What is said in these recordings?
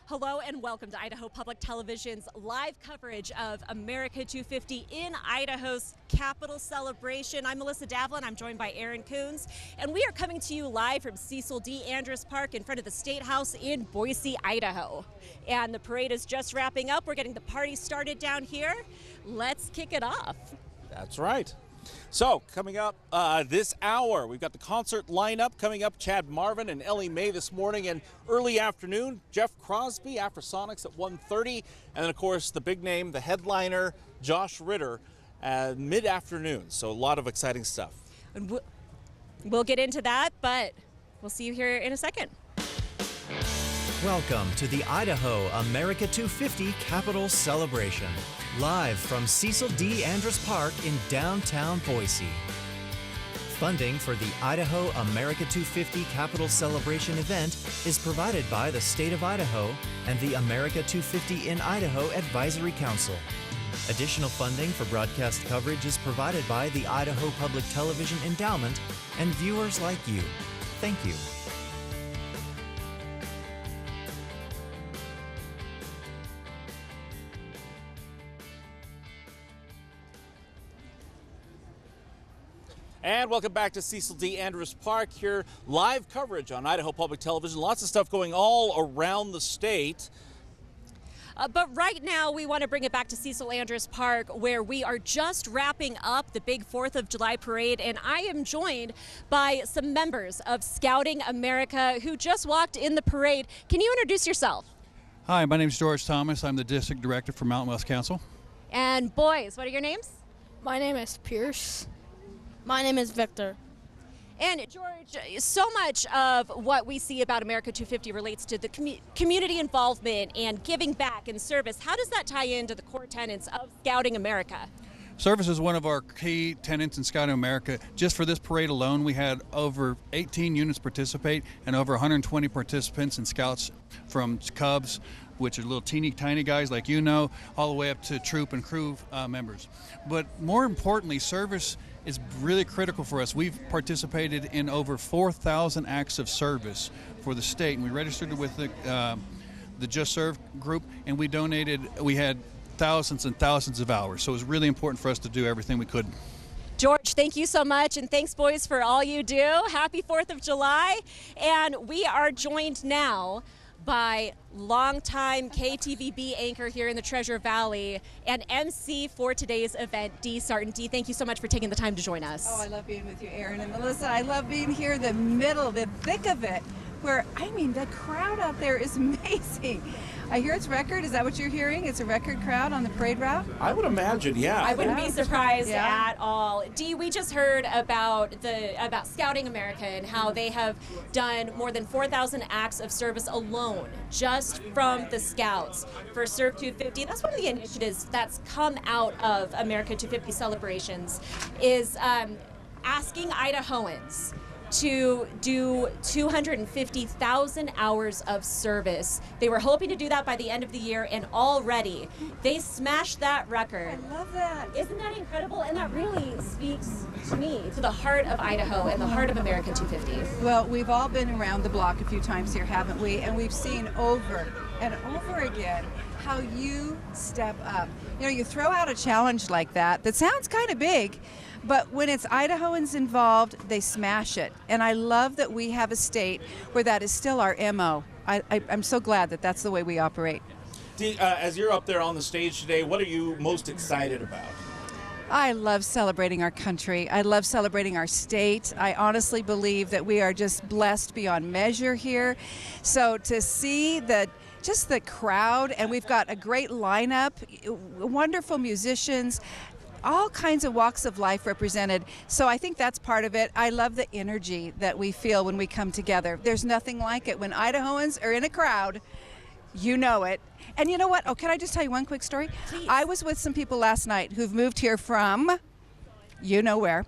Hello and welcome to Idaho Public Television's live coverage of America 250 in Idaho's Capitol celebration. I'm Melissa Davlin. I'm joined by Aaron Coons, and we are coming to you live from Cecil D. Andrus Park in front of the State House in Boise, Idaho. And the parade is just wrapping up. We're getting the party started down here. Let's kick it off. That's right. So, coming up this hour, we've got the concert lineup coming up. Chad Marvin and Ellie Mae this morning, and early afternoon, Jeff Crosby, Afrosonics at 1:30. And then, of course, the big name, the headliner, Josh Ritter, mid-afternoon. So, a lot of exciting stuff. And we'll get into that, but we'll see you here in a second. Welcome to the Idaho America 250 Capitol Celebration, live from Cecil D. Andrus Park in downtown Boise. Funding for the Idaho America 250 Capitol Celebration event is provided by the State of Idaho and the America 250 in Idaho Advisory Council. Additional funding for broadcast coverage is provided by the Idaho Public Television Endowment and viewers like you. Thank you. And welcome back to Cecil D. Andrus Park here. Live coverage on Idaho Public Television. Lots of stuff going all around the state. But right now, we want to bring it back to Cecil Andrus Park, where we are just wrapping up the big 4th of July parade. And I am joined by some members of Scouting America who just walked in the parade. Can you introduce yourself? Hi, my name is George Thomas. I'm the district director for Mountain West Council. And boys, what are your names? My name is Pierce. My name is Victor. And George, so much of what we see about America 250 relates to the community involvement and giving back and service. How does that tie into the core tenets of Scouting America? Service is one of our key tenets in Scouting America. Just for this parade alone, we had over 18 units participate and over 120 participants and scouts from Cubs, which are little teeny tiny guys like all the way up to troop and crew members. But more importantly, service is really critical for us. We've participated in over 4,000 acts of service for the state, and we registered with the Just Serve group, and we had thousands and thousands of hours. So it was really important for us to do everything we could. George, thank you so much, and thanks, boys, for all you do. Happy 4th of July. And we are joined now by longtime KTVB anchor here in the Treasure Valley and MC for today's event, Dee Sarton. Dee, thank you so much for taking the time to join us. Oh, I love being with you, Aaron and Melissa. I love being here in the middle, the thick of it, where, the crowd out there is amazing. I hear it's record. Is that what you're hearing? It's a record crowd on the parade route? I would imagine, yeah. I wouldn't be surprised at all. Dee, we just heard about Scouting America and how they have done more than 4,000 acts of service alone, just from the Scouts for Serve 250. That's one of the initiatives that's come out of America 250 celebrations, is asking Idahoans to do 250,000 hours of service. They were hoping to do that by the end of the year, and already they smashed that record. I love that. Isn't that incredible? And that really speaks to me, to the heart of Idaho and the heart of America 250. Well, we've all been around the block a few times here, haven't we? And we've seen over and over again how you step up. You throw out a challenge like that sounds kind of big, but when it's Idahoans involved, they smash it. And I love that we have a state where that is still our MO. I'm so glad that that's the way we operate. Dee, as you're up there on the stage today, what are you most excited about? I love celebrating our country. I love celebrating our state. I honestly believe that we are just blessed beyond measure here. So to see just the crowd, and we've got a great lineup, wonderful musicians, all kinds of walks of life represented. So I think that's part of it. I love the energy that we feel when we come together. There's nothing like it. When Idahoans are in a crowd, you know it. And you know what? Oh, can I just tell you one quick story? Please. I was with some people last night who've moved here from you know where.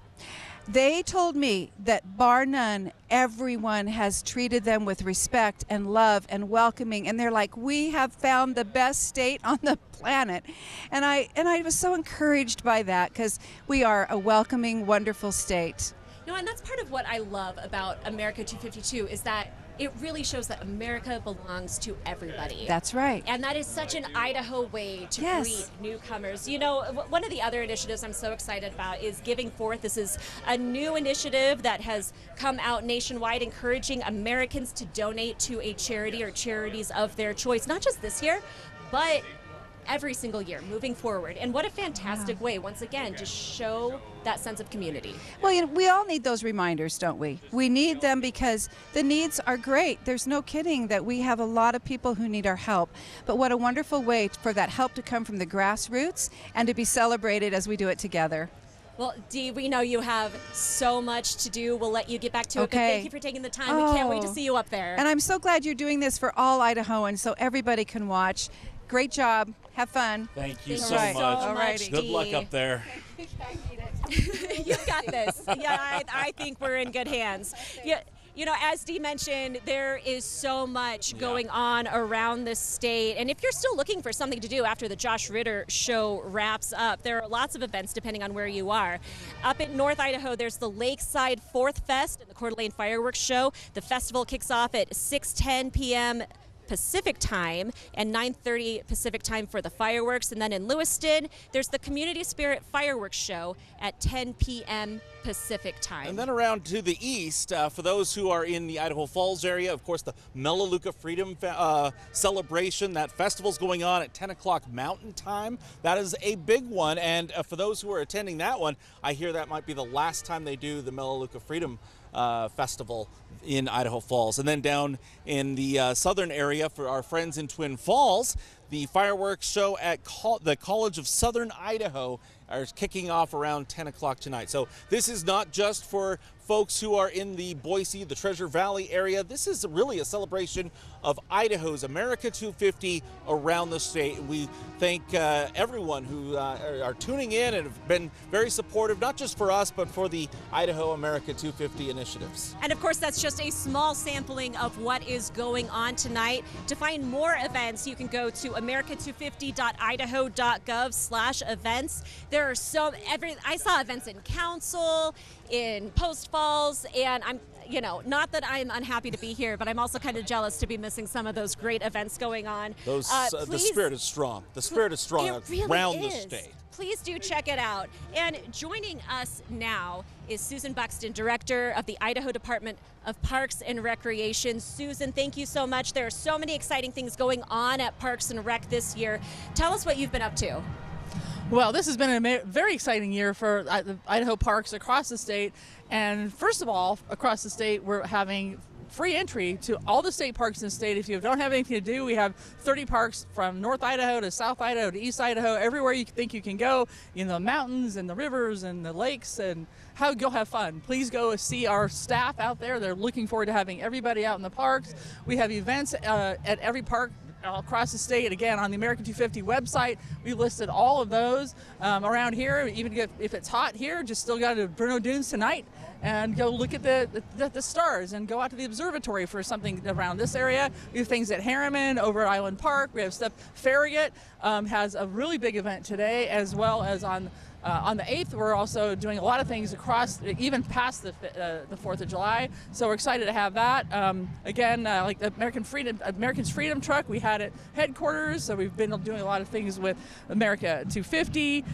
They told me that bar none, everyone has treated them with respect and love and welcoming, and they're like, we have found the best state on the planet. And I was so encouraged by that, because we are a welcoming, wonderful state. And that's part of what I love about America 252 is that it really shows that America belongs to everybody. That's right. And that is such an Idaho way to Yes. greet newcomers. You know, one of the other initiatives I'm so excited about is Giving Forth. This is a new initiative that has come out nationwide, encouraging Americans to donate to a charity or charities of their choice, not just this year, but every single year moving forward. And what a fantastic way, once again, to show that sense of community. Well, you know, we all need those reminders, don't we? We need them because the needs are great. There's no kidding that we have a lot of people who need our help. But what a wonderful way for that help to come from the grassroots and to be celebrated as we do it together. Well, Dee, we know you have so much to do. We'll let you get back to it. But Okay. thank you for taking the time. We can't wait to Oh. see you up there. And I'm so glad you're doing this for all Idahoans so everybody can watch. Great job. Have fun. Thank you Thank so you much. so much, Good luck Dee. up there. You've got this. Yeah, I think we're in good hands. Yeah. You know, as Dee mentioned, there is so much going on around the state. And if you're still looking for something to do after the Josh Ritter show wraps up, there are lots of events depending on where you are. Up in North Idaho, there's the Lakeside 4th Fest and the Coeur d'Alene Fireworks Show. The festival kicks off at 6:10 p.m. Pacific time and 9:30 Pacific time for the fireworks. And then in Lewiston, there's the Community Spirit Fireworks Show at 10 p.m. Pacific time. And then around to the east, for those who are in the Idaho Falls area, of course, the Melaleuca Freedom Celebration. That festival's going on at 10 o'clock Mountain Time. That is a big one. And for those who are attending that one, I hear that might be the last time they do the Melaleuca Freedom Festival in Idaho Falls. And then down in the southern area for our friends in Twin Falls, the fireworks show at the College of Southern Idaho are kicking off around 10 o'clock tonight. So this is not just for folks who are in the Boise, the Treasure Valley area. This is really a celebration of Idaho's America 250 around the state. And we thank everyone who are tuning in and have been very supportive, not just for us, but for the Idaho America 250 initiatives. And of course, that's just a small sampling of what is going on tonight. To find more events, you can go to america250.idaho.gov/events. There are I saw events in Council, in Post Falls, and I'm, you know, not that I'm unhappy to be here, but I'm also kind of jealous to be missing some of those great events going on. The spirit is strong. The spirit is strong It really around the is. state. Please do check it out. And joining us now is Susan Buxton, Director of the Idaho Department of Parks and Recreation. Susan, thank you so much. There are so many exciting things going on at Parks and Rec this year. Tell us what you've been up to. Well, this has been a very exciting year for the Idaho parks across the state. And first of all, across the state, we're having free entry to all the state parks in the state. If you don't have anything to do, we have 30 parks from North Idaho to South Idaho to East Idaho, everywhere you think you can go, in the mountains and the rivers and the lakes, and go have fun. Please go see our staff out there. They're looking forward to having everybody out in the parks. We have events at every park across the state. Again, on the America 250 website, we listed all of those around here. Even if it's hot here, just still got to Bruneau Dunes tonight and go look at the stars and go out to the observatory for something around this area. We have things at Harriman, over at Island Park. We have stuff. Farragut has a really big event today, as well as on the 8th, we're also doing a lot of things across, even past the 4th of July. So we're excited to have that. Again, like the America's Freedom Truck, we had at headquarters. So we've been doing a lot of things with America 250.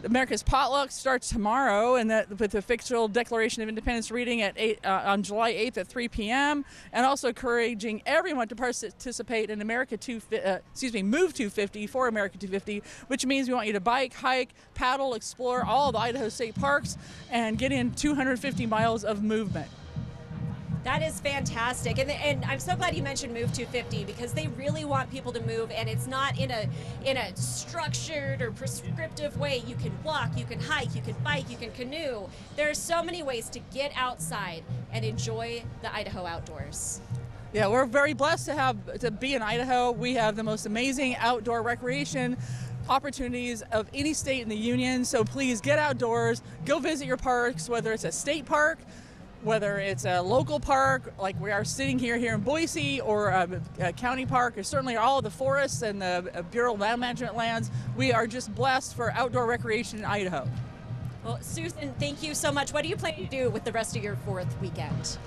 America's Potluck starts tomorrow, and with the official Declaration of Independence reading at on July 8th at 3 p.m. And also encouraging everyone to participate in Move 250 for America 250, which means we want you to bike, hike, paddle, explore all of the Idaho state parks, and get in 250 miles of movement. That is fantastic. And I'm so glad you mentioned Move 250, because they really want people to move, and it's not in a structured or prescriptive way. You can walk, you can hike, you can bike, you can canoe. There are so many ways to get outside and enjoy the Idaho outdoors. Yeah, we're very blessed to be in Idaho. We have the most amazing outdoor recreation opportunities of any state in the union. So please get outdoors, go visit your parks, whether it's a state park, whether it's a local park like we are sitting here in Boise, or a county park, or certainly all of the forests and the Bureau of Land Management lands. We are just blessed for outdoor recreation in Idaho. Well, Susan, thank you so much. What do you plan to do with the rest of your 4th weekend?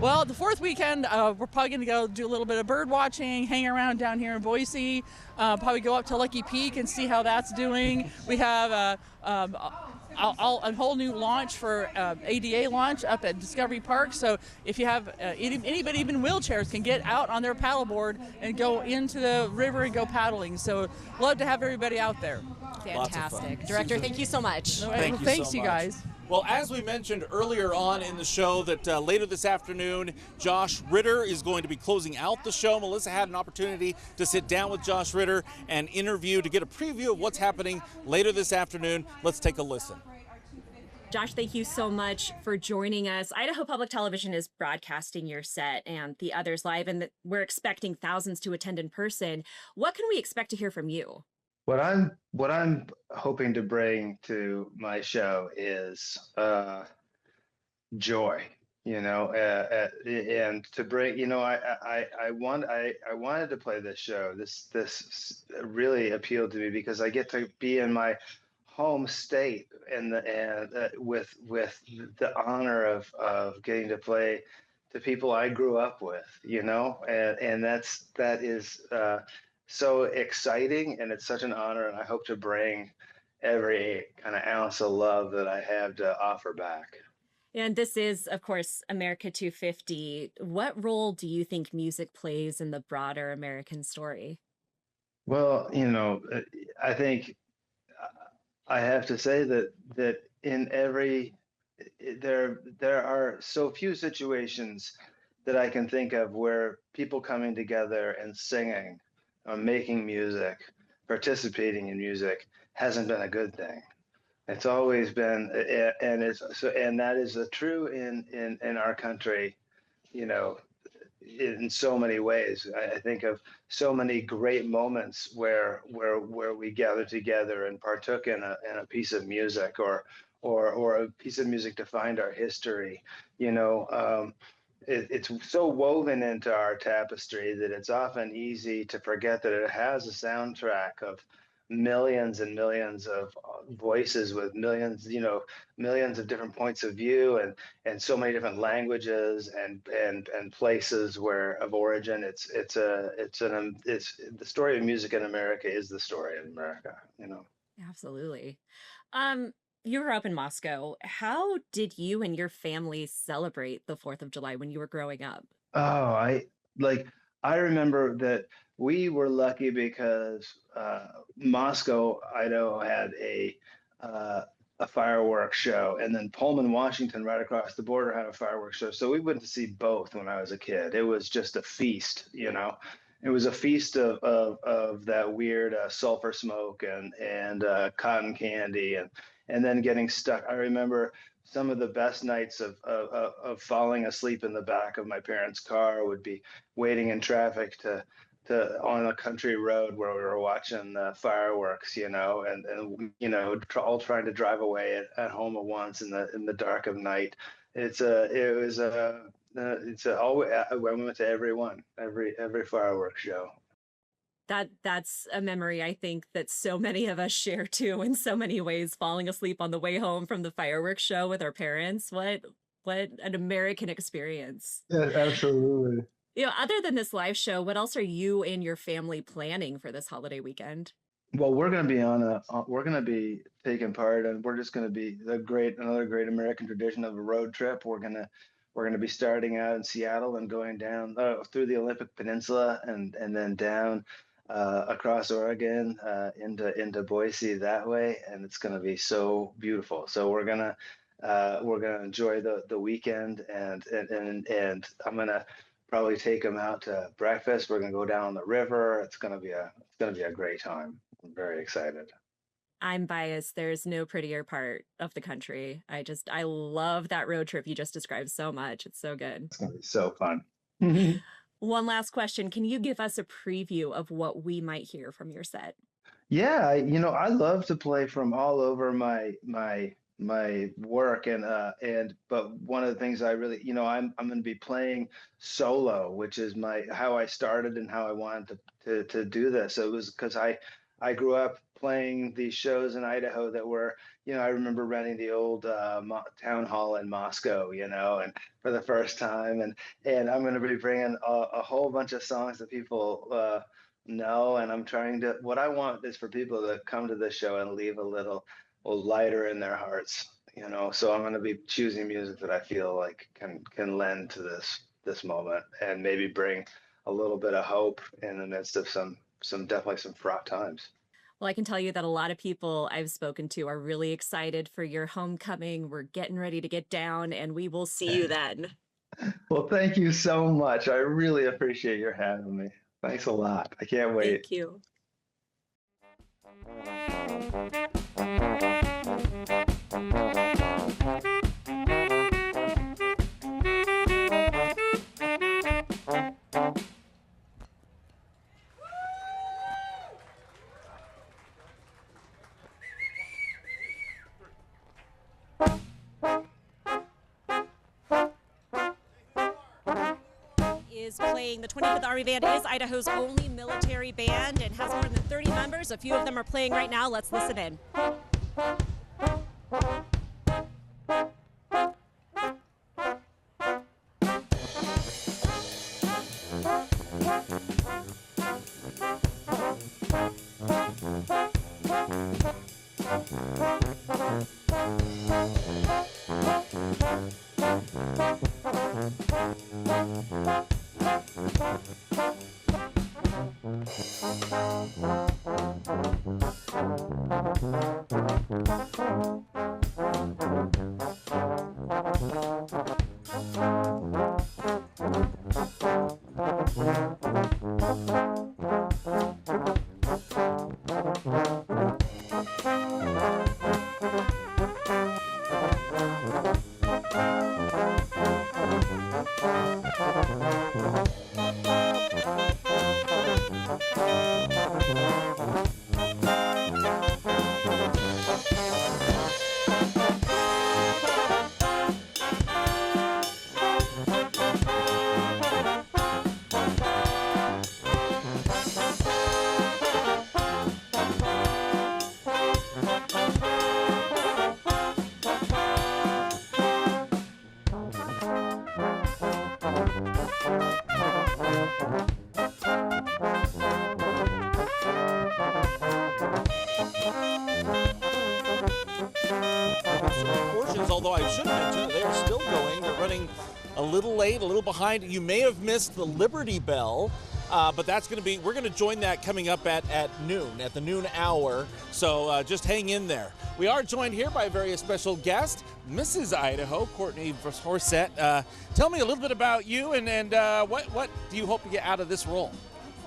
Well, the fourth weekend, we're probably going to go do a little bit of bird watching, hang around down here in Boise, probably go up to Lucky Peak and see how that's doing. We have a whole new launch for ADA launch up at Discovery Park. So if you have anybody even wheelchairs can get out on their paddleboard and go into the river and go paddling. So love to have everybody out there. Fantastic. Director, thank you so much. Thank you Thanks, so you much. guys. Well, as we mentioned earlier on in the show, that later this afternoon, Josh Ritter is going to be closing out the show. Melissa had an opportunity to sit down with Josh Ritter and interview to get a preview of what's happening later this afternoon. Let's take a listen. Josh, thank you so much for joining us. Idaho Public Television is broadcasting your set and the others live, and we're expecting thousands to attend in person. What can we expect to hear from you? What I'm hoping to bring to my show is joy, and to bring, I wanted to play this show. This really appealed to me because I get to be in my home state and with the honor of getting to play to people I grew up with, and that is. So exciting, and it's such an honor, and I hope to bring every kind of ounce of love that I have to offer back. And this is, of course, America 250. What role do you think music plays in the broader American story? Well, I think I have to say that in there are so few situations that I can think of where people coming together and singing, making music, participating in music hasn't been a good thing. It's always been, and that is true in our country, in so many ways. I think of so many great moments where we gathered together and partook in a piece of music or a piece of music to find our history. It's so woven into our tapestry that it's often easy to forget that it has a soundtrack of millions and millions of voices with millions of different points of view and so many different languages and places of origin. It's the story of music in America is the story of America. Absolutely. You were up in Moscow. How did you and your family celebrate the 4th of July when you were growing up? Oh, I remember that we were lucky because Moscow, Idaho had a fireworks show, and then Pullman, Washington, right across the border, had a fireworks show. So we went to see both when I was a kid. It was just a feast, It was a feast of that weird sulfur smoke and cotton candy and then getting stuck. I remember some of the best nights of falling asleep in the back of my parents' car would be waiting in traffic on a country road where we were watching fireworks, and all trying to drive away at home at once in the dark of night. I went to every fireworks show. That's a memory I think that so many of us share too in so many ways, falling asleep on the way home from the fireworks show with our parents. What an American experience. Yeah, absolutely. Other than this live show, what else are you and your family planning for this holiday weekend? Well, we're going to be taking part, and we're just going to be another great American tradition of a road trip. We're going to be starting out in Seattle and going down through the Olympic Peninsula and then down across Oregon into Boise that way, and it's going to be so beautiful. So we're gonna enjoy the weekend, and I'm gonna probably take them out to breakfast. We're gonna go down the river. It's gonna be a great time. I'm very excited. I'm biased. There's no prettier part of the country. I love that road trip you just described so much. It's so good. It's gonna be so fun. One last question. Can you give us a preview of what we might hear from your set? Yeah, I love to play from all over my work, but one of the things I really, I'm going to be playing solo, which is how I started and how I wanted to do this. It was because I grew up playing these shows in Idaho that were, I remember renting the old town hall in Moscow, and for the first time, and I'm going to be bringing a whole bunch of songs that people know, and what I want is for people to come to this show and leave a little lighter in their hearts, so I'm going to be choosing music that I feel like can lend to this moment and maybe bring a little bit of hope in the midst of some definitely some fraught times. Well, I can tell you that a lot of people I've spoken to are really excited for your homecoming. We're getting ready to get down, and we will see you then. Well, thank you so much. I really appreciate your having me. Thanks a lot. I can't wait. Thank you. Is playing. The 25th Army Band is Idaho's only military band and has more than 30 members. A few of them are playing right now. Let's listen in. Although I should mention they are still going. They're running a little late, a little behind. You may have missed the Liberty Bell, but that's going to be, we're going to join that coming up at noon, at the noon hour. So just hang in there. We are joined here by a very special guest, Mrs. Idaho, Courtney Horsett. Tell me a little bit about you and what do you hope to get out of this role?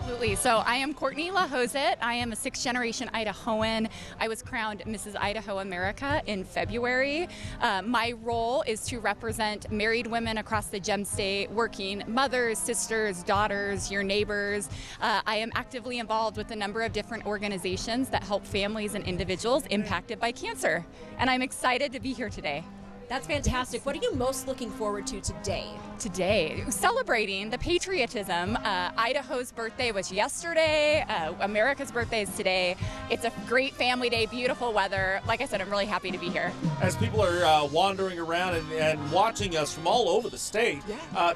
Absolutely. So I am Courtney LaHosett. I am a sixth-generation Idahoan. I was crowned Mrs. Idaho America in February. My role is to represent married women across the Gem State, working mothers, sisters, daughters, your neighbors. I am actively involved with a number of different organizations that help families and individuals impacted by cancer. And I'm excited to be here today. That's fantastic. What are you most looking forward to today? Today, celebrating the patriotism. Idaho's birthday was yesterday. America's birthday is today. It's a great family day, beautiful weather. Like I said, I'm really happy to be here. As people are wandering around and watching us from all over the state,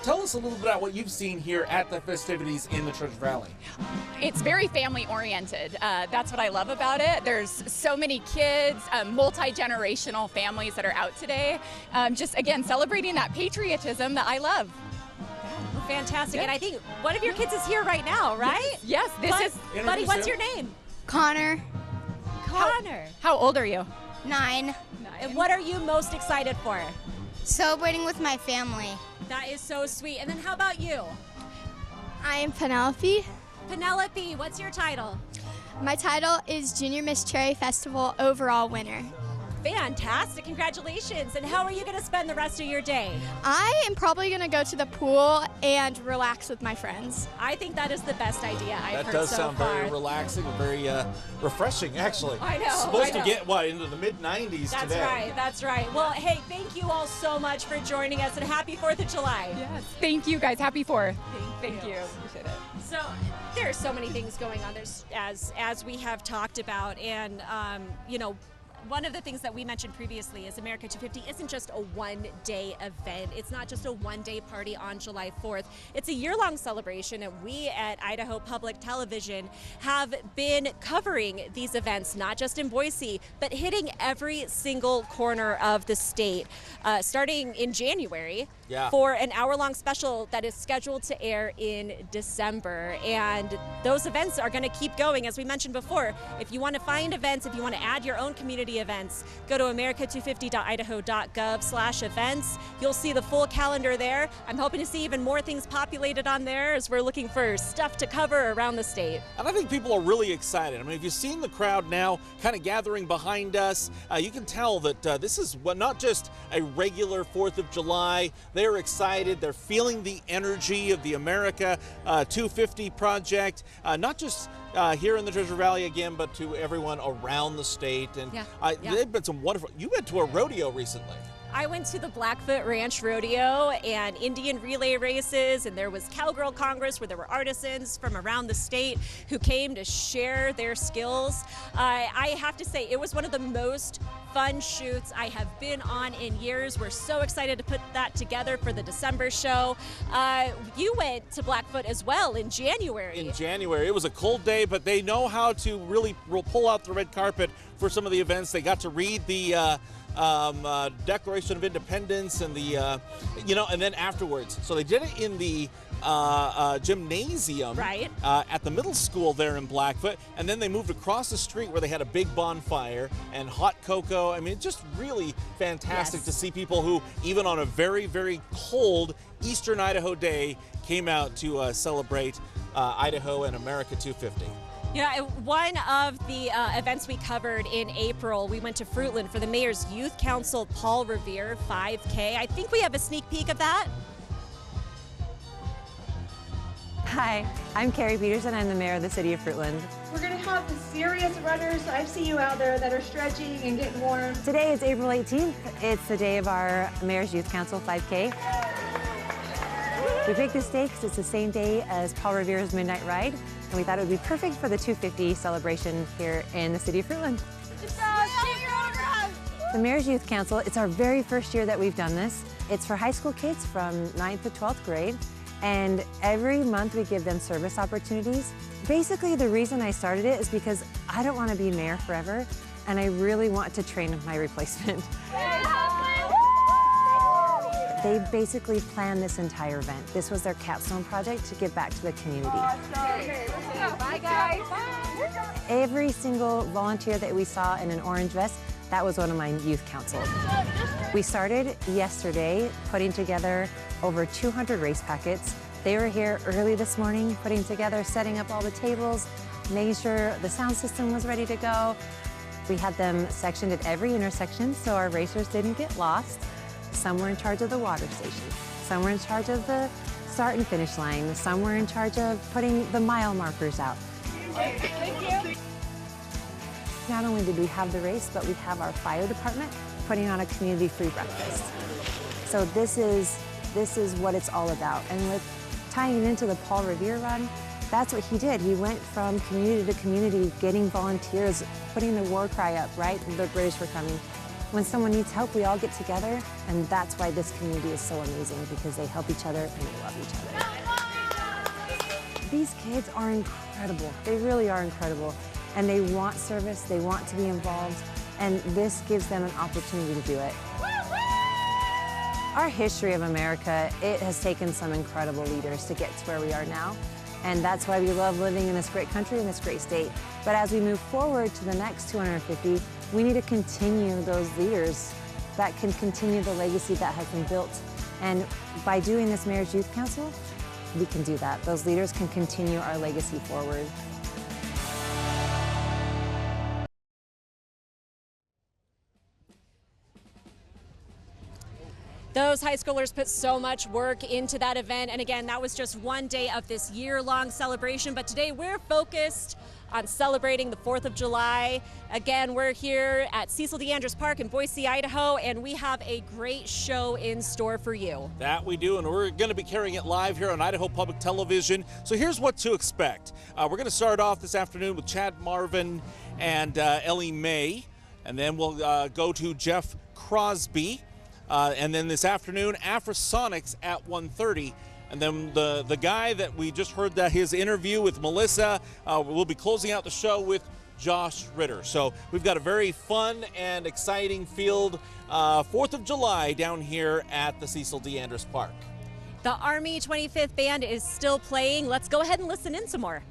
tell us a little bit about what you've seen here at the festivities in the Treasure Valley. It's very family oriented. That's what I love about it. There's so many kids, multi-generational families that are out today. Just again, celebrating that patriotism that I love. Fantastic. And I think one of your kids is here right now, right? Yes, this is Buddy, what's your name? Connor. Connor. How old are you? 9. And what are you most excited for? Celebrating with my family. That is so sweet. And then how about you? I am Penelope. Penelope, what's your title? My title is Junior Miss Cherry Festival overall winner. Fantastic. Congratulations. And how are you going to spend the rest of your day? I am probably going to go to the pool and relax with my friends. I think that is the best idea I've heard so far. That does sound very relaxing and very refreshing, actually. I know. It's supposed to get, into the mid-90s That's today. right. That's right. Well, hey, thank you all so much for joining us, and happy 4th of July. Yes. Thank you, guys. Happy 4th. Thank you. Appreciate it. So, there There are so many things going on. There's as we have talked about, and you know, one of the things that we mentioned previously is America 250 isn't just a one-day event. It's not just a one-day party on July 4th. It's a year-long celebration, and we at Idaho Public Television have been covering these events, not just in Boise, but hitting every single corner of the state, starting in January for an hour-long special that is scheduled to air in December. And those events are going to keep going. As we mentioned before, if you want to find events, if you want to add your own community events, go to america250.idaho.gov/events. You'll see the full calendar there. I'm hoping to see even more things populated on there as we're looking for stuff to cover around the state. And I think people are really excited. I mean, if you've seen the crowd now kind of gathering behind us, you can tell that this is not just a regular 4th of July. They're excited. They're feeling the energy of the America 250 project, not just here in the Treasure Valley again, but to everyone around the state. And they've been some wonderful. You went to a rodeo recently. I went to the Blackfoot Ranch Rodeo and Indian relay races, and there was Cowgirl Congress where there were artisans from around the state who came to share their skills. I have to say, it was one of the most fun shoots I have been on in years. We're so excited to put that together for the December show. You went to Blackfoot as well in January. In January. It was a cold day, but they know how to really pull out the red carpet for some of the events. They got to read the Declaration of Independence and the, and then afterwards. So they did it in the gymnasium at the middle school there in Blackfoot, and then they moved across the street where they had a big bonfire and hot cocoa. I mean, it's just really fantastic to see people who, even on a very, very cold Eastern Idaho day, came out to celebrate Idaho and America 250. You know, one of the events we covered in April, we went to Fruitland for the Mayor's Youth Council Paul Revere 5K. I think we have a sneak peek of that. Hi, I'm Carrie Peterson. I'm the mayor of the city of Fruitland. We're going to have the serious runners. I see you out there that are stretching and getting warm. Today is April 18th. It's the day of our Mayor's Youth Council 5K. We picked this day because it's the same day as Paul Revere's Midnight Ride, and we thought it would be perfect for the 250 celebration here in the city of Fruitland. The Mayor's Youth Council, it's our very first year that we've done this. It's for high school kids from 9th to 12th grade, and every month we give them service opportunities. Basically, the reason I started it is because I don't want to be mayor forever, and I really want to train my replacement. They basically planned this entire event. This was their capstone project to give back to the community. Bye, guys. Every single volunteer that we saw in an orange vest, that was one of my youth council. We started yesterday putting together over 200 race packets. They were here early this morning, putting together, setting up all the tables, making sure the sound system was ready to go. We had them sectioned at every intersection so our racers didn't get lost. Some were in charge of the water station. Some were in charge of the start and finish line. Some were in charge of putting the mile markers out. Thank you. Not only did we have the race, but we have our fire department putting on a community free breakfast. So this is what it's all about. And with tying into the Paul Revere run, that's what he did. He went from community to community, getting volunteers, putting the war cry up, right? The British were coming. When someone needs help, we all get together, and that's why this community is so amazing, because they help each other and they love each other. These kids are incredible. They really are incredible. And they want service, they want to be involved, and this gives them an opportunity to do it. Our history of America, it has taken some incredible leaders to get to where we are now. And that's why we love living in this great country and this great state. But as we move forward to the next 250, we need to continue those leaders that can continue the legacy that has been built. And by doing this Mayor's Youth Council, we can do that. Those leaders can continue our legacy forward. Those high schoolers put so much work into that event. And again, that was just one day of this year-long celebration. But today we're focused on celebrating the 4th of July. Again, we're here at Cecil D. Andrus Park in Boise, Idaho, and we have a great show in store for you. That we do, and we're going to be carrying it live here on Idaho Public Television. So here's what to expect. We're going to start off this afternoon with Chad Marvin and Ellie Mae, and then we'll go to Jeff Crosby. And then this afternoon, Afrosonics at 1:30. And then the guy that we just heard his interview with Melissa, we'll be closing out the show with Josh Ritter. So we've got a very fun and exciting field 4th of July down here at the Cecil D. Andrus Park. The Army 25th Band is still playing. Let's go ahead and listen in some more.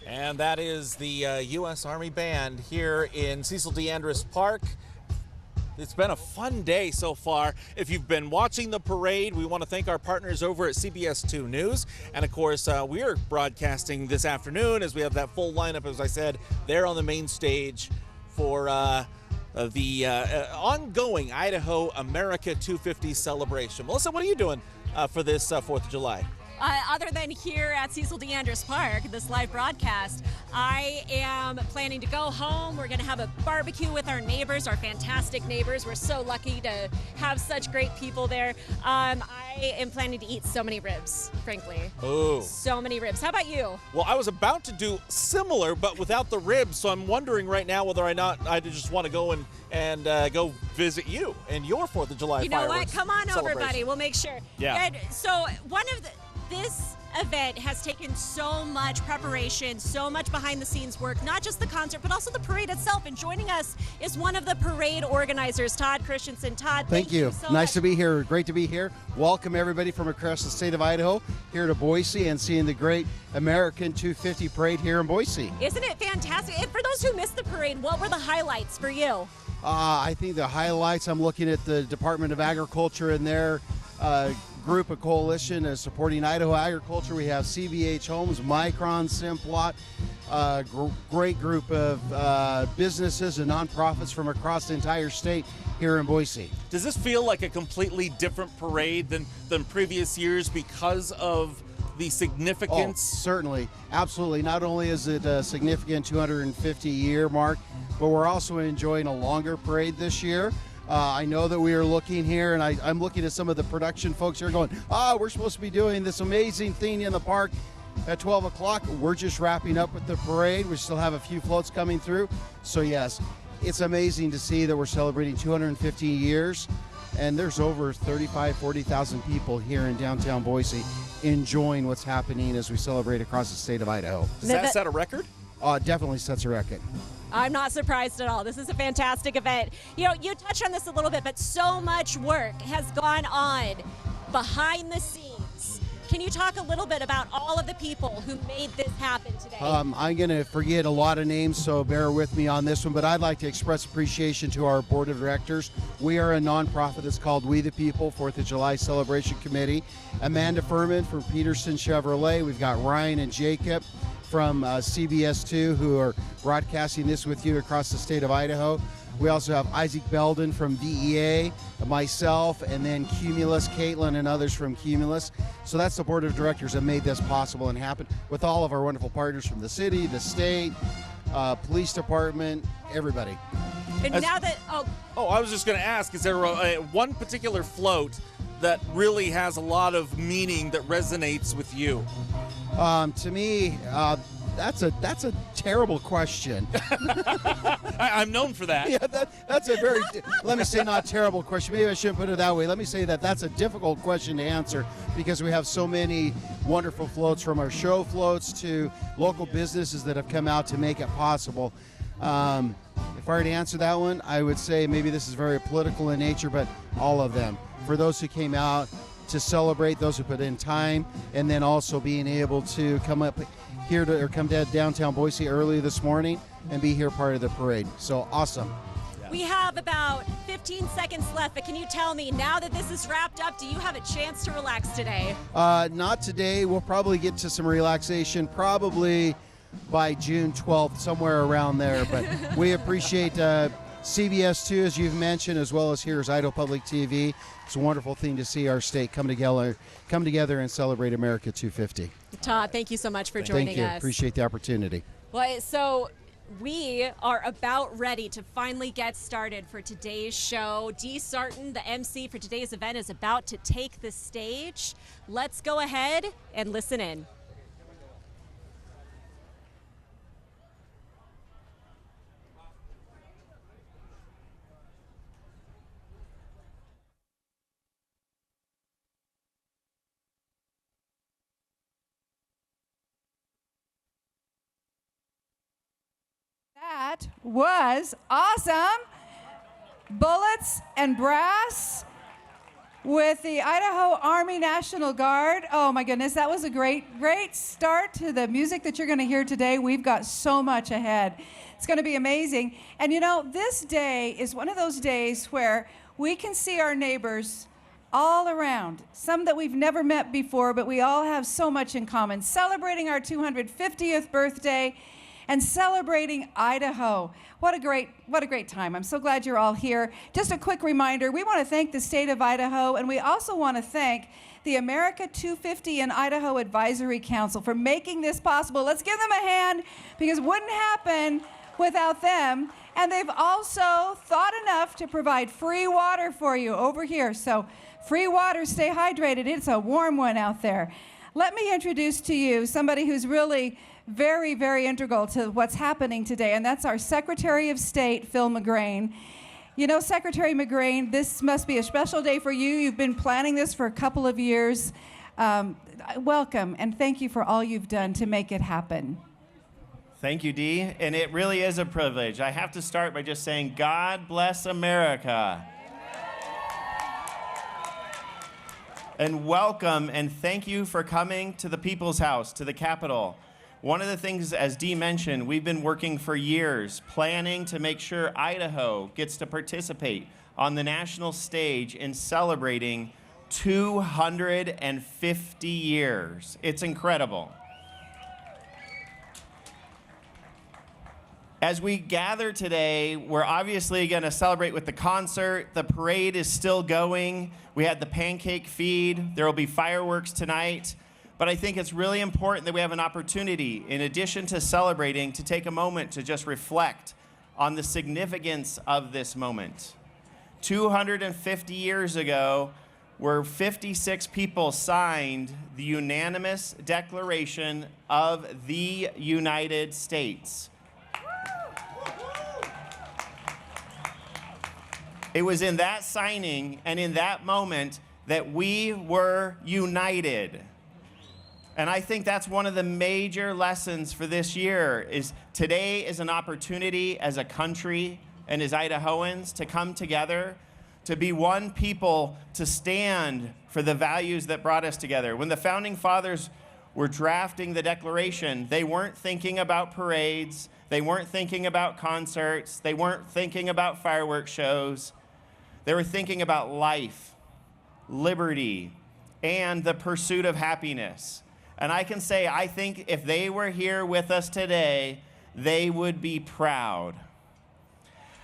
And that is the U.S. Army Band here in Cecil D. Andrus Park. It's been a fun day so far. If you've been watching the parade, we want to thank our partners over at CBS 2 News. And of course, we are broadcasting this afternoon as we have that full lineup, as I said, there on the main stage for the ongoing Idaho America 250 celebration. Melissa, what are you doing for this 4th of July? Other than here at Cecil D. Andrus Park, this live broadcast, I am planning to go home. We're going to have a barbecue with our neighbors, our fantastic neighbors. We're so lucky to have such great people there. I am planning to eat so many ribs, frankly. Oh. So many ribs. How about you? Well, I was about to do similar, but without the ribs, so I'm wondering right now whether or not I just want to go and go visit you and your 4th of July You know what? fireworks Come on over, celebration. buddy. We'll make sure. Yeah. Good. So this event has taken so much preparation, so much behind-the-scenes work, not just the concert, but also the parade itself. And joining us is one of the parade organizers, Todd Christensen. Todd, thank you. So nice much. to be here. Great to be here. Welcome everybody from across the state of Idaho here to Boise and seeing the great American 250 parade here in Boise. Isn't it fantastic? And for those who missed the parade, what were the highlights for you? I think the highlights, I'm looking at the Department of Agriculture and their group, a coalition supporting Idaho agriculture. We have CVH Homes, Micron, Simplot, great group of businesses and nonprofits from across the entire state here in Boise. Does this feel like a completely different parade than previous years because of the significance? Oh, certainly, absolutely. Not only is it a significant 250-year mark, but we're also enjoying a longer parade this year. I know that we are looking here, and I'm looking at some of the production folks here going, we're supposed to be doing this amazing thing in the park at 12 o'clock. We're just wrapping up with the parade. We still have a few floats coming through. So yes, it's amazing to see that we're celebrating 250 years, and there's over 40,000 people here in downtown Boise enjoying what's happening as we celebrate across the state of Idaho. Does that set a record? Definitely sets a record. I'm not surprised at all. This is a fantastic event. You know, you touched on this a little bit, but so much work has gone on behind the scenes. Can you talk a little bit about all of the people who made this happen today? I'm going to forget a lot of names, so bear with me on this one, but I'd like to express appreciation to our board of directors. We are a nonprofit that's called We the People, 4th of July Celebration Committee. Amanda Furman from Peterson Chevrolet. We've got Ryan and Jacob from CBS2 who are broadcasting this with you across the state of Idaho. We also have Isaac Belden from VEA, myself, and then Cumulus, Caitlin, and others from Cumulus. So that's the board of directors that made this possible and happen, with all of our wonderful partners from the city, the state, police department, everybody. And now that, I was just going to ask, is there one particular float that really has a lot of meaning that resonates with you? To me, that's a terrible question. I'm known for that. Yeah, that's a very, let me say not terrible question. Maybe I shouldn't put it that way. Let me say that that's a difficult question to answer because we have so many wonderful floats, from our show floats to local businesses that have come out to make it possible. If I were to answer that one, I would say maybe this is very political in nature, but all of them. For those who came out to celebrate, those who put in time, and then also being able to come up here to, or come to downtown Boise early this morning and be here part of the parade. So awesome. we have about 15 seconds left, but can you tell me, now that this is wrapped up, do you have a chance to relax today? Not today. We'll probably get to some relaxation probably by June 12th, somewhere around there. But we appreciate CBS2, as you've mentioned, as well as here's Idaho Public TV. It's a wonderful thing to see our state come together and celebrate America 250. Todd, thank you so much for joining us. Thank you. Appreciate the opportunity. Well, so we are about ready to finally get started for today's show. Dee Sarton, the MC for today's event, is about to take the stage. Let's go ahead and listen in. That was awesome. Bullets and Brass with the Idaho Army National Guard. Oh my goodness, that was a great start to the music that you're going to hear today. We've got so much ahead. It's going to be amazing. And you know, this day is one of those days where we can see our neighbors all around, some that we've never met before, but we all have so much in common, celebrating our 250th birthday and celebrating Idaho. What a great time. I'm so glad you're all here. Just a quick reminder, we want to thank the state of Idaho, and we also want to thank the America 250 and Idaho Advisory Council for making this possible. Let's give them a hand, because it wouldn't happen without them. And they've also thought enough to provide free water for you over here. So free water, stay hydrated. It's a warm one out there. Let me introduce to you somebody who's really very, very integral to what's happening today, and that's our Secretary of State, Phil McGrain. You know, Secretary McGrain, this must be a special day for you. You've been planning this for a couple of years. Welcome, and thank you for all you've done to make it happen. Thank you, Dee, and it really is a privilege. I have to start by just saying, God bless America. And welcome, and thank you for coming to the People's House, to the Capitol. One of the things, as Dee mentioned, we've been working for years, planning to make sure Idaho gets to participate on the national stage in celebrating 250 years. It's incredible. As we gather today, we're obviously going to celebrate with the concert. The parade is still going. We had the pancake feed. There will be fireworks tonight. But I think it's really important that we have an opportunity, in addition to celebrating, to take a moment to just reflect on the significance of this moment. 250 years ago, where 56 people signed the unanimous Declaration of the United States. It was in that signing and in that moment that we were united. And I think that's one of the major lessons for this year is today is an opportunity as a country and as Idahoans to come together, to be one people, to stand for the values that brought us together. When the Founding Fathers were drafting the Declaration, they weren't thinking about parades, they weren't thinking about concerts, they weren't thinking about fireworks shows. They were thinking about life, liberty, and the pursuit of happiness. And I can say, I think if they were here with us today, they would be proud.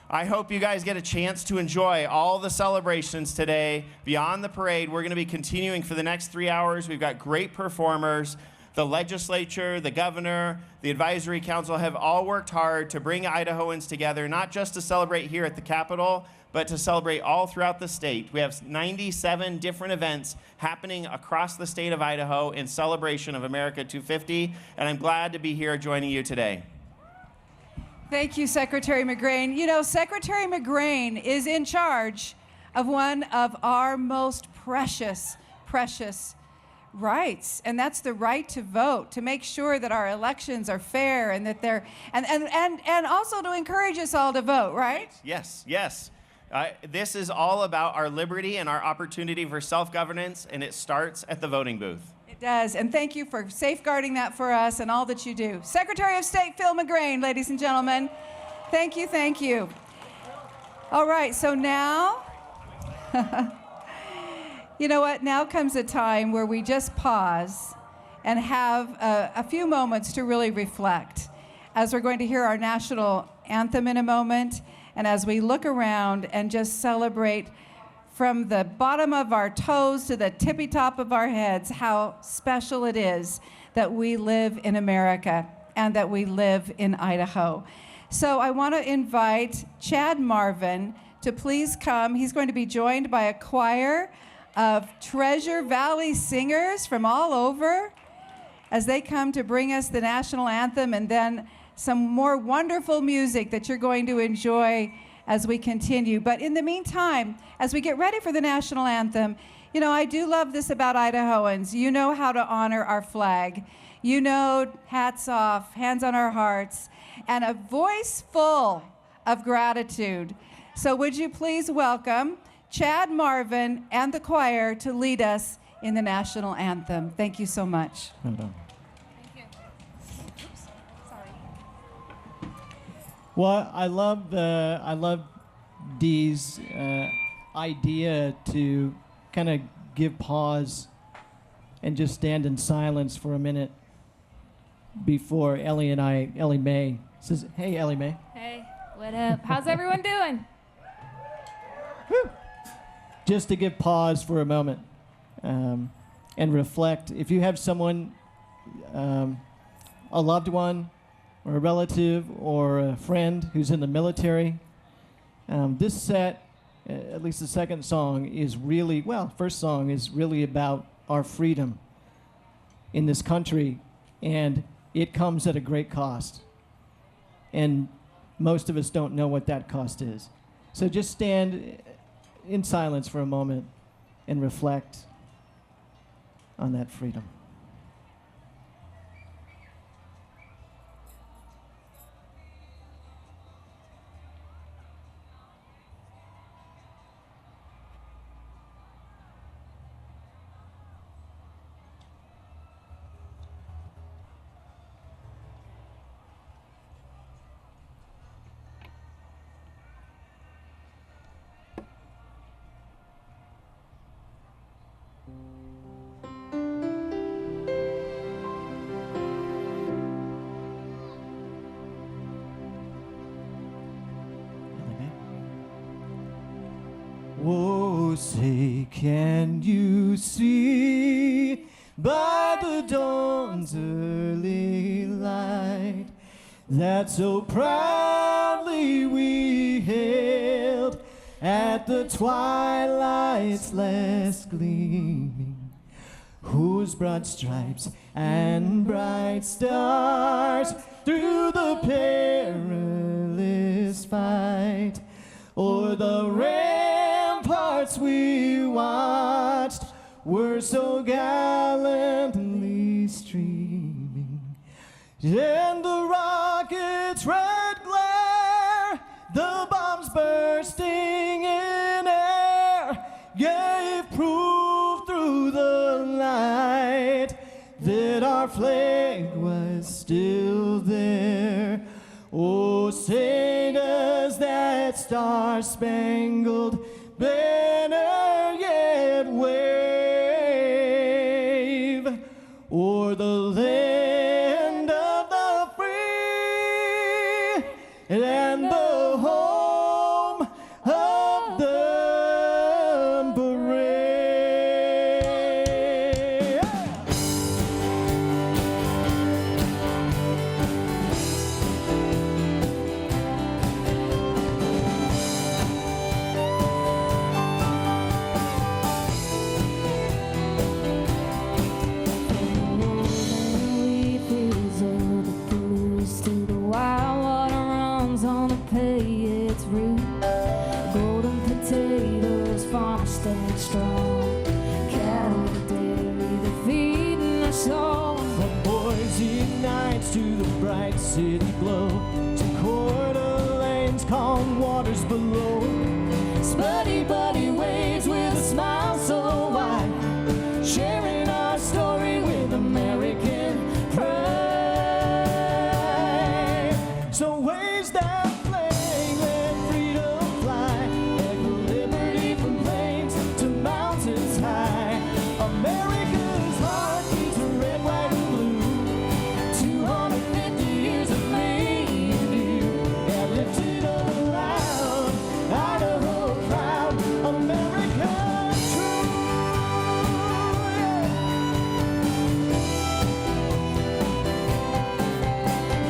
I hope you guys get a chance to enjoy all the celebrations today. Beyond the parade, we're going to be continuing for the next 3 hours. We've got great performers. The legislature, the governor, the advisory council have all worked hard to bring Idahoans together, not just to celebrate here at the Capitol, but to celebrate all throughout the state. We have 97 different events happening across the state of Idaho in celebration of America 250, and I'm glad to be here joining you today. Thank you, Secretary McGrane. You know, Secretary McGrane is in charge of one of our most precious rights, and that's the right to vote, to make sure that our elections are fair and that they're, and also to encourage us all to vote, right? Yes, yes. This is all about our liberty and our opportunity for self-governance, and it starts at the voting booth. It does, and thank you for safeguarding that for us and all that you do. Secretary of State Phil McGrane, ladies and gentlemen, thank you, thank you. All right, so now, you know what? Now comes a time where we just pause and have a few moments to really reflect as we're going to hear our national anthem in a moment. And as we look around and just celebrate from the bottom of our toes to the tippy top of our heads how special it is that we live in America and that we live in Idaho. So I want to invite Chad Marvin to please come. He's going to be joined by a choir of Treasure Valley singers from all over as they come to bring us the national anthem and then some more wonderful music that you're going to enjoy as we continue. But in the meantime, as we get ready for the national anthem, you know, I do love this about Idahoans. You know how to honor our flag. You know, hats off, hands on our hearts, and a voice full of gratitude. So would you please welcome Chad Marvin and the choir to lead us in the national anthem. Thank you so much. Well, I love Dee's idea to kind of give pause and just stand in silence for a minute before Ellie Mae says, "Hey, Ellie Mae." Hey, what up? How's everyone doing? Woo. Just to give pause for a moment and reflect. If you have someone, a loved one, or a relative, or a friend who's in the military, this set, at least the second song, is really, well, first song is really about our freedom in this country, and it comes at a great cost. And most of us don't know what that cost is. So just stand in silence for a moment and reflect on that freedom. Oh, say, can you see by the dawn's early light that so proudly we hailed at the twilight's last gleaming, whose broad stripes and bright stars through the perilous fight o'er the ramparts we watched were so gallantly streaming, and the rocket's red glare, the bombs bursting in air, gave proof through the night that our flag was still there. Oh, say does that star-spangled banner yet wave o'er the land of the free and the home of the brave. Strong cattle dairy, the feeding us all. From Boise nights to the bright city glow, to Coeur d'Alene's calm waters below. Spuddy buddy waves with a smile so wide, sharing our story with American pride. So waves that flag, let freedom fly, echo liberty from plains to mountains high. America's heart beats red, white, and blue. 250 years of me and you, yeah, lifted up loud, Idaho proud, America true.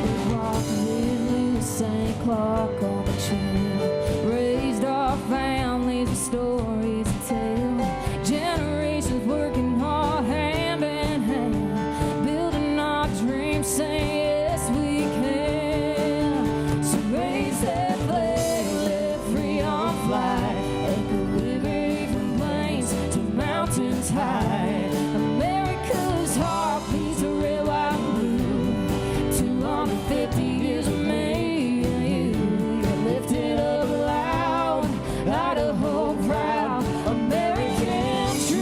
We walked with Lewis St. Clark on the trail, raised our families with stories to tell. Generations working hard, hand in hand, building our dreams, saying yes we can. So raise that flag, let freedom fly, echo liberty from plains to mountains high. America's heart beats a red, white, and blue. 250 years of me and you, you're lifted up loud, Idaho proud, American true.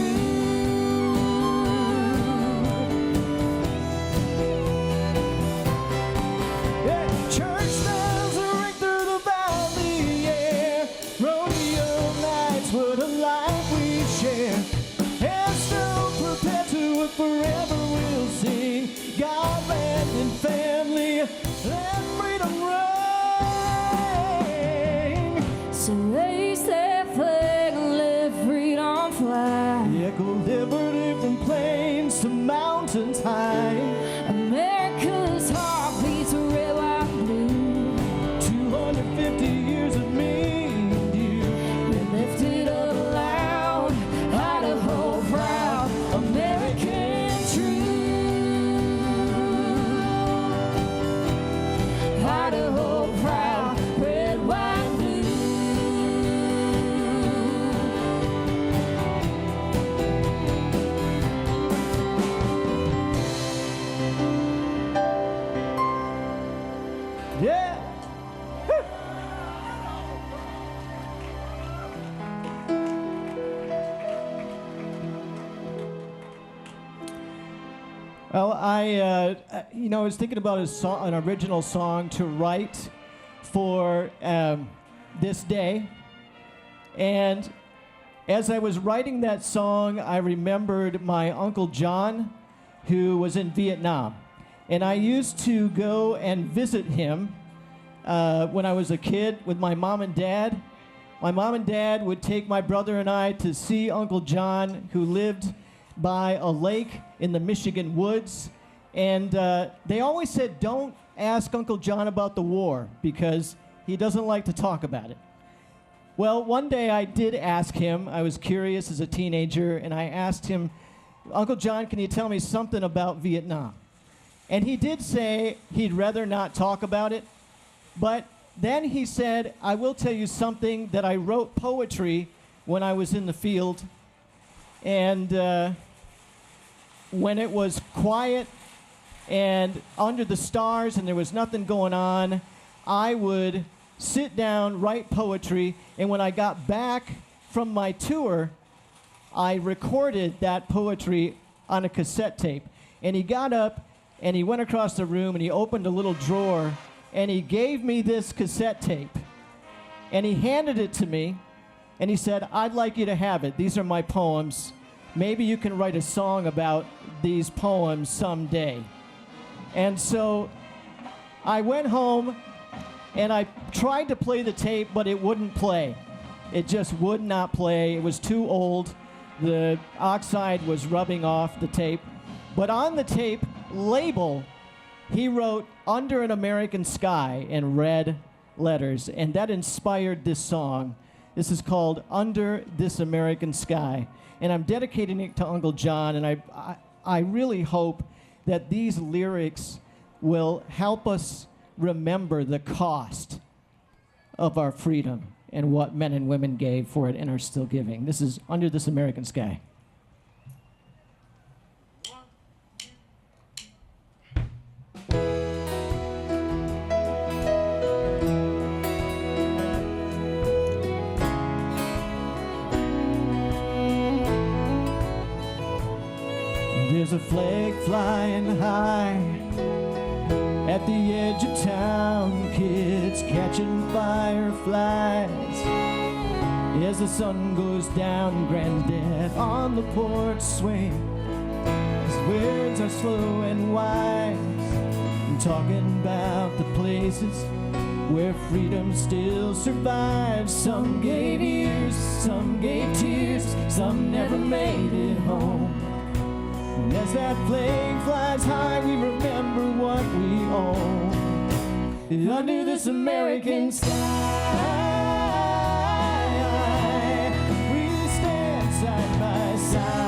Yeah, church bells ring through the valley, yeah. Rodeo nights were the life we share. And still prepared to it forever we'll sing. God, land, and family, let freedom ring. So raise that flag and let freedom fly. Echo liberty from plains to mountains high. America's heart beats a red, white, and blue. 250 years of me and you. We lifted up loud, Idaho proud, American true. Idaho proud, red, white, blue. Yeah. Well, I was thinking about an original song to write for this day, and as I was writing that song, I remembered my Uncle John, who was in Vietnam, and I used to go and visit him when I was a kid with my mom and dad. My mom and dad would take my brother and I to see Uncle John, who lived by a lake in the Michigan woods. And they always said, don't ask Uncle John about the war because he doesn't like to talk about it. Well, one day I did ask him, I was curious as a teenager, and I asked him, Uncle John, can you tell me something about Vietnam? And he did say he'd rather not talk about it, but then he said, I will tell you something that I wrote poetry when I was in the field, and when it was quiet and under the stars and there was nothing going on, I would sit down, write poetry, and when I got back from my tour, I recorded that poetry on a cassette tape. And he got up and he went across the room and he opened a little drawer and he gave me this cassette tape. And he handed it to me and he said, I'd like you to have it. These are my poems. Maybe you can write a song about these poems someday. And so I went home and I tried to play the tape, but it wouldn't play. It just would not play. It was too old. The oxide was rubbing off the tape. But on the tape label, he wrote Under an American Sky in red letters, and that inspired this song. This is called Under This American Sky. And I'm dedicating it to Uncle John, and I really hope that these lyrics will help us remember the cost of our freedom and what men and women gave for it and are still giving. This is Under This American Sky. There's a flag flying high at the edge of town, kids catching fireflies as the sun goes down. Granddad on the porch swing, his words are slow and wise, and talking about the places where freedom still survives. Some gave years, some gave tears, some never made it home. And as that flag flies high, we remember what we own. Under this American sky, we stand side by side.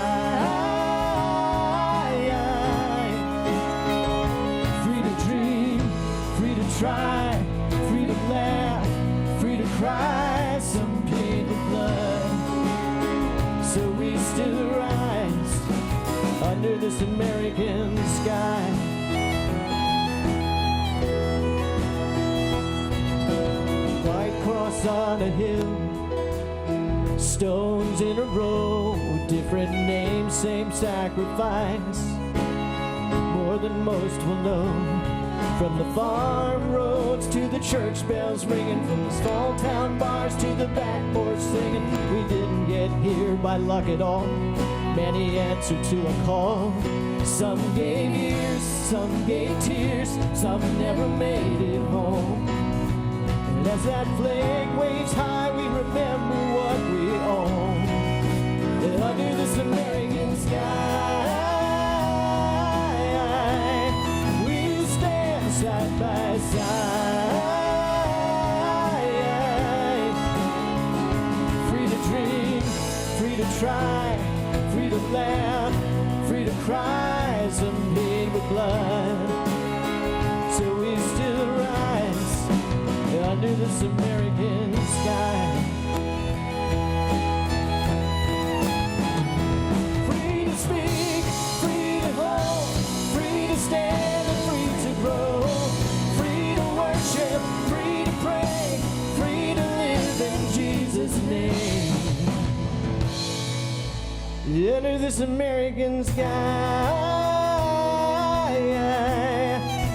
Free to dream, free to try, free to laugh, free to cry, some pain with blood. So we still rise under this American sky. White cross on a hill, stones in a row, different names, same sacrifice. More than most will know, from the farm roads to the church bells ringing, from the small town bars to the back porch singing. We didn't get here by luck at all. Many answered to a call. Some gave years, some gave tears, some never made it home. And as that flag waves high, we remember what we own. And under this American sky, we stand side by side. Free to dream, free to try, free to laugh, free to cry, some pain with blood. So we still rise under this American sky. Free to speak, free to hold, free to stand and free to grow. Free to worship, free to pray, free to live in Jesus' name. Under this American sky,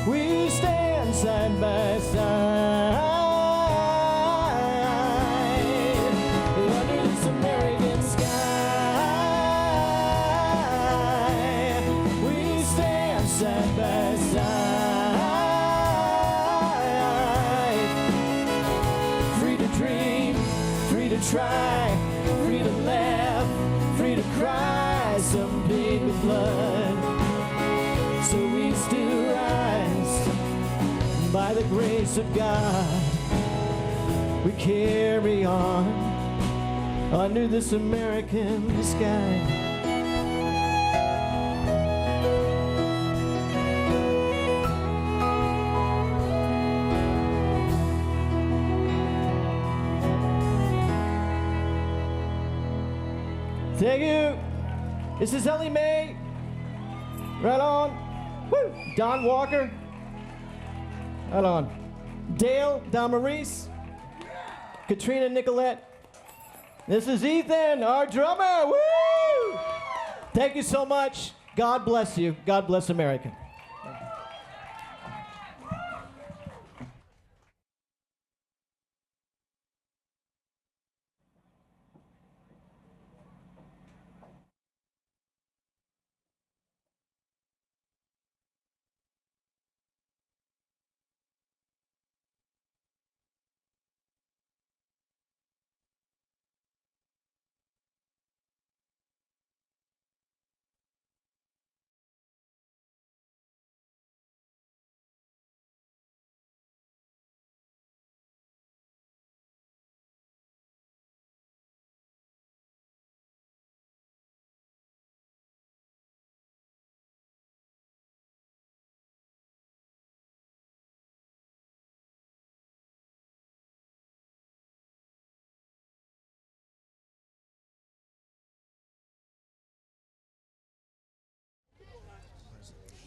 we stand side by side. Under this American sky, we stand side by side. Free to dream, free to try, free to laugh, free to cry, some pain with blood. So we still rise by the grace of God. We carry on under this American sky. Thank you. This is Ellie Mae. Right on. Woo. Don Walker. Right on. Dale Damaris. Katrina Nicolette. This is Ethan, our drummer. Woo! Thank you so much. God bless you. God bless America.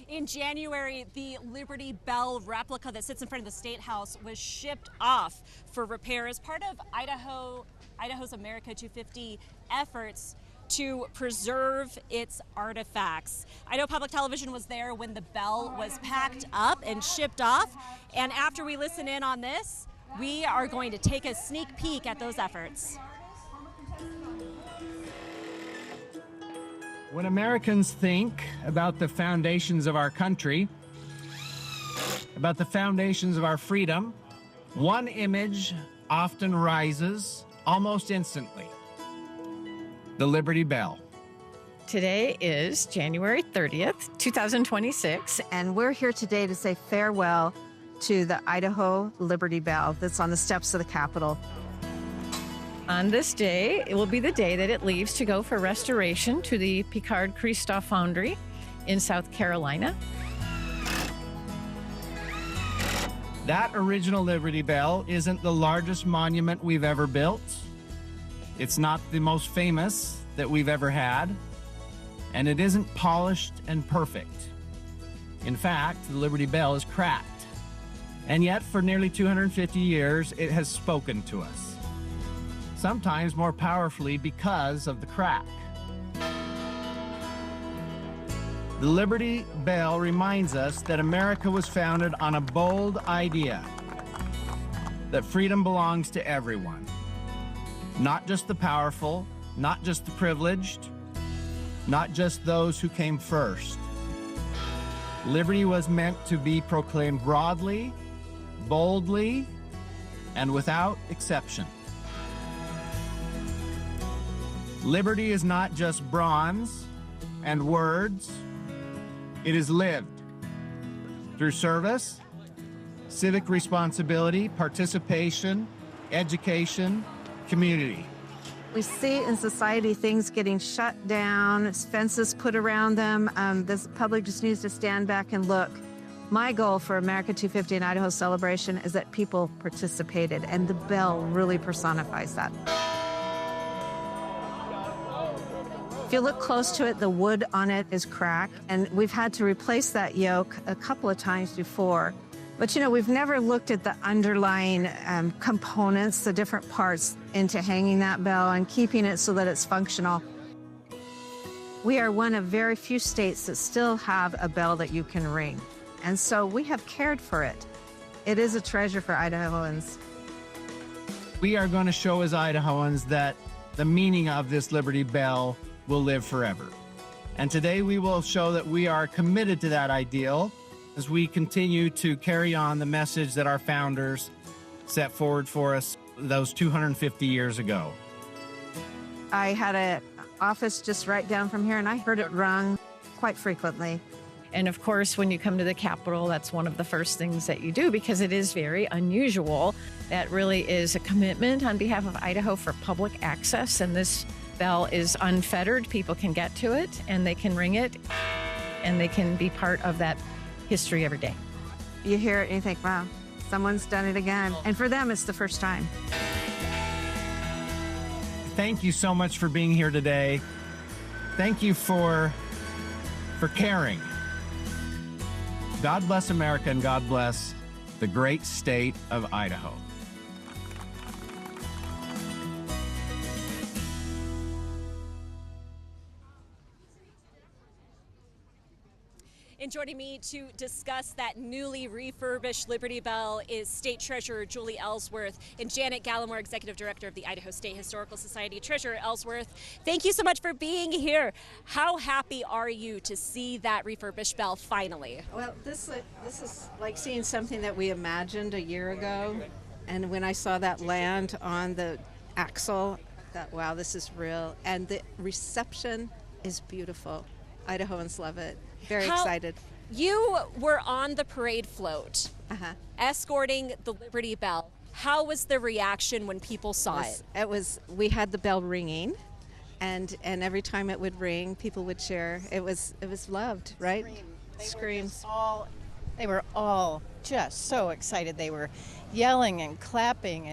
In January, the Liberty Bell replica that sits in front of the State House was shipped off for repair as part of Idaho's America 250 efforts to preserve its artifacts. Idaho Public Television was there when the bell was packed up and shipped off. And after we listen in on this, we are going to take a sneak peek at those efforts. When Americans think about the foundations of our country, about the foundations of our freedom, one image often rises almost instantly: the Liberty Bell. Today is January 30th, 2026, and we're here today to say farewell to the Idaho Liberty Bell that's on the steps of the Capitol. On this day, it will be the day that it leaves to go for restoration to the Picard-Christoph Foundry in South Carolina. That original Liberty Bell isn't the largest monument we've ever built. It's not the most famous that we've ever had. And it isn't polished and perfect. In fact, the Liberty Bell is cracked. And yet, for nearly 250 years, it has spoken to us. Sometimes more powerfully because of the crack. The Liberty Bell reminds us that America was founded on a bold idea: that freedom belongs to everyone. Not just the powerful, not just the privileged, not just those who came first. Liberty was meant to be proclaimed broadly, boldly, and without exception. Liberty is not just bronze and words. It is lived through service, civic responsibility, participation, education, community. We see in society things getting shut down, fences put around them. The public just needs to stand back and look. My goal for America 250 and Idaho Celebration is that people participated, and the bell really personifies that. If you look close to it, the wood on it is cracked, and we've had to replace that yoke a couple of times before. But you know, we've never looked at the underlying components, the different parts, into hanging that bell and keeping it so that it's functional. We are one of very few states that still have a bell that you can ring. And so we have cared for it. It is a treasure for Idahoans. We are going to show as Idahoans that the meaning of this Liberty Bell will live forever. And today we will show that we are committed to that ideal as we continue to carry on the message that our founders set forward for us those 250 years ago. I had an office just right down from here, and I heard it rung quite frequently. And of course, when you come to the Capitol, that's one of the first things that you do because it is very unusual. That really is a commitment on behalf of Idaho for public access, and this bell is unfettered. People can get to it, and they can ring it, and they can be part of that history every day. You hear it and you think, wow, someone's done it again. And for them, it's the first time. Thank you so much for being here today. Thank you for caring. God bless America and God bless the great state of Idaho. And joining me to discuss that newly refurbished Liberty Bell is State Treasurer Julie Ellsworth and Janet Gallimore, Executive Director of the Idaho State Historical Society. Treasurer Ellsworth, thank you so much for being here. How happy are you to see that refurbished bell finally? Well, this is like seeing something that we imagined a year ago. And when I saw that land on the axle, I thought, wow, this is real. And the reception is beautiful. Idahoans love it. Very excited. You were on the parade float, escorting the Liberty Bell. How was the reaction when people saw it? We had the bell ringing, and every time it would ring, people would cheer. It was loved, right? Screams. They were all just so excited. They were yelling and clapping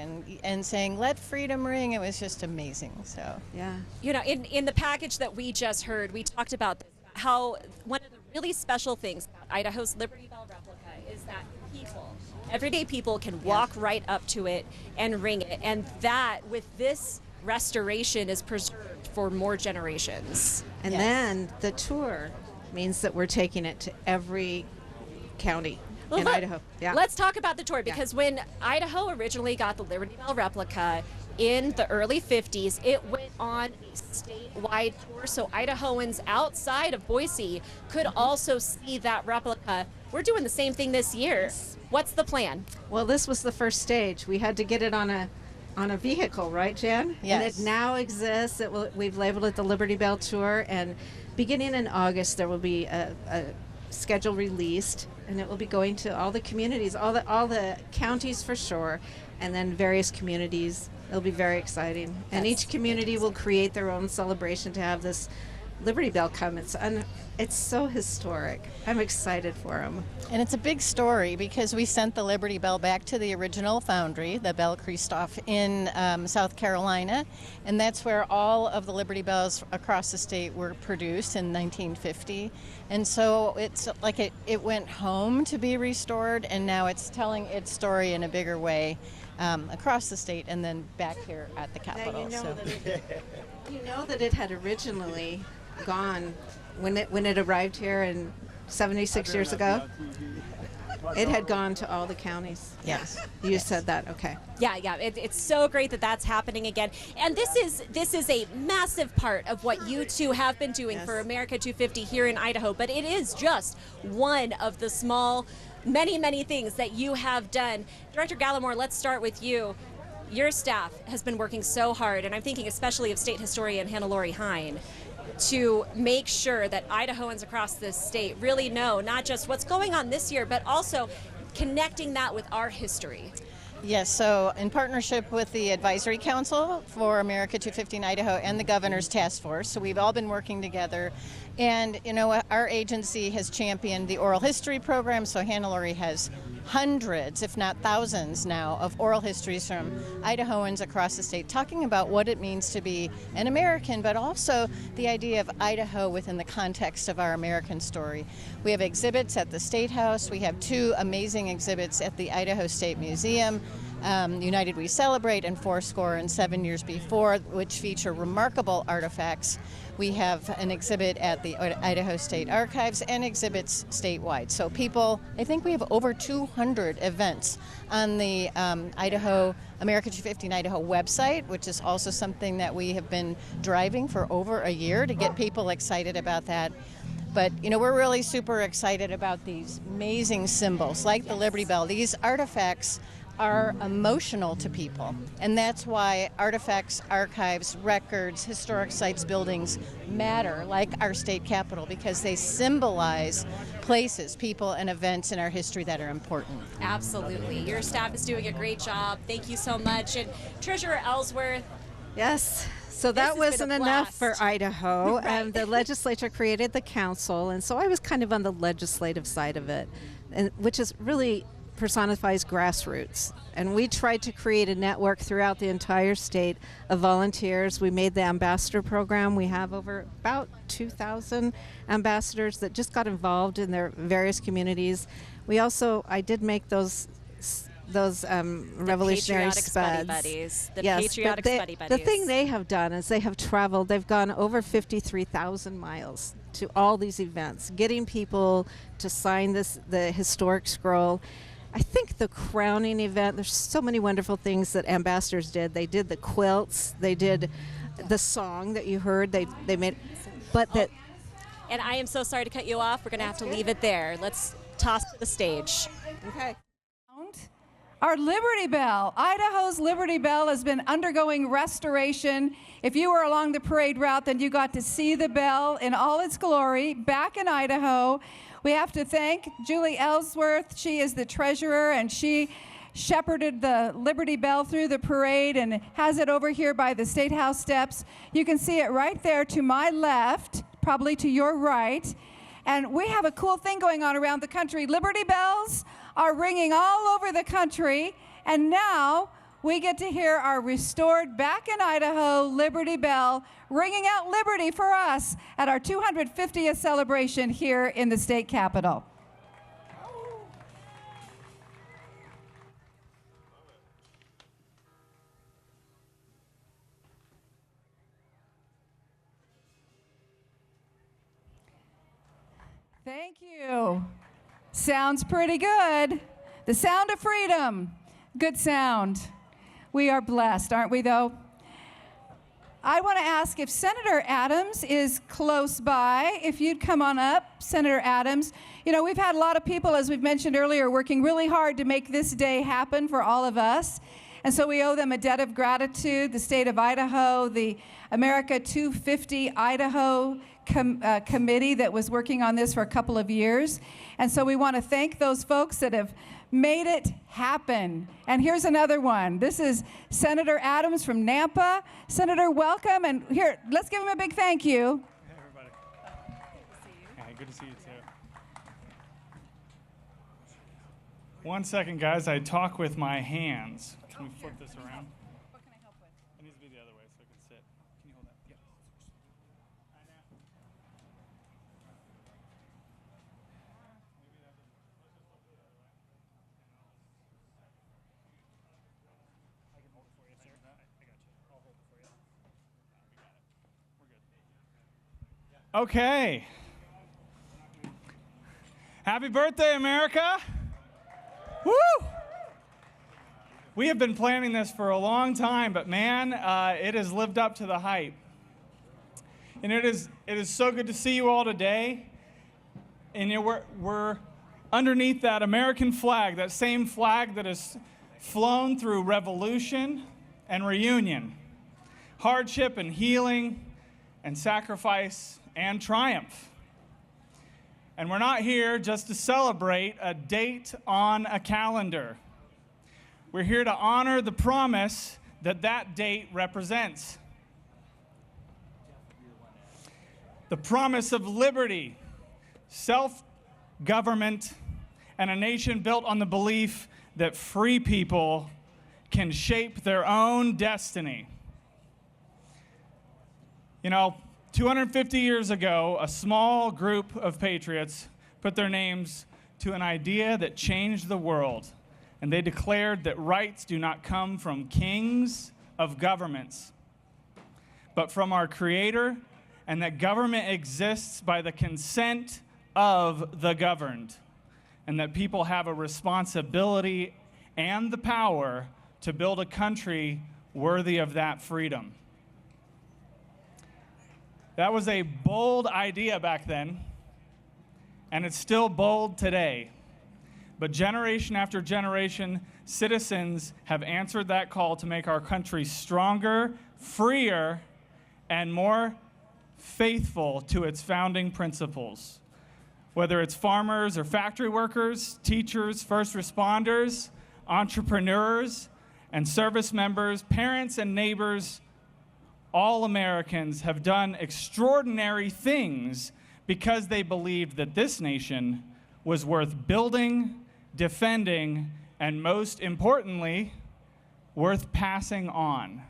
and saying, "Let freedom ring." It was just amazing. So yeah. You know, in the package that we just heard, we talked about how one of the really special things about Idaho's Liberty Bell replica is that everyday people can walk right up to it and ring it. And that, with this restoration, is preserved for more generations. And then the tour means that we're taking it to every county in Idaho. Yeah. Let's talk about the tour, because when Idaho originally got the Liberty Bell replica in the early 50s, it went on a statewide tour, so Idahoans outside of Boise could also see that replica. We're doing the same thing this year. What's the plan? Well, this was the first stage. We had to get it on a vehicle, right, Jan? Yes. And it now exists. We've labeled it the Liberty Bell Tour, and beginning in August, there will be a schedule released, and it will be going to all the communities, all the counties for sure, and then various communities. It'll be very exciting. And each community will create their own celebration to have this Liberty Bell come. It's so historic. I'm excited for them. And it's a big story because we sent the Liberty Bell back to the original foundry, the Bell Christoph, in South Carolina. And that's where all of the Liberty Bells across the state were produced in 1950. And so it's like it went home to be restored, and now it's telling its story in a bigger way across the state and then back here at the Capitol. Now, you know that it had originally gone when it arrived here in 76 years ago. It had gone to all the counties. Yes. You said that. Okay. Yeah. It's so great that that's happening again. And this is a massive part of what you two have been doing for America 250 here in Idaho. But it is just one of the small, many things that you have done. Director Gallimore, let's start with you. Your staff has been working so hard, and I'm thinking especially of State Historian Hannah-Lori Hine, to make sure that Idahoans across this state really know not just what's going on this year, but also connecting that with our history. Yes, so in partnership with the Advisory Council for America 250 in Idaho and the Governor's Task Force, so we've all been working together. And, you know, our agency has championed the oral history program, so Hannah-Lori has hundreds, if not thousands now, of oral histories from Idahoans across the state talking about what it means to be an American, but also the idea of Idaho within the context of our American story. We have exhibits at the State House. We have 2 amazing exhibits at the Idaho State Museum, United We Celebrate and 407 Years Before, which feature remarkable artifacts. We have an exhibit at the Idaho State Archives and exhibits statewide. So I think we have over 200 events on the Idaho America 250 in Idaho website, which is also something that we have been driving for over a year to get people excited about that. But, you know, we're really super excited about these amazing symbols like the Liberty Bell. These artifacts are emotional to people. And that's why artifacts, archives, records, historic sites, buildings matter, like our state capitol, because they symbolize places, people, and events in our history that are important. Absolutely. Your staff is doing a great job. Thank you so much. And Treasurer Ellsworth. Yes. So that wasn't enough for Idaho, and the legislature created the council, and so I was kind of on the legislative side of it, and which is really personifies grassroots. And we tried to create a network throughout the entire state of volunteers. We made the ambassador program. We have over about 2,000 ambassadors that just got involved in their various communities. I did make those revolutionary spuds. The patriotic buddy buddies. The thing they have done is they have traveled. They've gone over 53,000 miles to all these events, getting people to sign the historic scroll. I think the crowning event, there's so many wonderful things that ambassadors did. They did the quilts, they did the song that you heard, they made, but that. And I am so sorry to cut you off. We're going to have to leave it there. Let's toss to the stage. Okay. Our Liberty Bell, Idaho's Liberty Bell, has been undergoing restoration. If you were along the parade route, then you got to see the bell in all its glory back in Idaho. We have to thank Julie Ellsworth. She is the treasurer, and she shepherded the Liberty Bell through the parade and has it over here by the State House steps. You can see it right there to my left, probably to your right. And we have a cool thing going on around the country. Liberty bells are ringing all over the country, and now we get to hear our restored, back in Idaho, Liberty Bell ringing out liberty for us at our 250th celebration here in the state capitol. Thank you. Sounds pretty good. The sound of freedom. Good sound. We are blessed, aren't we, though? I want to ask if Senator Adams is close by, if you'd come on up, Senator Adams. You know, we've had a lot of people, as we've mentioned earlier, working really hard to make this day happen for all of us. And so we owe them a debt of gratitude. The state of Idaho, the America 250 Idaho committee that was working on this for a couple of years. And so we want to thank those folks that have made it happen. And here's another one. This is Senator Adams from Nampa. Senator, welcome. And here, let's give him a big thank you. Hey, everybody. Hey, good to see you, too. One second, guys. I talk with my hands. Can we flip this around? What can I help with? It needs to be the other way so I can sit. Can you hold that? Yeah. Okay. Happy birthday, America. Woo! We have been planning this for a long time, but man, it has lived up to the hype. And it is so good to see you all today. And we're underneath that American flag, that same flag that has flown through revolution and reunion, hardship and healing, and sacrifice and triumph. And we're not here just to celebrate a date on a calendar. We're here to honor the promise that that date represents. The promise of liberty, self-government, and a nation built on the belief that free people can shape their own destiny. You know, 250 years ago, a small group of patriots put their names to an idea that changed the world. And they declared that rights do not come from kings of governments, but from our Creator, and that government exists by the consent of the governed, and that people have a responsibility and the power to build a country worthy of that freedom. That was a bold idea back then, and it's still bold today. But generation after generation, citizens have answered that call to make our country stronger, freer, and more faithful to its founding principles. Whether it's farmers or factory workers, teachers, first responders, entrepreneurs, and service members, parents and neighbors, all Americans have done extraordinary things because they believed that this nation was worth building, defending, and most importantly, worth passing on.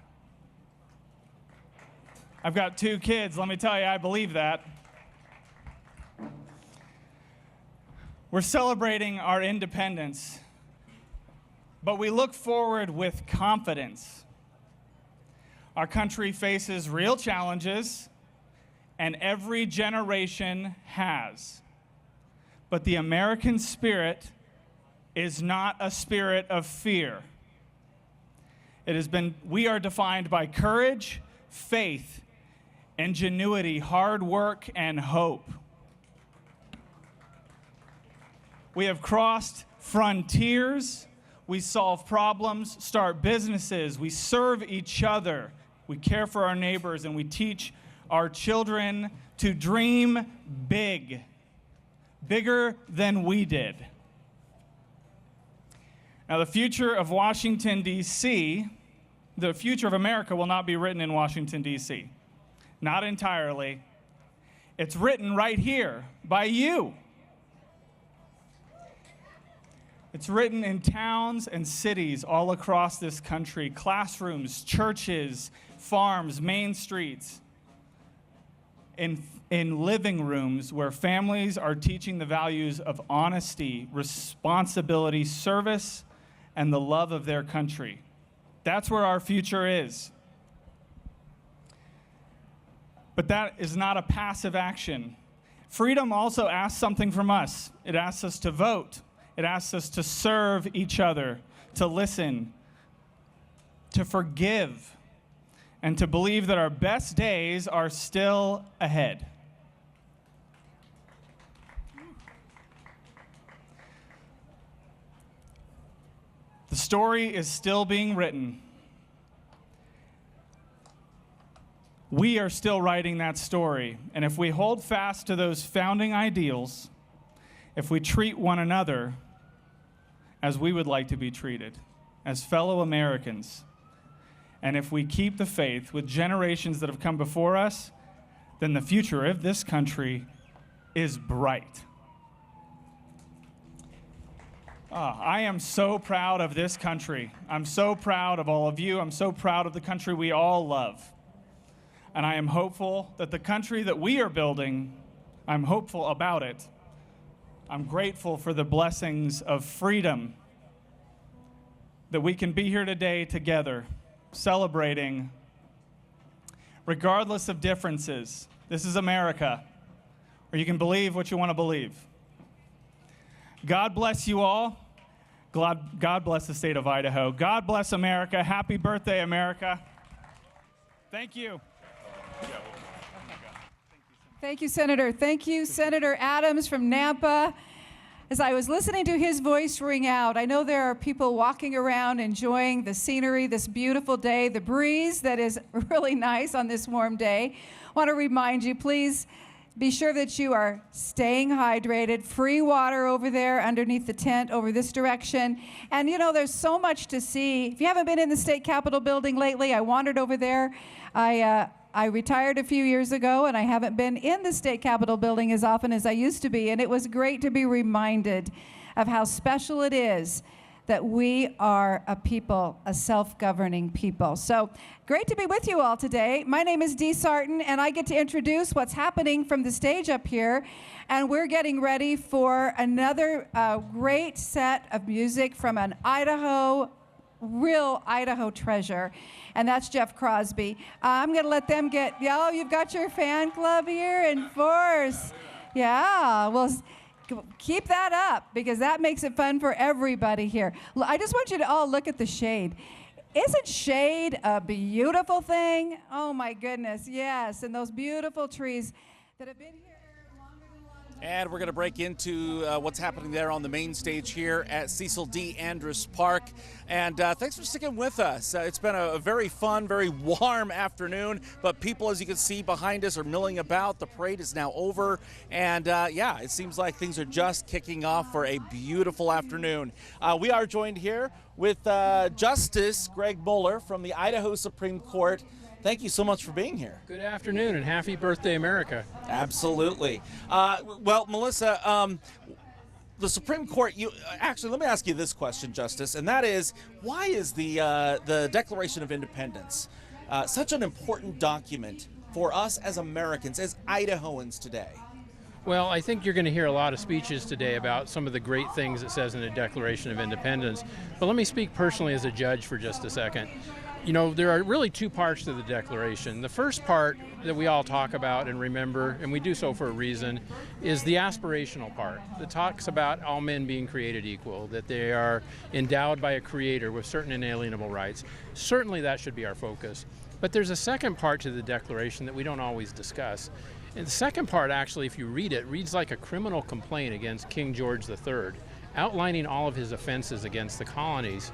I've got 2 kids. Let me tell you, I believe that. We're celebrating our independence, but we look forward with confidence. Our country faces real challenges, and every generation has. But the American spirit is not a spirit of fear. We are defined by courage, faith, ingenuity, hard work, and hope. We have crossed frontiers, we solve problems, start businesses, we serve each other, we care for our neighbors, and we teach our children to dream big, bigger than we did. Now, the future of Washington, D.C., the future of America will not be written in Washington, D.C. Not entirely. It's written right here by you. It's written in towns and cities all across this country, classrooms, churches, farms, main streets, in living rooms where families are teaching the values of honesty, responsibility, service, and the love of their country. That's where our future is. But that is not a passive action. Freedom also asks something from us. It asks us to vote. It asks us to serve each other, to listen, to forgive, and to believe that our best days are still ahead. The story is still being written. We are still writing that story. And if we hold fast to those founding ideals, if we treat one another as we would like to be treated, as fellow Americans, and if we keep the faith with generations that have come before us, then the future of this country is bright. I am so proud of this country. I'm so proud of all of you. I'm so proud of the country we all love. And I am hopeful that the country that we are building, I'm hopeful about it. I'm grateful for the blessings of freedom that we can be here today together, celebrating, regardless of differences. This is America, where you can believe what you want to believe. God bless you all. God bless the state of Idaho. God bless America. Happy birthday, America. Thank you. Thank you, Senator. Thank you, Senator Adams from Nampa. As I was listening to his voice ring out, I know there are people walking around enjoying the scenery, this beautiful day, the breeze that is really nice on this warm day. I want to remind you, please be sure that you are staying hydrated. Free water over there underneath the tent over this direction. And you know, there's so much to see. If you haven't been in the state capitol building lately, I wandered over there. I retired a few years ago, and I haven't been in the state capitol building as often as I used to be. And it was great to be reminded of how special it is that we are a people, a self-governing people. So great to be with you all today. My name is Dee Sarton, and I get to introduce what's happening from the stage up here. And we're getting ready for another great set of music from an real Idaho treasure, and that's Jeff Crosby. I'm going to let them you've got your fan club here in force. Yeah, well, keep that up, because that makes it fun for everybody here. I just want you to all look at the shade. Isn't shade a beautiful thing? Oh my goodness, yes, and those beautiful trees that have been here longer than And we're going to break into what's happening there on the main stage here at Cecil D. Andrus Park. And thanks for sticking with us. It's been a very fun, very warm afternoon, but people, as you can see behind us, are milling about. The parade is now over. And yeah, it seems like things are just kicking off for a beautiful afternoon. We are joined here with Justice Greg Mueller from the Idaho Supreme Court. Thank you so much for being here. Good afternoon and happy birthday, America. Absolutely. Well, Melissa, the Supreme Court, actually, let me ask you this question, Justice, and that is, why is the Declaration of Independence such an important document for us as Americans, as Idahoans today? Well, I think you're going to hear a lot of speeches today about some of the great things it says in the Declaration of Independence, but let me speak personally as a judge for just a second. You know, there are really two parts to the Declaration. The first part that we all talk about and remember, and we do so for a reason, is the aspirational part that talks about all men being created equal, that they are endowed by a creator with certain inalienable rights. Certainly that should be our focus. But there's a second part to the Declaration that we don't always discuss. And the second part, actually, if you read it, reads like a criminal complaint against King George III, outlining all of his offenses against the colonies.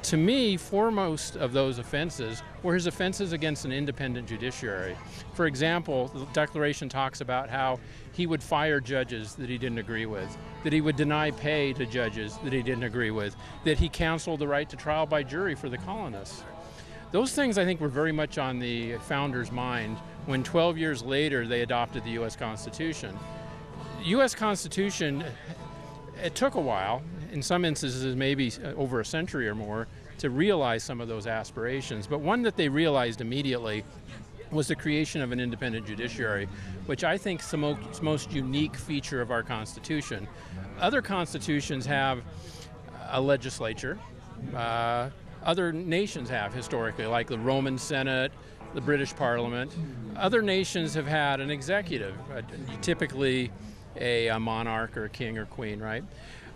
To me, foremost of those offenses were his offenses against an independent judiciary. For example, the Declaration talks about how he would fire judges that he didn't agree with, that he would deny pay to judges that he didn't agree with, that he canceled the right to trial by jury for the colonists. Those things, I think, were very much on the founders' mind when 12 years later they adopted the U.S. Constitution. The U.S. Constitution, it took a while, in some instances maybe over a century or more, to realize some of those aspirations. But one that they realized immediately was the creation of an independent judiciary, which I think is the most unique feature of our Constitution. Other constitutions have a legislature. Other nations have historically, like the Roman Senate, the British Parliament. Other nations have had an executive, typically a monarch or a king or queen, right?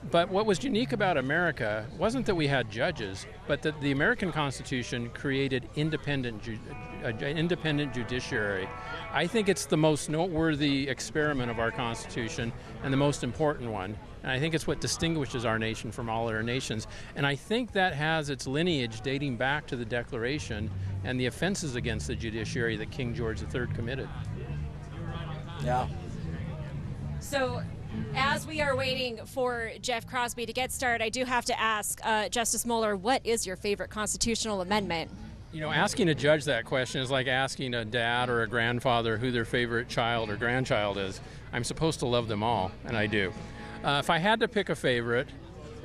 But what was unique about America wasn't that we had judges, but that the American Constitution created independent judiciary. I think it's the most noteworthy experiment of our Constitution and the most important one. And I think it's what distinguishes our nation from all other nations. And I think that has its lineage dating back to the Declaration and the offenses against the judiciary that King George III committed. Yeah. So, as we are waiting for Jeff Crosby to get started, I do have to ask Justice Mueller, what is your favorite constitutional amendment? You know, asking a judge that question is like asking a dad or a grandfather who their favorite child or grandchild is. I'm supposed to love them all, and I do. If I had to pick a favorite,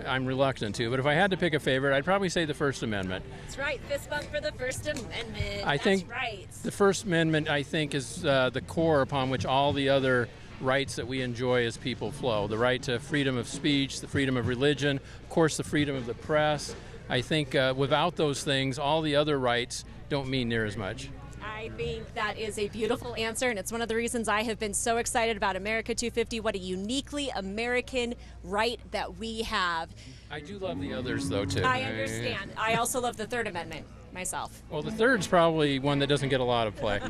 I'm reluctant to, but if I had to pick a favorite, I'd probably say the First Amendment. That's right, fist bump for the First Amendment. I think right. The First Amendment, I think, is the core upon which all the other rights that we enjoy as people flow. The right to freedom of speech, the freedom of religion, of course the freedom of the press. I think without those things, all the other rights don't mean near as much. I think that is a beautiful answer, and it's one of the reasons I have been so excited about America 250. What a uniquely American right that we have. I do love the others, though, too. I understand. I also love the Third Amendment myself. Well, the third's probably one that doesn't get a lot of play.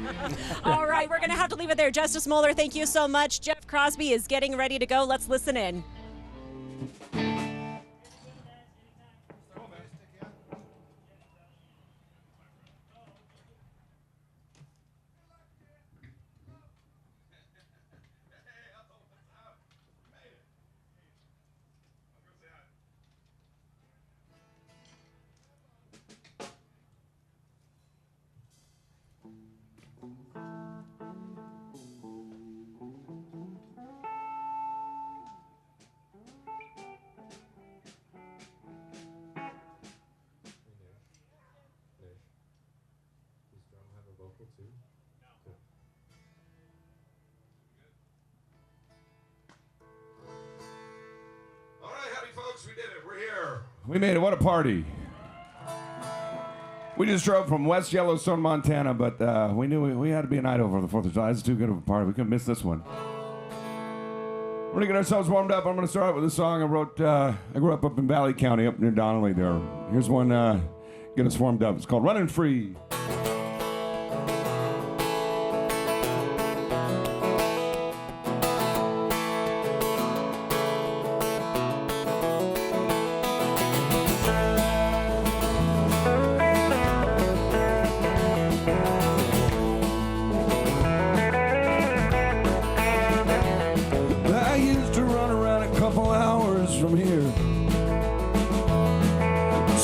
All right, we're going to have to leave it there. Justice Mueller, thank you so much. Jeff Crosby is getting ready to go. Let's listen in. We did it. We're here. We made it. What a party. We just drove from West Yellowstone, Montana, but we knew we had to be in Idaho for the 4th of July. It's too good of a party. We couldn't miss this one. We're going to get ourselves warmed up. I'm going to start out with a song I wrote. I grew up in Valley County, up near Donnelly there. Here's one, get us warmed up. It's called Running Free.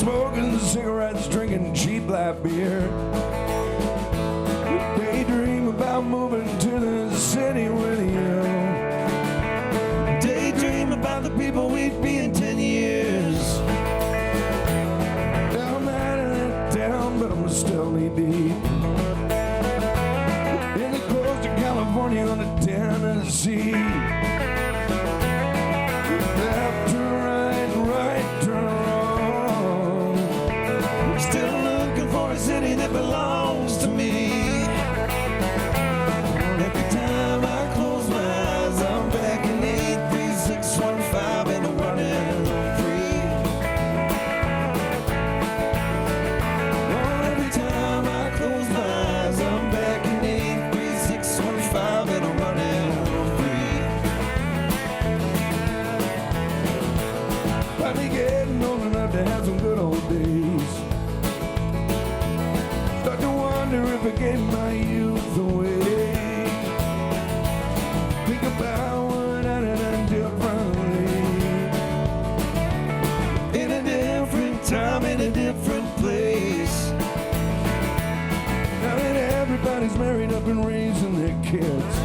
Smoking cigarettes, drinking cheap light beer. Daydream about moving to the city with you. Daydream about the people we'd be in 10 years. Now I'm out of that town, but I'm still knee deep in the coast of California on the Tennessee. Left to right, right to wrong. Still looking for a city that belongs to me. Every time I close my eyes, I'm back in 83615 and I'm running free. Oh, every time I close my eyes, I'm back in 83615 and I'm running free. Finally getting old enough to have some good old days. Start to wonder if I gave my youth away. Think about what I done differently. In a different time, in a different place. Now that everybody's married up and raising their kids.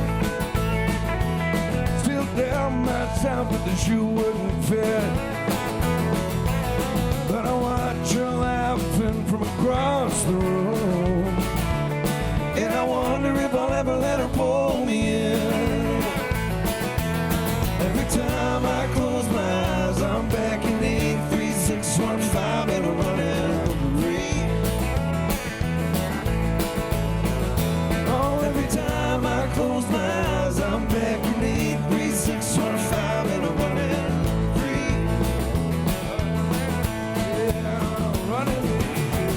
Still down myself, but the shoe wouldn't fit. But I watch her laughing from across the room. And I wonder if I'll ever let her pull me in. Every time I close my eyes, I'm back in 83615 and I'm running free. Oh, every time I close my eyes, I'm back in 83615 and I'm running free. Yeah, I'm running free.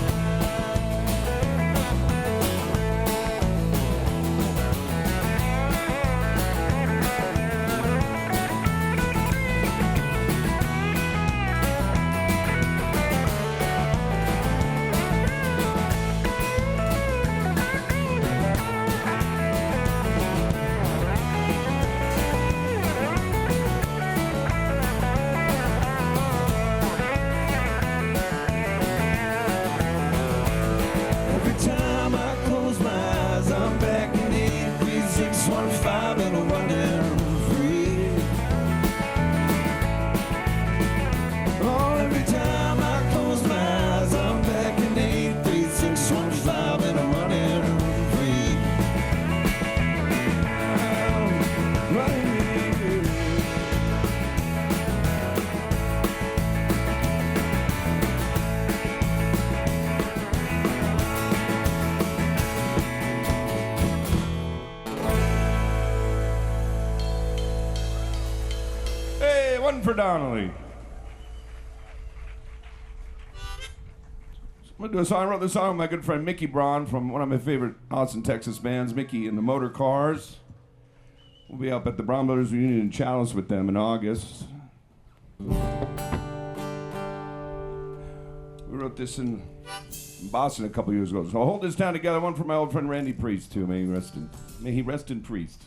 Every time I close my eyes, I'm back in 83615 and I'm running free. Oh, every time I close my eyes, I'm back in 83615 and I'm running free. I'm running free. Hey, one for Donnelly. I'm gonna do a song. I wrote this song with my good friend Mickey Braun from one of my favorite Austin, Texas bands, Mickey and the Motor Cars. We'll be up at the Braun Brothers reunion in Chalice with them in August. We wrote this in Boston a couple years ago. So I'll hold this down together. One for my old friend Randy Priest too. May he rest in Priest.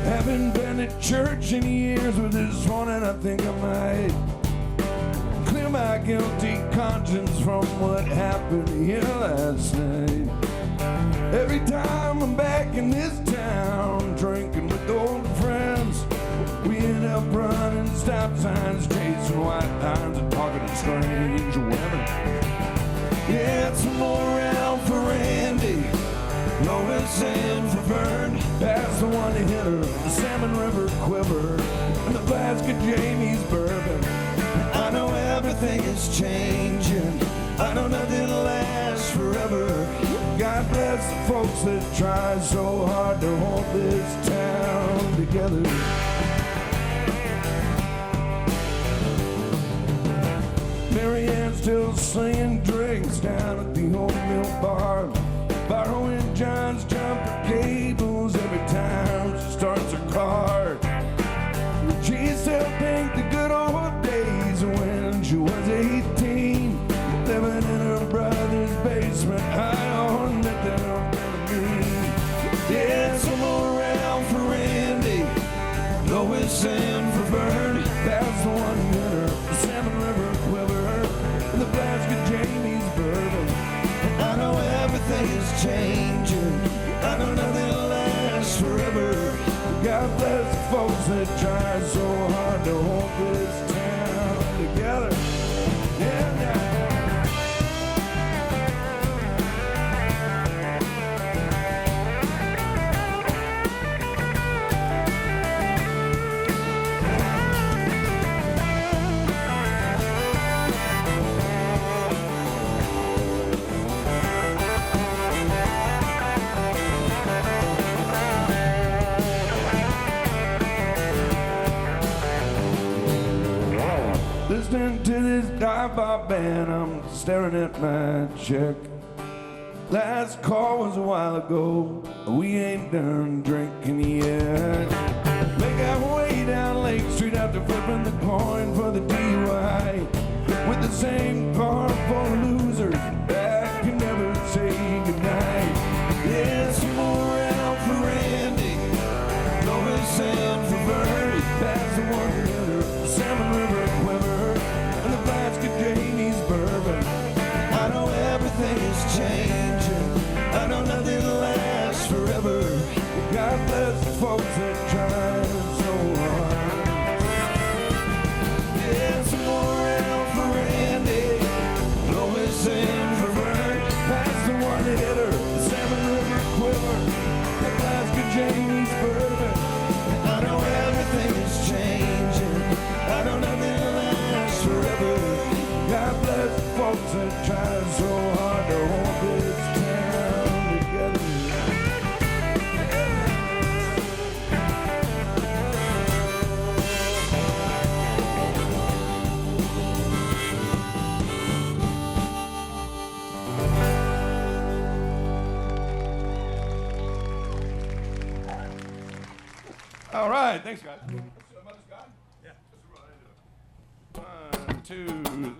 Haven't been at church in years with this one, and I think I might clear my guilty conscience from what happened here last night. Every time I'm back in this town, drinking with old friends, we end up running stop signs, chasing white lines, and talking to strange women. Yeah, it's some more round for Randy. Lois and for Vern, that's the one that hit her, the Salmon River Quiver, and the flask of Jamie's bourbon. I know everything is changing, I know nothing lasts forever. God bless the folks that try so hard to hold this town together. Mary Ann's still slinging drinks down at the old mill bar, borrowing John's jumper cables every time listen for Vern, that's the one hitter. The Salmon River Quiver, and the Glasgow Jamie's bourbon. I know everything is changing. I know nothing lasts forever. God bless the folks that try so hard to hold this town together. Yeah, listening to this dive-bar band, I'm staring at my check. Last call was a while ago, we ain't done drinking yet. Make our way down Lake Street after flipping the coin for the DUI. With the same car full of losers that can never say goodnight. Yeah, some more out for Randy, Lois and for Vern, that's the one hitter, the Salmon River Quiver, and the Glasgow Jamie's bourbon. I know everything is changing. I know nothing lasts forever. God bless the folks that try so hard. Yeah, some more out for Randy, Lois and for Vern, that's the one hitter, the Salmon River Quiver, the Glasgow Jamie's bourbon. I know everything is changing. I know nothing lasts forever. God bless the folks that try so hard to hold this town together. All right, thanks, guys. Yeah. 1, 2, 3.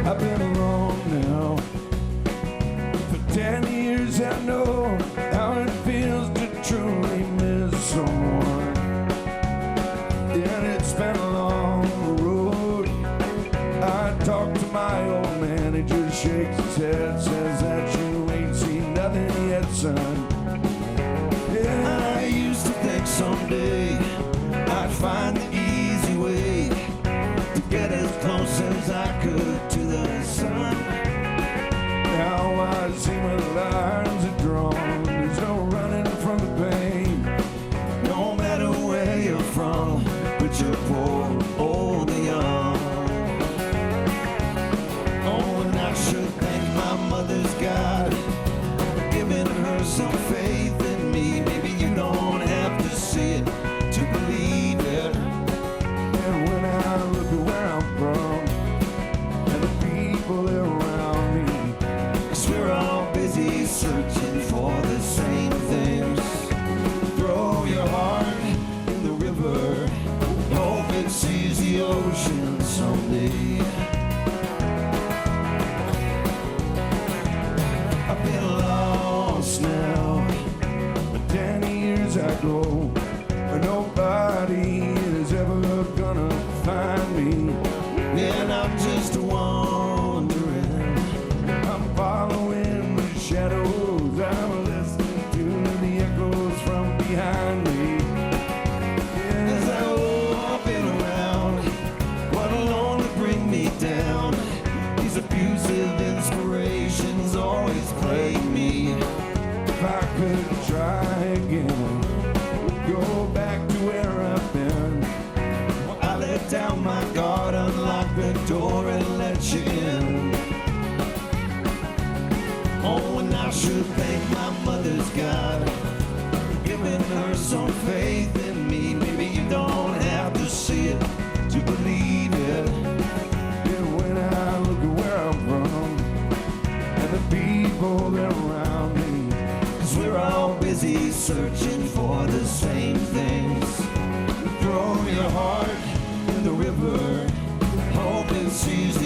I've been alone now for 10 years. I know how it feels to truly miss someone. And it's been a long road. I talk to my old man, he just shakes his head, says that you ain't seen nothing yet, son. Yeah, I used to think someday I'd find the easy way to get as close as I could to the sun. Now I see where the lines are drawn. There's no running from the pain, no matter where you're from, but you're poor, old or young. Oh, and I should thank my mother's God for giving her some faith in me. Maybe you don't have to see it to believe it. And when I look at where I'm from and the people around me, 'cause we're all busy searching for the same things. Throw your heart in the river, hope it sees the ocean someday. I've been lost now for 10 years ago. Nobody is ever gonna find me, and I'm just wandering. I'm following the shadows. I'm listening to the echoes from behind me. As I walk around, what alone to bring me down? These abusive inspirations always plague me. If I could try again, go back to where I've been. Well, I let down my guard, unlock the door and let you in. Oh, and I should thank my mother's God for giving her some faith in me. Maybe you don't have to see it to believe it. And when I look at where I'm from and the people that are around me, 'cause we're all busy searching for the same things. Throw your heart in the river, hope it sees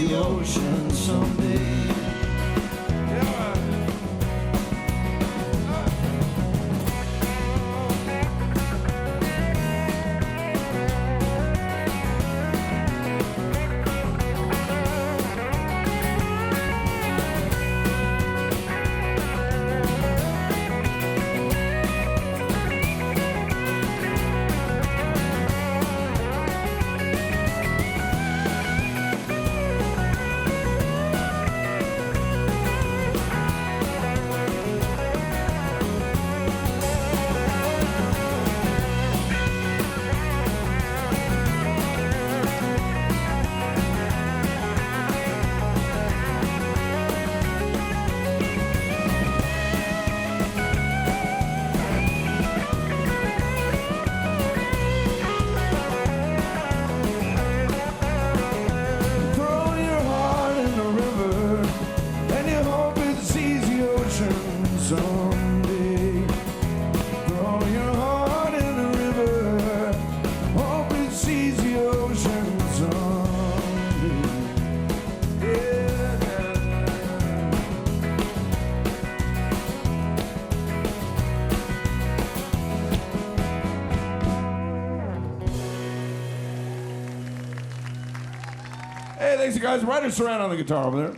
Hey, thanks, you guys. Ryder Saran on the guitar over there.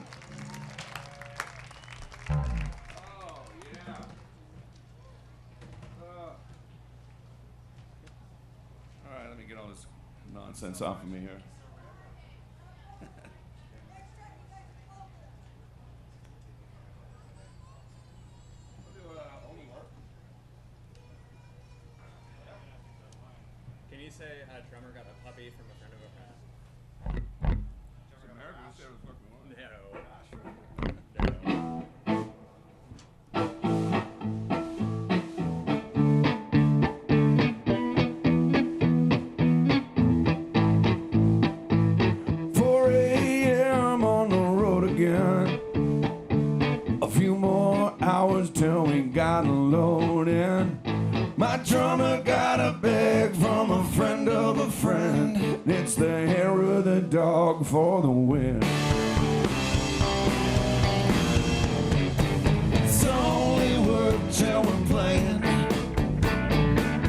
All right, let me get all this nonsense off of me here. Can you say drummer got a puppy from a friend of a friend? No. 4 a.m. on the road again. A few more hours till we gotta load in. My drummer got a bag from a friend of a friend. It's the hair of the dog for the win. It's only work till we're playing.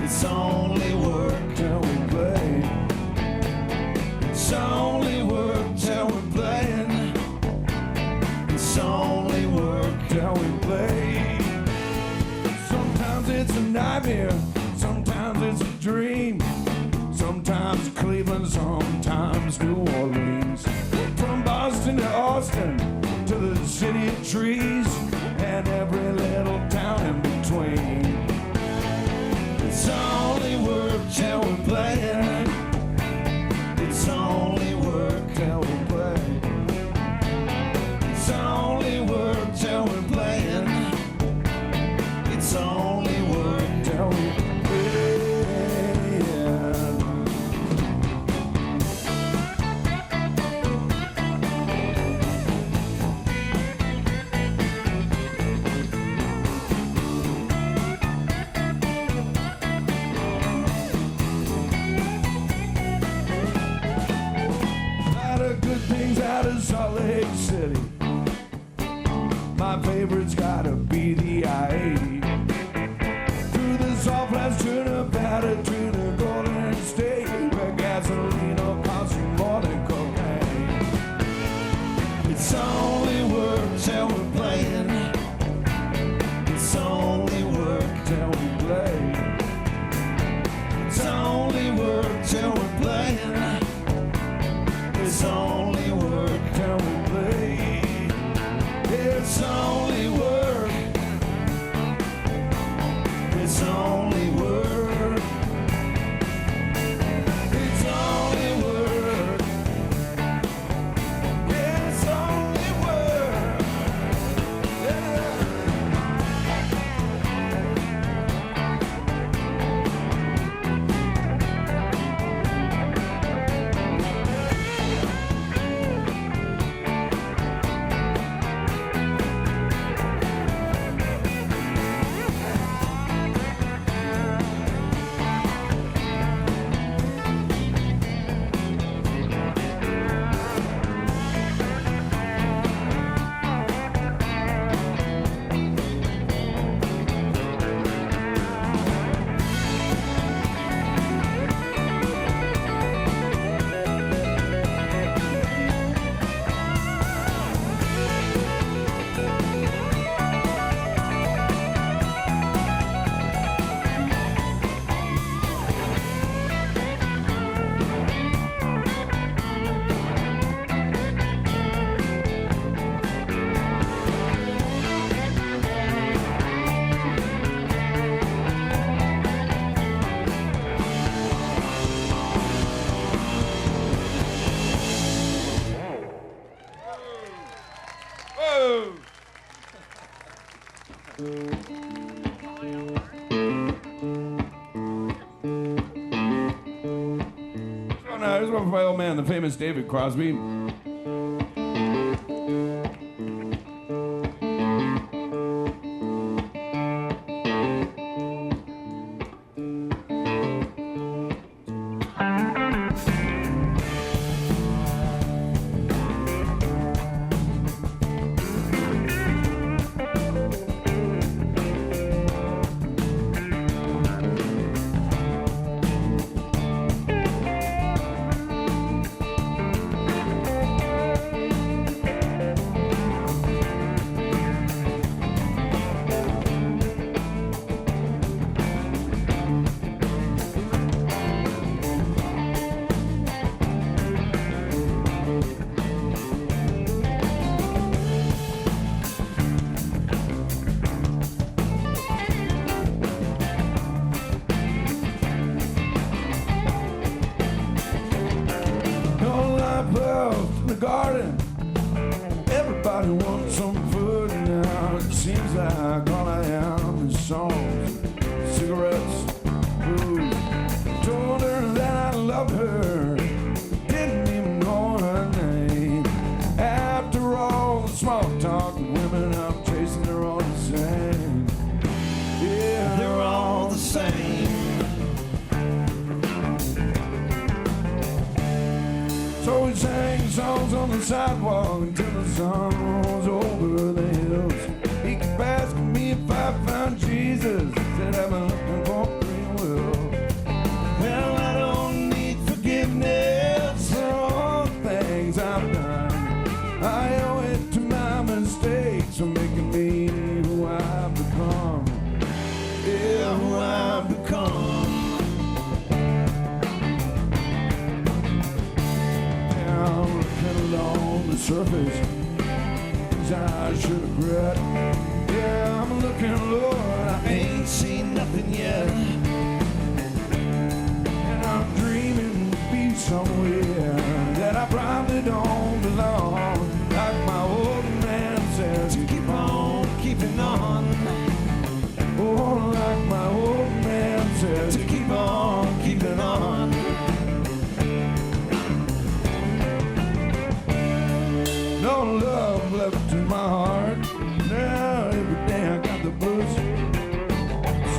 It's only work till we play. It's only work till we're playing. It's only work till we play. Sometimes it's a nightmare, sometimes it's a dream. Sometimes Cleveland, sometimes New Orleans. From Boston to Austin, to the city of trees, and every little town in between. It's only work till we're playing. It's only work till we play. It's only work till we're playing. It's only work till we play. Out of Salt Lake City, my favorite's gotta be the I-80. Through the Salt Flats to Nevada to the Golden State, where gasoline will cost you more than cocaine. It's only work till we're playing. It's only work till we play. It's only work till we're playing. It's only work till we play. It's only work. It's only work. It's only work. It's only work. Yeah. Here's one for my old man, the famous David Crosby. pearls in the garden. Everybody wants some food now. It seems like all I am is songs, cigarettes, booze. Told her that I loved her, didn't even know her name. After all the small talk, women I'm chasing, they're all the same. Yeah, they're all the same. So we sang songs on the sidewalk until the sun rose over the hills. He kept asking me if I found Jesus, said I've been looking for free will. Well, I don't need forgiveness for all the things I've done. I owe it to my mistakes for making me who I've become. Yeah, who I've become. I'm looking along the surface, things I should regret. Yeah, I'm looking, Lord, I ain't seen nothing yet. And I'm dreaming to be somewhere that I probably don't belong. Like my old man says, keep on keeping on. Oh, like my old man says, keep on keeping on. No love left in my heart. Now every day I got the blues.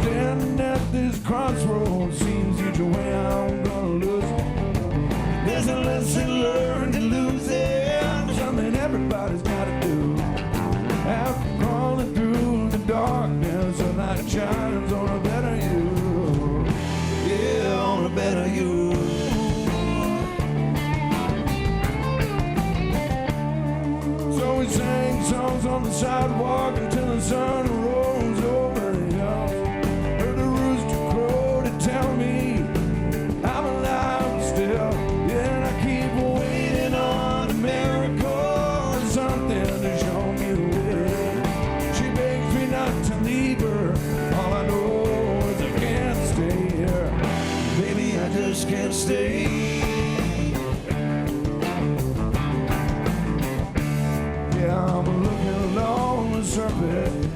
Standing at this crossroads, seems each way I'm gonna lose. There's a lesson learned in losing, something everybody's gotta do. After crawling through the darkness, a light shines on a better you. Yeah, on a better you. So we sang songs on the sidewalk until the sun rose over the hills. Heard the rooster crow to tell me I'm alive still. Yeah, and I keep waiting on a miracle, something to show me the way. She begs me not to leave her. All I know is I can't stay here. Baby, I just can't stay. I'm looking along the surface,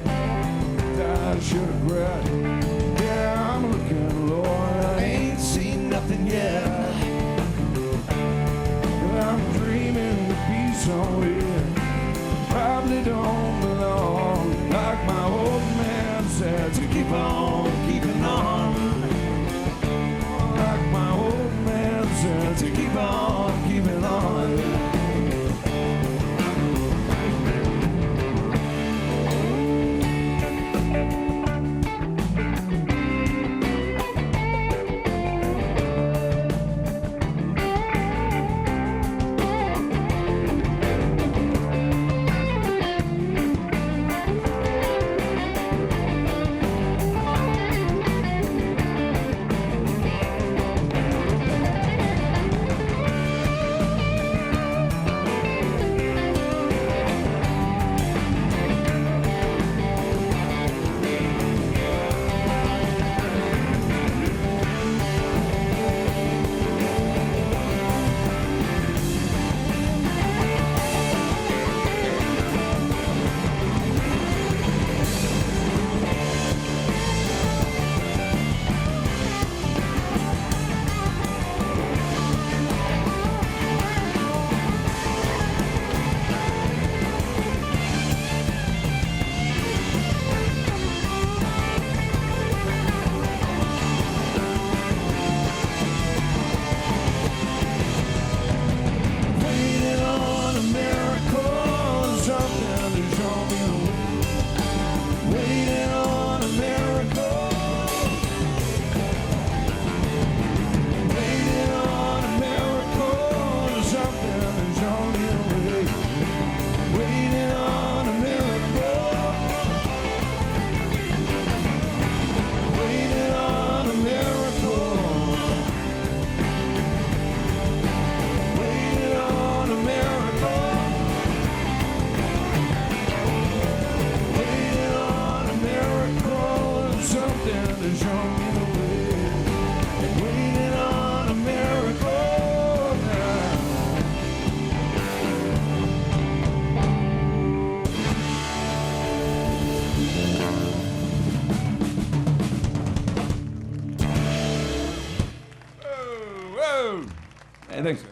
thanks.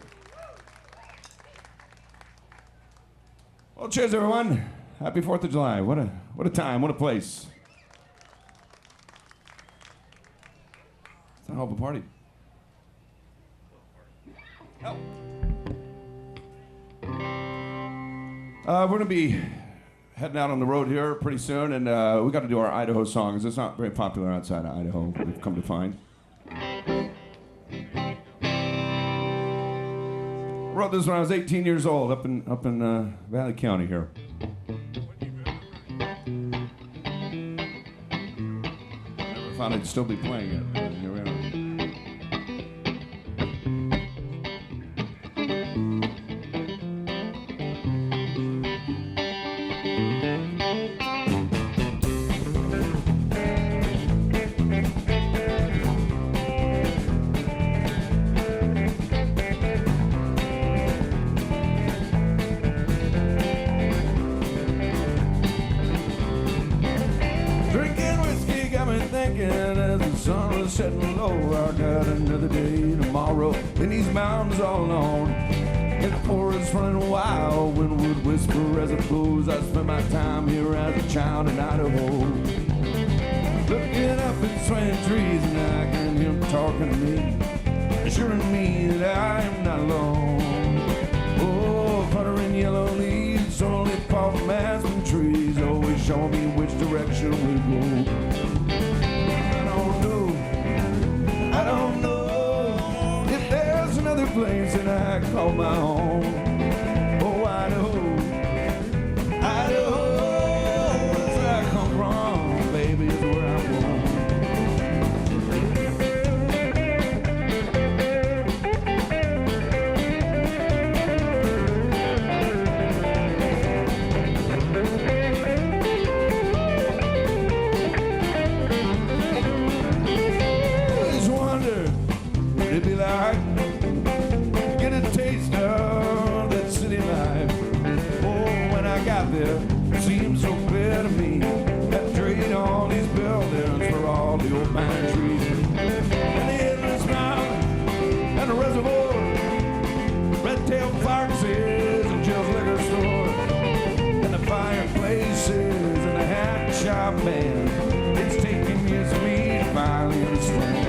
Well, cheers, everyone. Happy 4th of July. What a time, what a place. It's a hell of a party. Oh. We're going to be heading out on the road here pretty soon, and we got to do our Idaho songs. It's not very popular outside of Idaho, we've come to find. Wrote this when I was 18 years old, up in Valley County here. Never thought I'd still be playing it. And here we are. Setting low, I got another day tomorrow in these mountains all alone. In the forest running wild, windwood whisper as it blows. I spent my time here as a child in Idaho, looking up at swaying trees, and I can hear them talking to me, assuring me that I am not alone. Oh, fluttering yellow leaves slowly fall from aspen trees, always show me which direction we go. I don't know if there's another place that I call my own. Oh, Idaho, Idaho, that's where I come from, baby, is where I'm from. It'd be like get a taste of that city life. Oh, when I got there, it seemed so clear to me that trade all these buildings for all the old pine trees and the endless mountain and the reservoir, red-tailed foxes and Jill's liquor store and the fireplaces and the hat shop man. It's taken years for me to finally understand.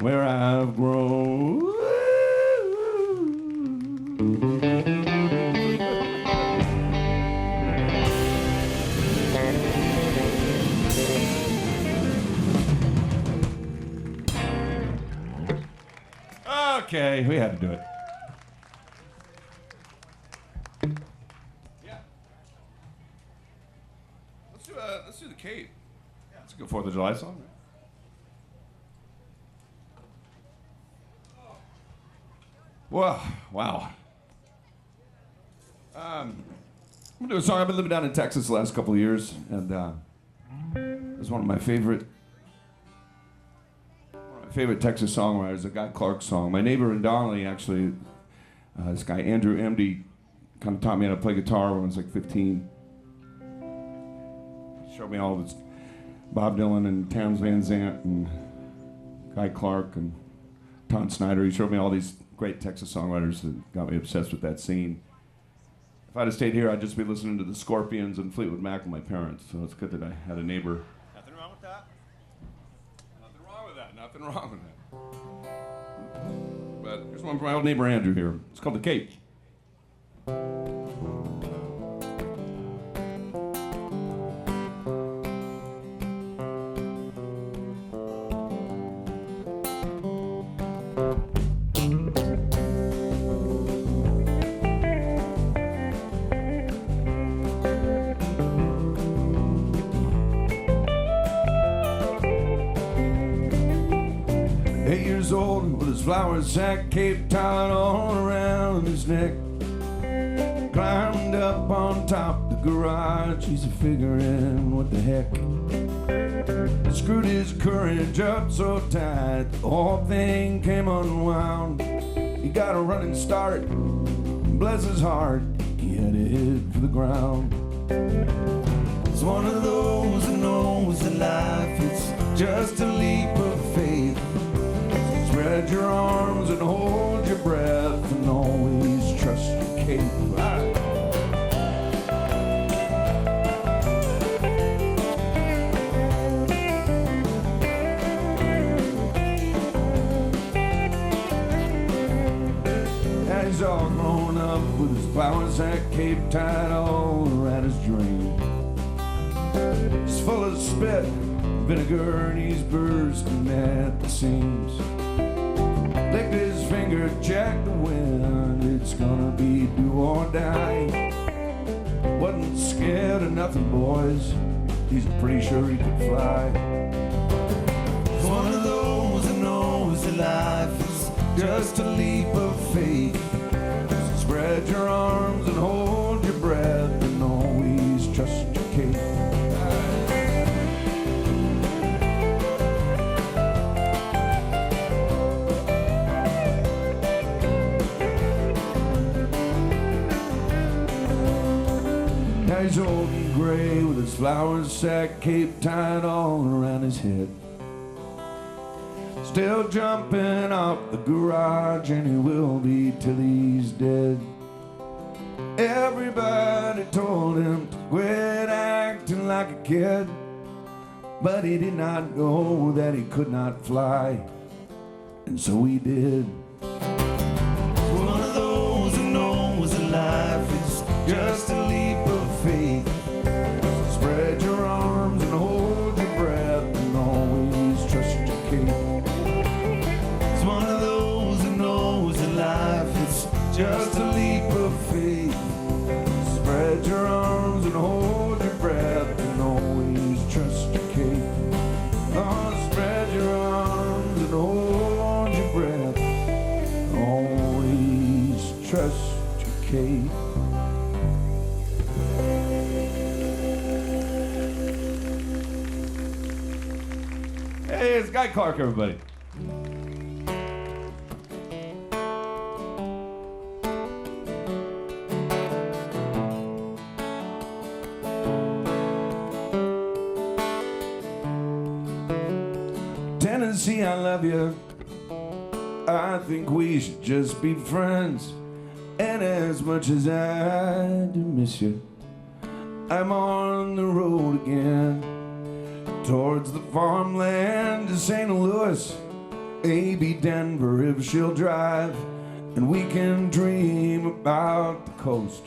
Where I've grown. Okay, we had to do it. Yeah. Let's do the Cape. Yeah, it's a good 4th of July song. Right? Well, wow. I'm gonna do a song. I've been living down in Texas the last couple of years, and it's one of my favorite Texas songwriters, a Guy Clark song. My neighbor in Donnelly, actually, this guy Andrew Emdy, kind of taught me how to play guitar when I was like 15. He showed me all of his Bob Dylan and Townes Van Zandt and Guy Clark and Tom Snyder. He showed me all these great Texas songwriters that got me obsessed with that scene. If I'd have stayed here, I'd just be listening to the Scorpions and Fleetwood Mac with my parents. So it's good that I had a neighbor. Nothing wrong with that. Nothing wrong with that. Nothing wrong with that. But here's one from my old neighbor Andrew here. It's called The Cape. 8 years old with his flour sack cape tied all around his neck. Climbed up on top of the garage, he's a figuring what the heck. Screwed his courage up so tight, the whole thing came unwound. He got a running start, bless his heart, he headed for the ground. It's one of those that knows that life is just a leap of faith. Spread your arms and hold your breath and always trust your cape. And he's all grown up with his flour sack cape tied all around his dream. He's full of spit, vinegar, and he's bursting at the seams. Licked his finger, checked the wind, it's gonna be do or die. Wasn't scared of nothing, boys, he's pretty sure he could fly. It's one of those that knows that life is just a leap of faith. So spread your arms and hold your breath and always trust your cape. He's old and gray with his flour sack cape tied all around his head. Still jumping off the garage, and he will be till he's dead. Everybody told him to quit acting like a kid, but he did not know that he could not fly, and so he did. One of those who knows that life is just a leap of faith. Spread your arms and hold your breath and always trust your cape. It's one of those who knows that life is just a leap of faith. Spread your arms and hold your breath and always trust your cape. Oh, spread your arms and hold your breath, always trust your cape. Hey, it's Guy Clark, everybody. Tennessee, I love you. I think we should just be friends. And as much as I do miss you, I'm on the road again. Towards the farmland to St. Louis, maybe Denver if she'll drive, and we can dream about the coast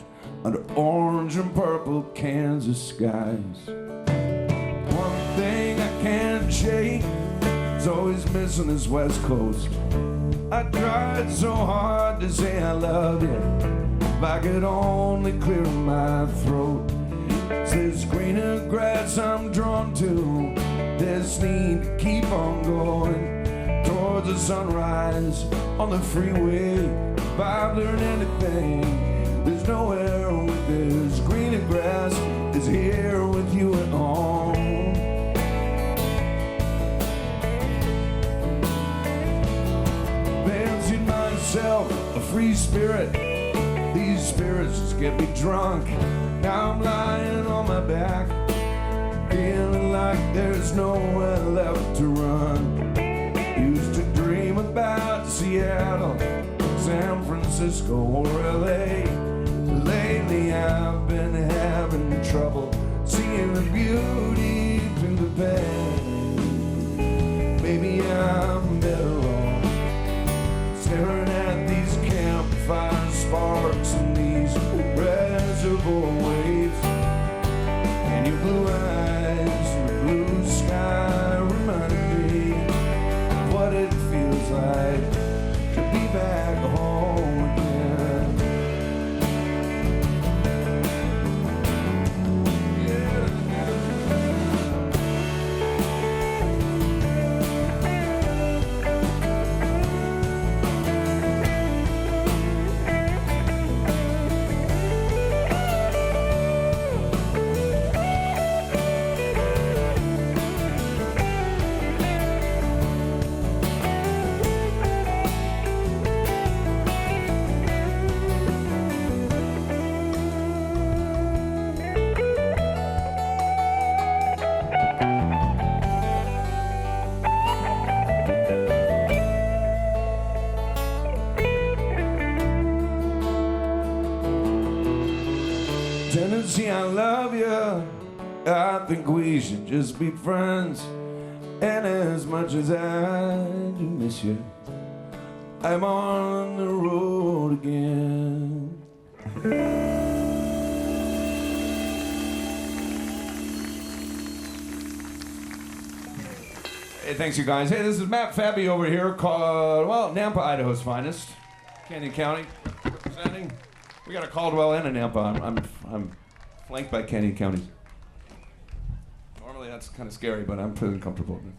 under orange and purple Kansas skies. One thing I can't shake is always missing this West Coast. I tried so hard to say I love you, if I could only clear my throat. It's this greener grass I'm drawn to, this need to keep on going towards the sunrise on the freeway. If I've learned anything, there's nowhere free spirit. These spirits just get me drunk. Now I'm lying on my back, feeling like there's nowhere left to run. Used to dream about Seattle, San Francisco, or LA. Lately I've been having trouble seeing the beauty through the pain. Maybe I'm better off staring at these campfire sparks and these reservoir waves. And your blue eyes and the blue sky reminded me of what it feels like to be back home again. Tennessee, I love you. I think we should just be friends. And as much as I do miss you, I'm on the road again. Hey, thanks you guys. Hey, this is Matt Fabi over here called, well, Nampa, Idaho's finest. Canyon County representing. We got a Caldwell and a Nampa. I'm flanked by Canyon counties. Normally that's kind of scary, but I'm feeling comfortable with it.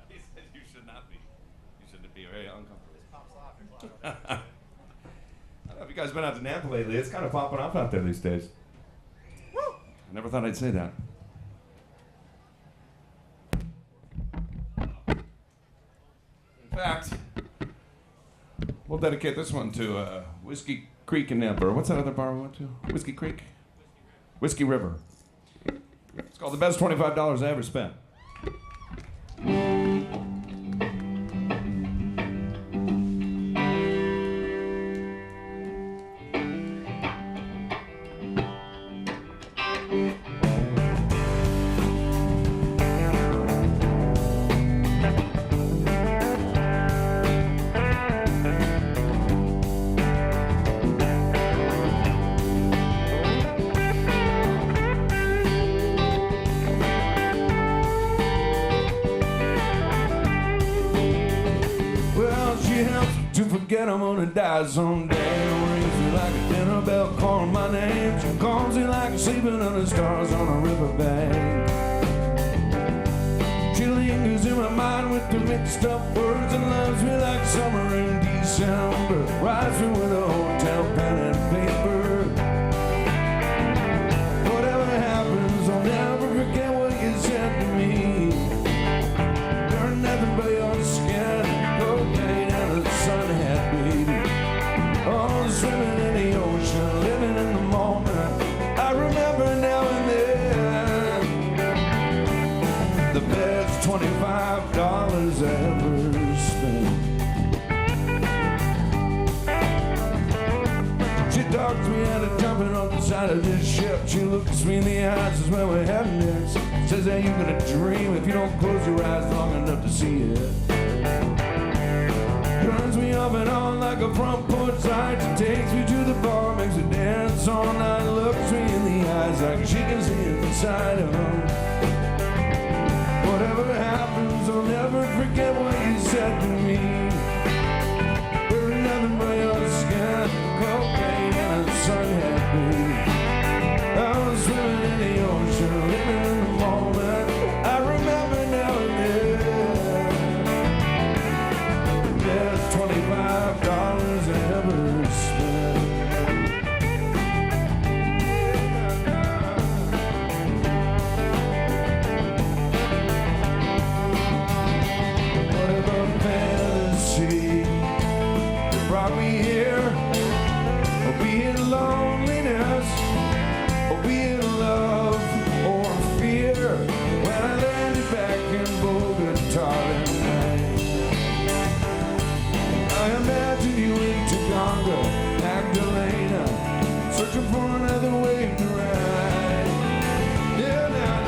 He said you should not be. You should be very uncomfortable. I don't know if you guys been out to Nampa lately. It's kind of popping off out there these days. Woo! I never thought I'd say that. In fact, we'll dedicate this one to Whiskey Creek in Nampa. What's that other bar we went to? Whiskey Creek? Whiskey River. It's called The Best $25 I Ever Spent. To forget I'm gonna die someday. Rings me like a dinner bell calling my name. She calls me like sleeping under stars on a riverbank. She lingers in my mind with the mixed up words and loves me like summer in December. Rides me with a hotel pen and paper. Whatever happens, I'll never forget what you said to me. You're nothing but your skin, cocaine, and a sun hat, baby. Oh, swimming in the ocean, living in the moment. I remember now and then the best $25 I ever spent. She talks me out of jumping off the side of this ship. She looks me in the eyes, says, where we're heading next. Says, are you gonna dream if you don't close your eyes long enough to see it? Turns me up and on like a front porch light. She takes me to the bar, makes me dance all night. Looks me in the eyes like she can see inside of her. Whatever happens, I'll never forget what you said to me. We're nothing but your skin, cocaine, and a sun hat, baby. I was swimming in the ocean, living in the moment. I remember now and then the best $25 I ever spent. Oh, searching for another wave to ride. Yeah, nah,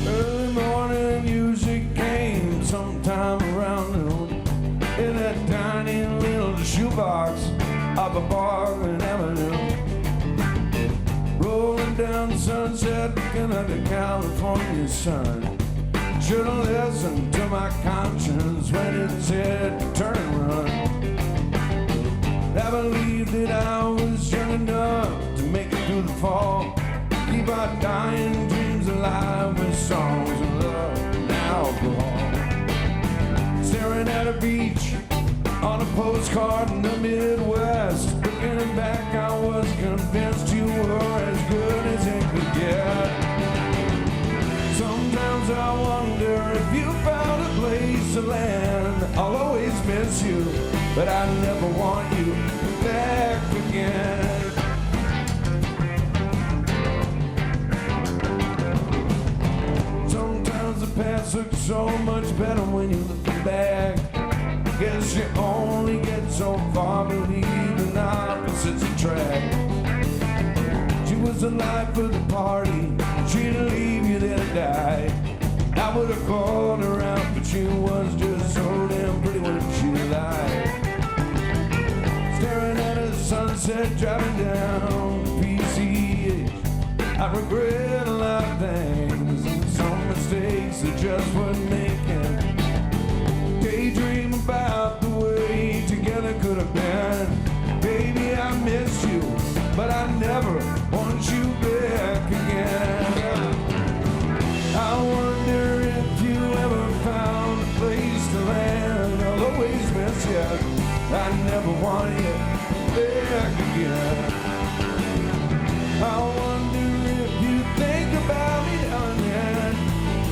early morning music came sometime around noon in that tiny little shoebox up a Bargain Avenue. Rolling down the sunset, looking at the California sun. Should've listened to my conscience when it said turn and run. I believed that I was young enough to make it through the fall. Keep our dying dreams alive with songs of love and alcohol. Staring at a beach on a postcard in the Midwest. Looking back, I was convinced you were as good as it could get. Sometimes I wonder if you found a place to land. I'll always miss you, but I never want you back again. Sometimes the past looks so much better when you look back. Guess you only get so far believing opposites attract. She was the life of the party, she'd leave you there to die. I would have called her out, but she was just so damn pretty when she lied. Staring at a sunset, driving down PCH. I regret a lot of things, and some mistakes are just worth making. Daydream about the way together could have been. Baby, I miss you, but I never want you back again. I wonder if you ever found a place to land. I'll always miss you, I never want you back again. I wonder if you think about me now and then.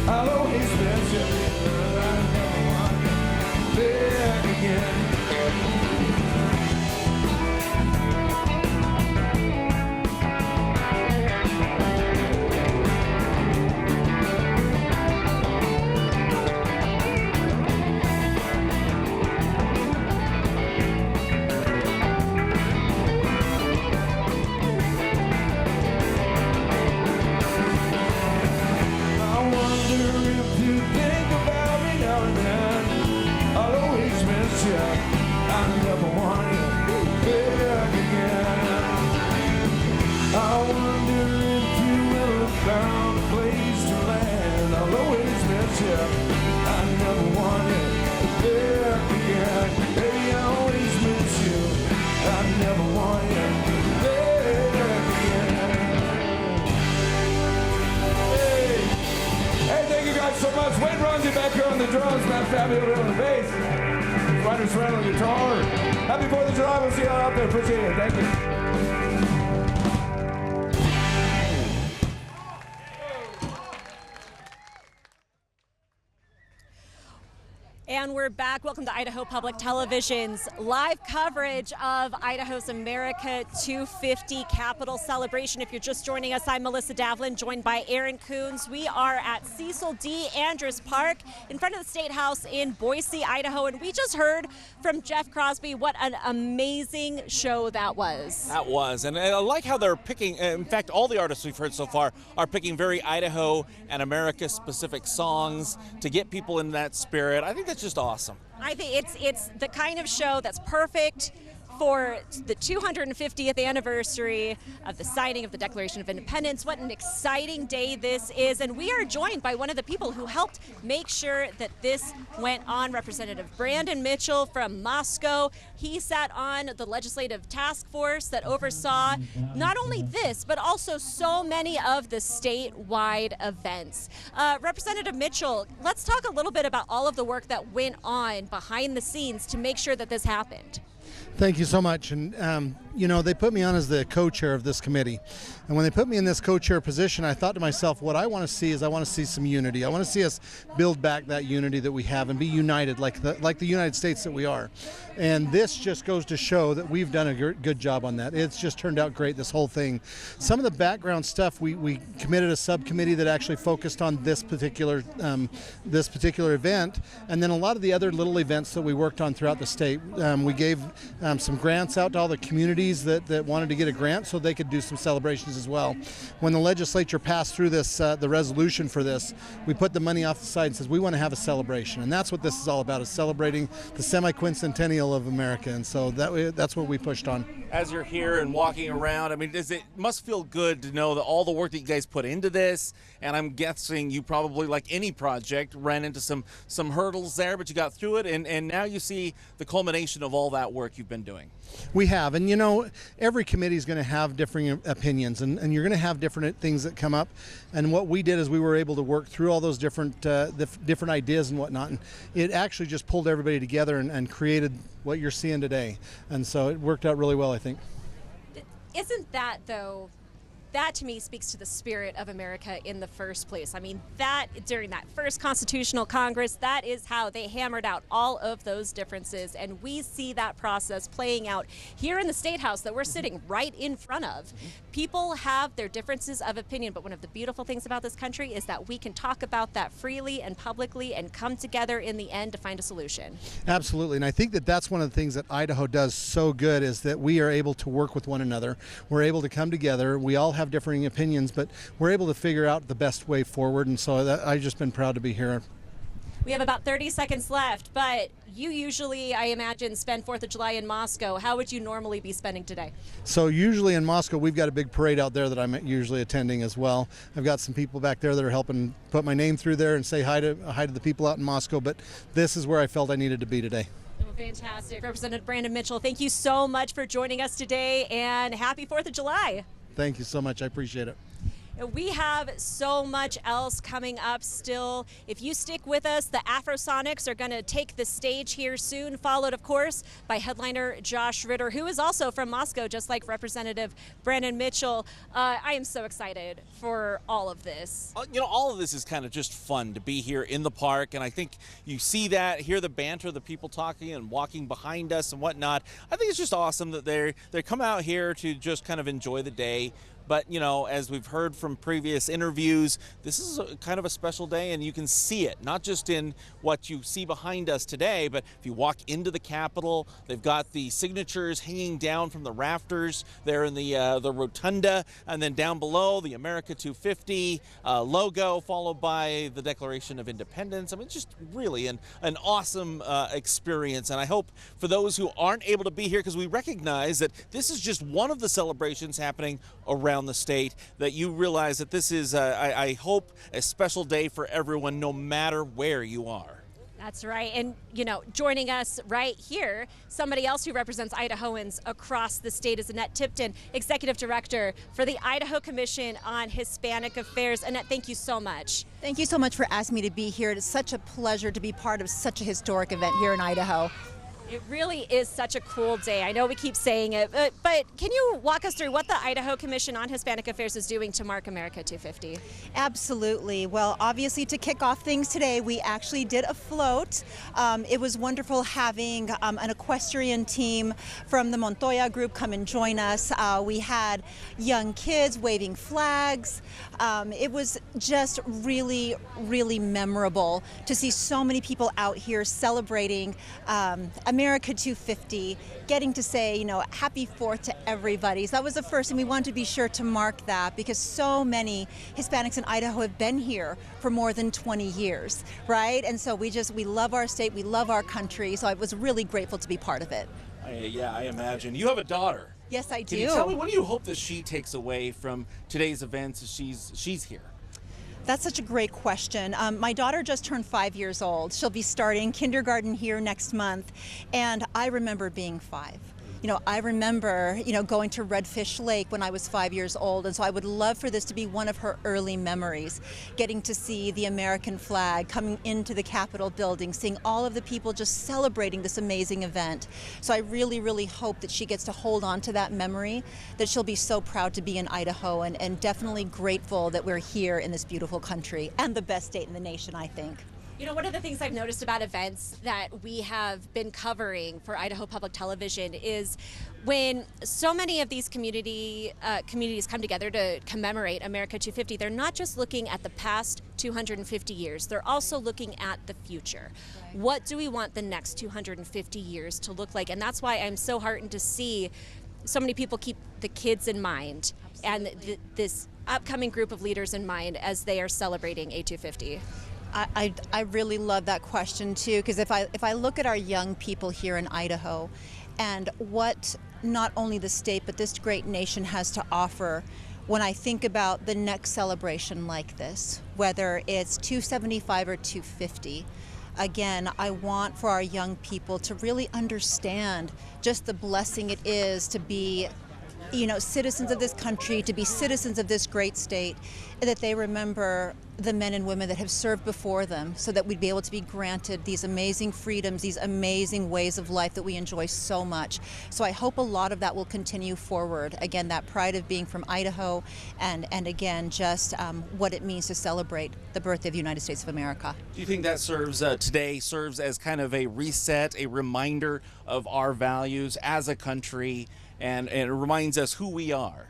I'll always miss you, but I never want you back again. Drums, Matt Fabio on the bass, Ryder Surround on the guitar. Happy 4th of July. We'll see you all out there. Appreciate it. Thank you. And we're back. Welcome to Idaho Public Television's live coverage of Idaho's America 250 Capitol celebration. If you're just joining us, I'm Melissa Davlin, joined by Aaron Coons. We are at Cecil D. Andrus Park in front of the State House in Boise, Idaho. And we just heard from Jeff Crosby what an amazing show that was. That was. And I like how they're picking, in fact, all the artists we've heard so far are picking very Idaho and America-specific songs to get people in that spirit. I think that's just awesome. I think it's the kind of show that's perfect for the 250th anniversary of the signing of the Declaration of Independence. What an exciting day this is. And we are joined by one of the people who helped make sure that this went on, Representative Brandon Mitchell from Moscow. He sat on the legislative task force that oversaw not only this, but also so many of the statewide events. Representative Mitchell, let's talk a little bit about all of the work that went on behind the scenes to make sure that this happened. Thank you so much. And, you know, they put me on as the co-chair of this committee. And when they put me in this co-chair position, I thought to myself, what I want to see is I want to see some unity. I want to see us build back that unity that we have and be united like the United States that we are. And this just goes to show that we've done a good job on that. It's just turned out great, this whole thing. Some of the background stuff, we committed a subcommittee that actually focused on this particular event. And then a lot of the other little events that we worked on throughout the state. We gave some grants out to all the communities that wanted to get a grant so they could do some celebrations as well. When the legislature passed through this, the resolution for this, we put the money off the side and says we want to have a celebration. And that's what this is all about, is celebrating the semi-quincentennial of America. And so that's what we pushed on. As you're here and walking around, I mean, it must feel good to know that all the work that you guys put into this, and I'm guessing you probably, like any project, ran into some hurdles there, but you got through it, and now you see the culmination of all that work you've been doing. We have, and you know, every committee is going to have different opinions, and you're going to have different things that come up. And what we did is we were able to work through all those different ideas and whatnot, and it actually just pulled everybody together and created what you're seeing today. And so it worked out really well, I think. Isn't that, though, that to me speaks to the spirit of America in the first place. I mean, that during that first Constitutional Congress, that is how they hammered out all of those differences. And we see that process playing out here in the State House that we're sitting right in front of. People have their differences of opinion, but one of the beautiful things about this country is that we can talk about that freely and publicly and come together in the end to find a solution. Absolutely. And I think that that's one of the things that Idaho does so good, is that we are able to work with one another. We're able to come together. We all have differing opinions, but we're able to figure out the best way forward. And so I've just been proud to be here. We have about 30 seconds left, but you usually, I imagine, spend 4th of July in Moscow. How would you normally be spending today? So usually in Moscow, we've got a big parade out there that I'm usually attending as well. I've got some people back there that are helping put my name through there and say hi to the people out in Moscow, but this is where I felt I needed to be today. Fantastic. Representative Brandon Mitchell, thank you so much for joining us today, and happy 4th of July. Thank you so much. I appreciate it. We have so much else coming up still. If you stick with us, the Afrosonics are going to take the stage here soon, followed, of course, by headliner Josh Ritter, who is also from Moscow, just like Representative Brandon Mitchell. I am so excited for all of this. You know, all of this is kind of just fun to be here in the park, and I think you see that, hear the banter, the people talking and walking behind us and whatnot. I think it's just awesome that they come out here to just kind of enjoy the day. But, you know, as we've heard from previous interviews, this is kind of a special day, and you can see it, not just in what you see behind us today, but if you walk into the Capitol, they've got the signatures hanging down from the rafters there in the rotunda, and then down below, the America 250 logo, followed by the Declaration of Independence. I mean, just really an awesome experience, and I hope for those who aren't able to be here, because we recognize that this is just one of the celebrations happening around the state, that you realize that this is, I hope, a special day for everyone, no matter where you are. That's right. And, you know, joining us right here, somebody else who represents Idahoans across the state is Annette Tipton, Executive Director for the Idaho Commission on Hispanic Affairs. Annette, thank you so much. Thank you so much for asking me to be here. It's such a pleasure to be part of such a historic event here in Idaho. It really is such a cool day. I know we keep saying it, but can you walk us through what the Idaho Commission on Hispanic Affairs is doing to mark America 250? Absolutely. Well, obviously, to kick off things today, we actually did a float. It was wonderful having an equestrian team from the Montoya group come and join us. We had young kids waving flags. It was just really, really memorable to see so many people out here celebrating America 250, getting to say, happy 4th to everybody. So that was the first, and we wanted to be sure to mark that because so many Hispanics in Idaho have been here for more than 20 years, right? And so we love our state, we love our country, so I was really grateful to be part of it. I imagine. You have a daughter. Yes, I do. Can you tell me, what do you hope that she takes away from today's events as she's here? That's such a great question. My daughter just turned 5 years old. She'll be starting kindergarten here next month, and I remember being 5. I remember, going to Redfish Lake when I was 5 years old, and so I would love for this to be one of her early memories, getting to see the American flag coming into the Capitol building, seeing all of the people just celebrating this amazing event. So I really, really hope that she gets to hold on to that memory, that she'll be so proud to be in Idaho, and definitely grateful that we're here in this beautiful country, and the best state in the nation, I think. One of the things I've noticed about events that we have been covering for Idaho Public Television is when so many of these communities come together to commemorate America 250, they're not just looking at the past 250 years, they're also looking at the future. Right. What do we want the next 250 years to look like? And that's why I'm so heartened to see so many people keep the kids in mind. Absolutely. And this upcoming group of leaders in mind as they are celebrating A250. I really love that question too, because if I look at our young people here in Idaho and what not only the state but this great nation has to offer, when I think about the next celebration like this, whether it's 275 or 250, again, I want for our young people to really understand just the blessing it is to be citizens of this country, to be citizens of this great state, and that they remember the men and women that have served before them so that we'd be able to be granted these amazing freedoms, these amazing ways of life that we enjoy so much. So I hope a lot of that will continue forward. Again, that pride of being from Idaho and again, just what it means to celebrate the birthday of the United States of America. Do you think that today serves as kind of a reset, a reminder of our values as a country, and it reminds us who we are?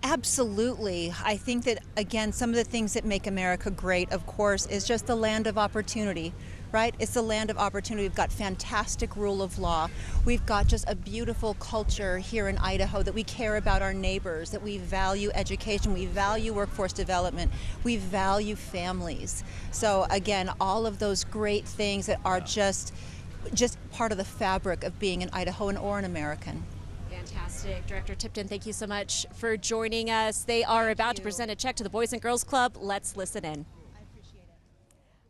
Absolutely. I think that, again, some of the things that make America great, of course, is just the land of opportunity, right? It's the land of opportunity. We've got fantastic rule of law. We've got just a beautiful culture here in Idaho, that we care about our neighbors, that we value education, we value workforce development, we value families. So, again, all of those great things that are just part of the fabric of being an Idahoan or an American. Fantastic. Director Tipton, thank you so much for joining us. They are about to present a check to the Boys and Girls Club. Let's listen in. I appreciate it.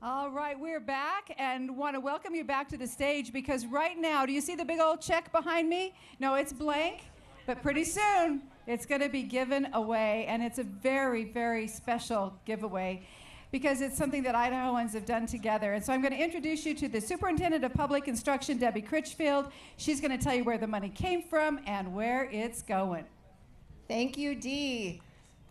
All right, we're back and want to welcome you back to the stage because right now, do you see the big old check behind me? No, it's blank, but pretty soon it's going to be given away, and it's a very, very special giveaway because it's something that Idahoans have done together. And so I'm going to introduce you to the Superintendent of Public Instruction, Debbie Critchfield. She's going to tell you where the money came from and where it's going. Thank you, Dee.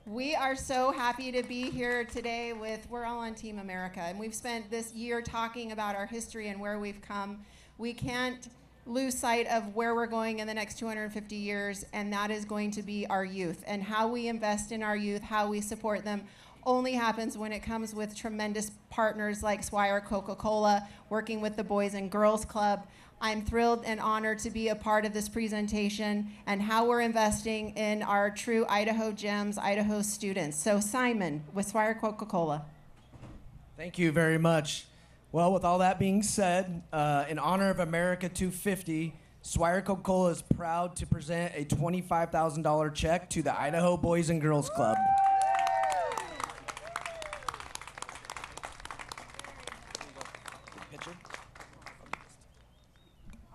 We are so happy to be here today we're all on Team America, and we've spent this year talking about our history and where we've come. We can't lose sight of where we're going in the next 250 years, and that is going to be our youth, and how we invest in our youth, how we support them, only happens when it comes with tremendous partners like Swire Coca-Cola, working with the Boys and Girls Club. I'm thrilled and honored to be a part of this presentation and how we're investing in our true Idaho gems, Idaho students. So Simon with Swire Coca-Cola. Thank you very much. Well, with all that being said, in honor of America 250, Swire Coca-Cola is proud to present a $25,000 check to the Idaho Boys and Girls Club.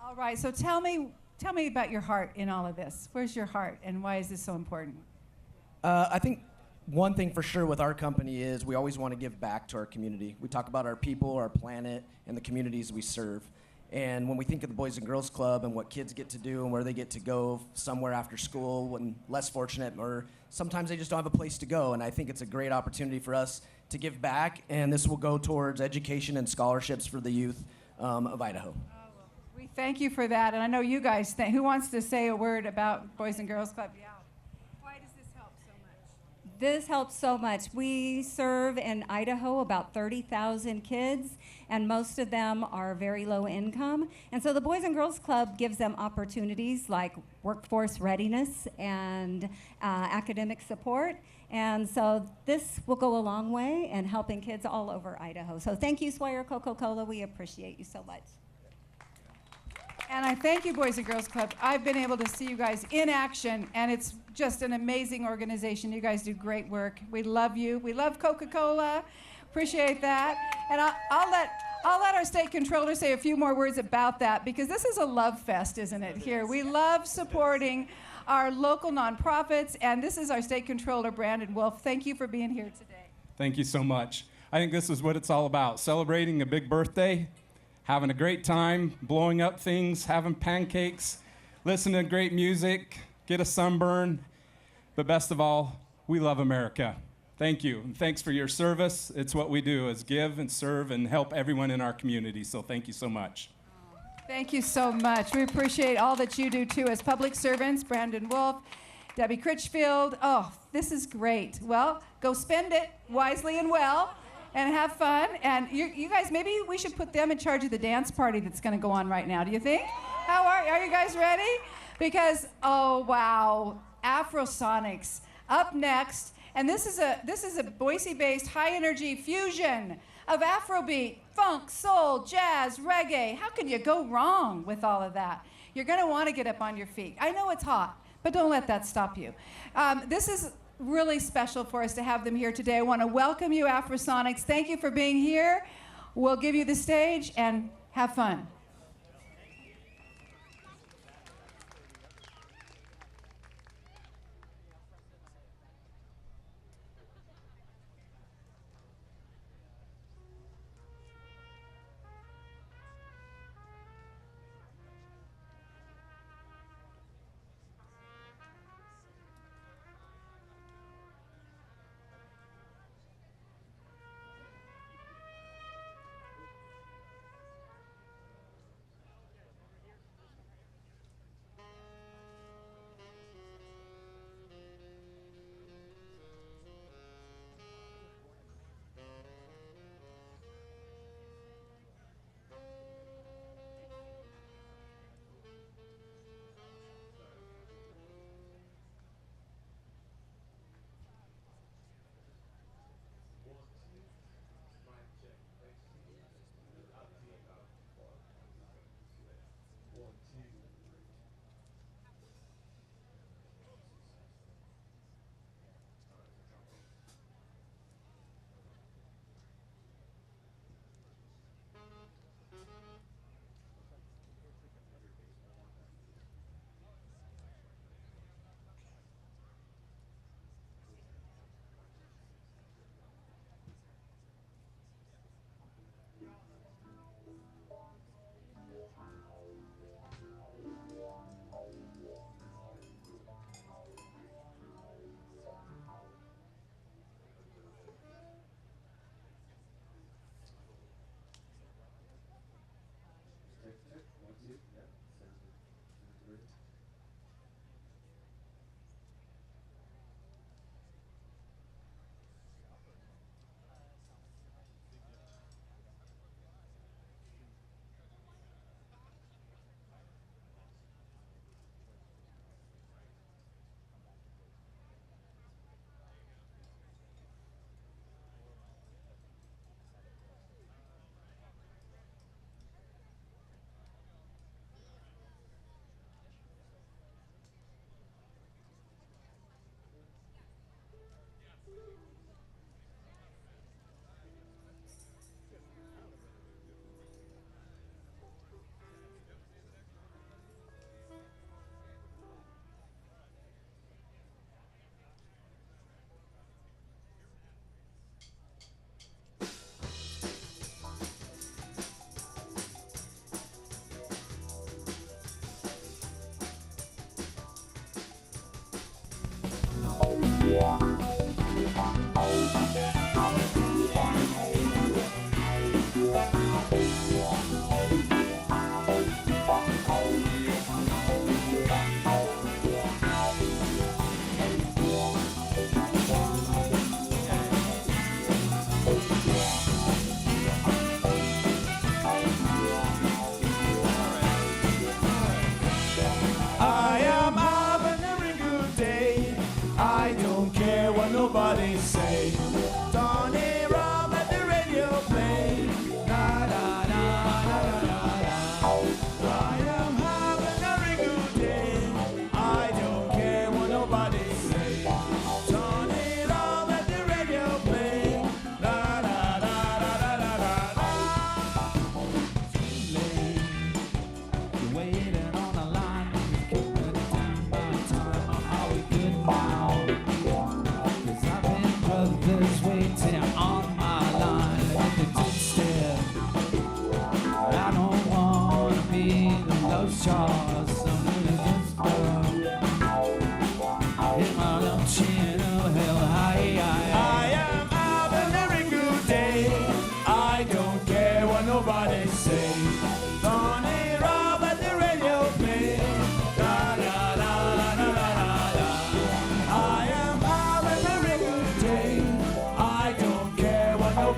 All right, so tell me about your heart in all of this. Where's your heart, and why is this so important? I think one thing for sure with our company is we always want to give back to our community. We talk about our people, our planet, and the communities we serve. And when we think of the Boys and Girls Club and what kids get to do and where they get to go somewhere after school when less fortunate, or sometimes they just don't have a place to go. And I think it's a great opportunity for us to give back, and this will go towards education and scholarships for the youth of Idaho. We thank you for that, and I know you guys think. Who wants to say a word about Boys and Girls Club? Yeah. Why does this help so much? This helps so much. We serve in Idaho about 30,000 kids, and most of them are very low income. And so the Boys and Girls Club gives them opportunities like workforce readiness and academic support. And so this will go a long way in helping kids all over Idaho. So thank you, Swire Coca-Cola. We appreciate you so much. And I thank you, Boys and Girls Club. I've been able to see you guys in action, and it's just an amazing organization. You guys do great work. We love you. We love Coca-Cola. Appreciate that. And I'll let our state controller say a few more words about that, because this is a love fest, isn't it, here? We love supporting our local nonprofits, and this is our state controller, Brandon Wolf. Thank you for being here today. Thank you so much. I think this is what it's all about, celebrating a big birthday, having a great time, blowing up things, having pancakes, listening to great music, get a sunburn, but best of all, we love America. Thank you, and thanks for your service. It's what we do, is give and serve and help everyone in our community, so thank you so much. Thank you so much. We appreciate all that you do, too, as public servants. Brandon Wolf, Debbie Critchfield. Oh, this is great. Well, go spend it wisely and well and have fun. And you guys, maybe we should put them in charge of the dance party that's going to go on right now. Do you think? Are you guys ready? Because, oh, wow, Afrosonics up next. And this is a Boise-based high-energy fusion of Afrobeat, funk, soul, jazz, reggae. How can you go wrong with all of that? You're going to want to get up on your feet. I know it's hot, but don't let that stop you. This is really special for us to have them here today. I want to welcome you, Afrosonics. Thank you for being here. We'll give you the stage and have fun.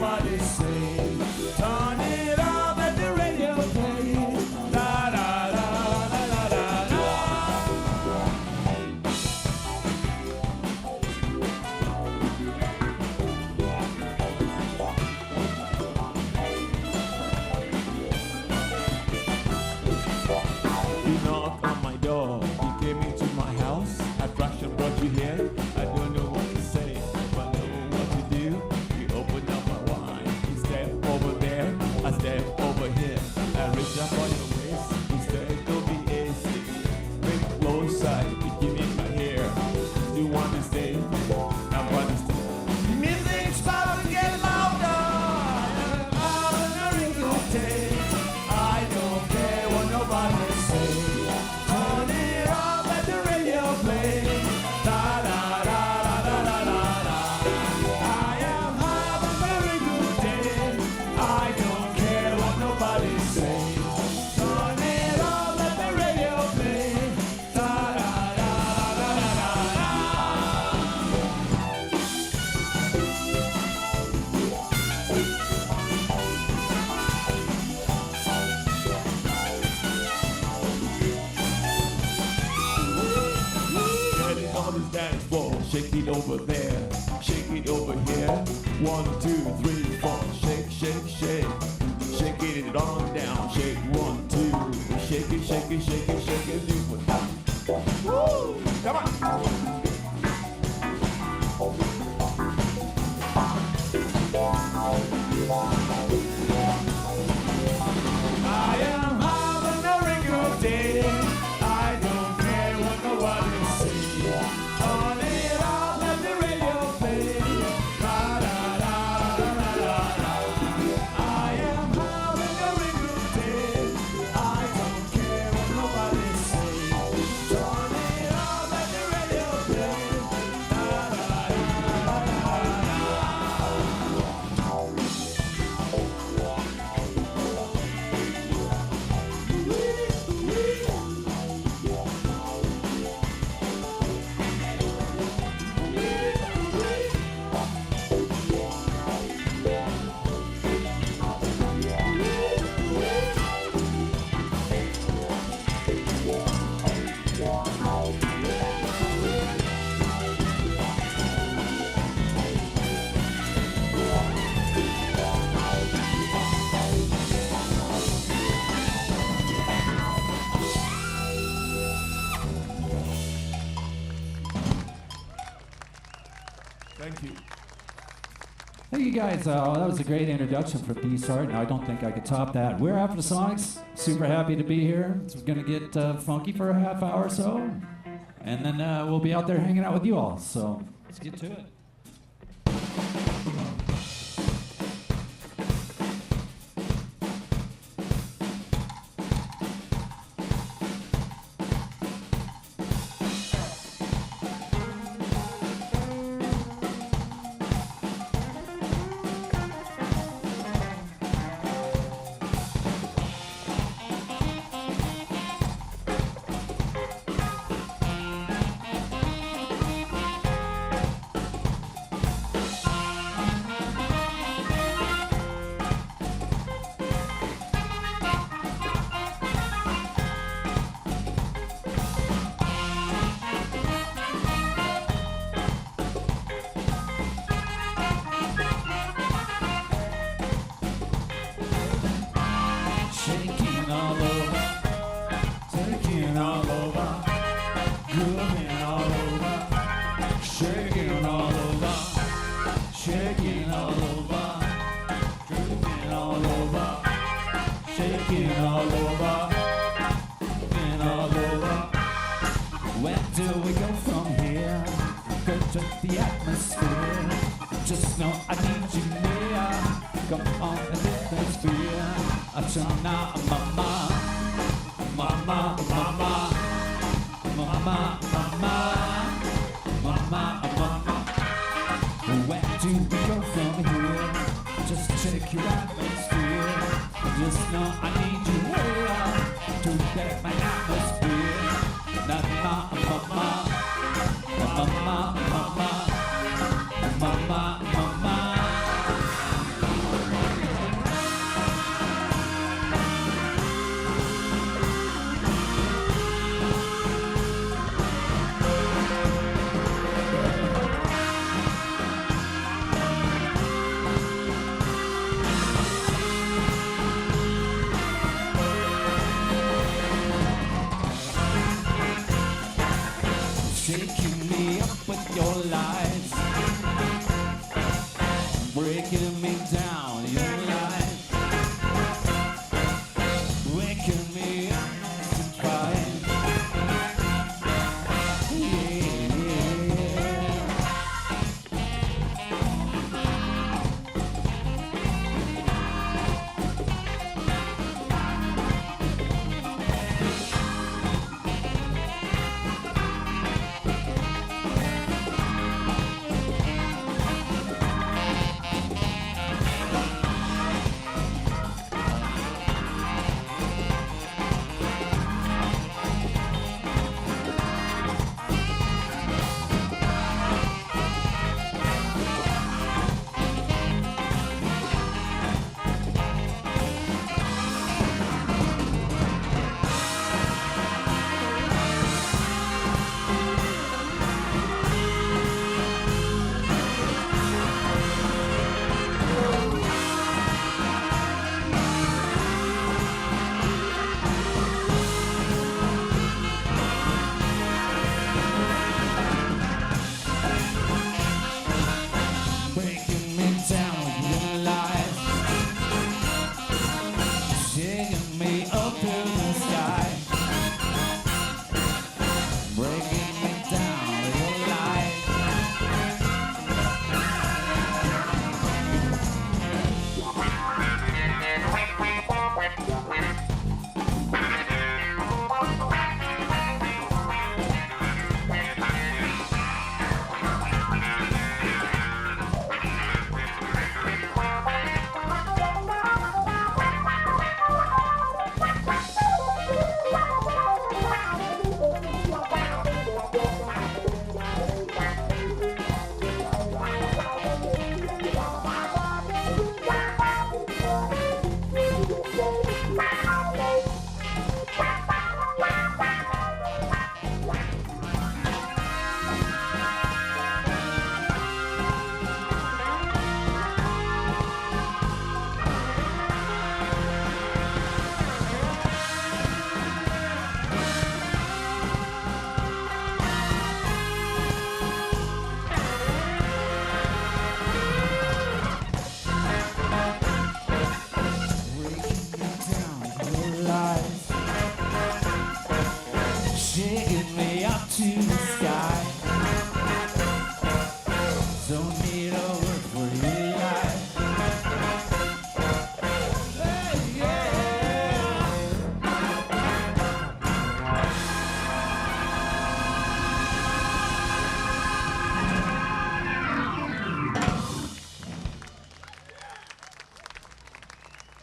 nobody say. Turn it up, let the radio play. Da da da da da da da. You knock on my door, you came into my house. Attraction brought you here. I don't know what to say, but I know what to do. You open up my wine, you step over there, I step over here. I reach up on your waist, you step to be easy. Very close side, you give me my hair. You want to stay? I want to stay. Music's about to get louder. I'm on a real day. I don't care what nobody say. Turn it up, let the radio play. Da da da da da da da da. I am having a very good day. I don't care what nobody say. Turn it up, let the radio play. Da da da da da da da. Get it on this dance floor, shake it over there, shake it over here. 1, 2, 3, 4, shake, shake, shake. Shake it on down, shake 1, 2. Shake it, shake it, shake it, shake it, do it. Woo! Come on. I am having a regular day. I don't care what nobody say. Turn it up, let the radio play. Da da da da da da da. I am having a regular day. I don't care what nobody say. Turn it up, let the radio play. Da da da da da da. Thank you. Thank you guys. That was a great introduction for B-Sart. Now, I don't think I could top that. We're After the Sonics. Super happy to be here. It's going to get funky for a half hour or so. And then we'll be out there hanging out with you all. So let's get to it. Shaking all over, taking all over, grooving all over, shaking all over, shaking all over, grooving all over, shaking all over, grooving all over. Where do we go from here? Go to the atmosphere. Just know I need you near. Come on and lift this beer. Mama, mama, mama, mama, mama, mama, mama. Where do we go from here? Just check your atmosphere. Just know I need you here to get my atmosphere. Mama, mama, mama, mama, mama, mama.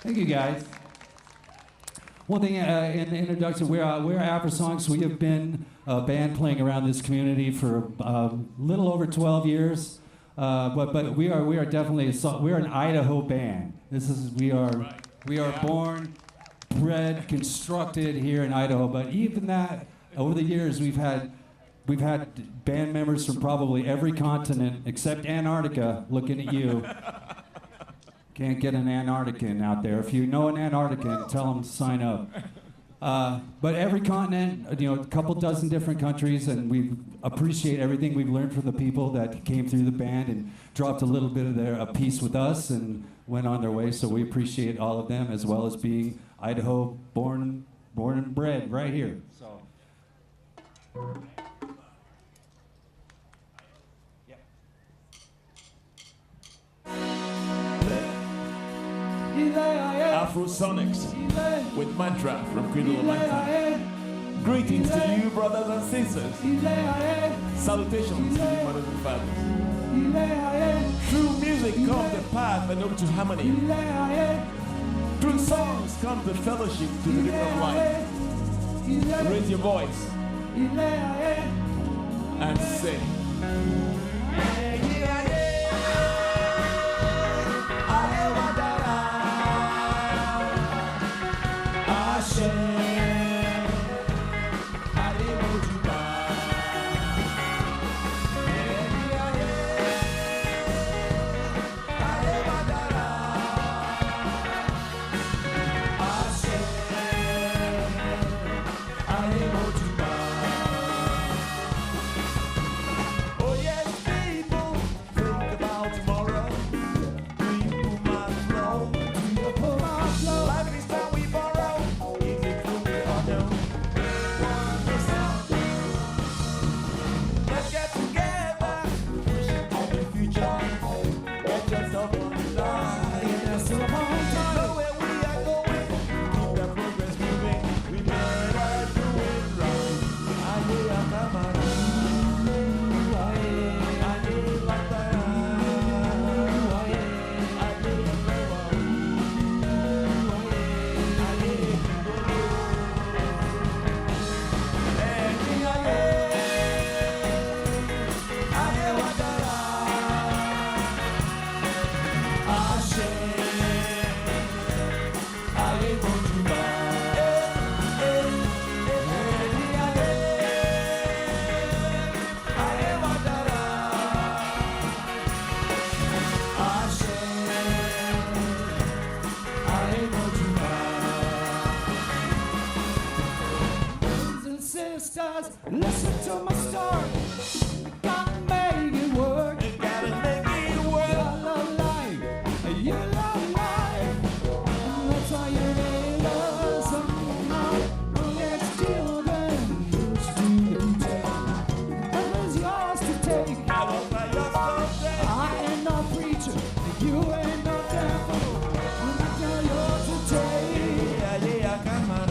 Thank you, guys. One thing in the introduction, we're Afrosonics. We have been a band playing around this community for a little over 12 years. But we are definitely we're an Idaho band. We are born, bred, constructed here in Idaho. But even that, over the years, we've had band members from probably every continent except Antarctica. Looking at you. Can't get an Antarctican out there. If you know an Antarctican, tell them to sign up. But every continent, a couple dozen different countries, and we appreciate everything we've learned from the people that came through the band and dropped a little bit of a piece with us and went on their way. So we appreciate all of them, as well as being Idaho born and bred right here. So. Afrosonics with Mantra from Cradle of Mankind. Greetings to you, brothers and sisters. Salutations to you, mothers and fathers. Through music comes the path and up to harmony. Through songs comes the fellowship to the river of life. Raise your voice and sing. Listen to my story. Gotta make it work. You gotta make it work. I love life. You love life. That's why you need us somehow. Oh, yes, children. Yours to take. That was yours to take. I was yours to take. I ain't no preacher. You ain't no devil. That's not yours to take. Yeah, come on.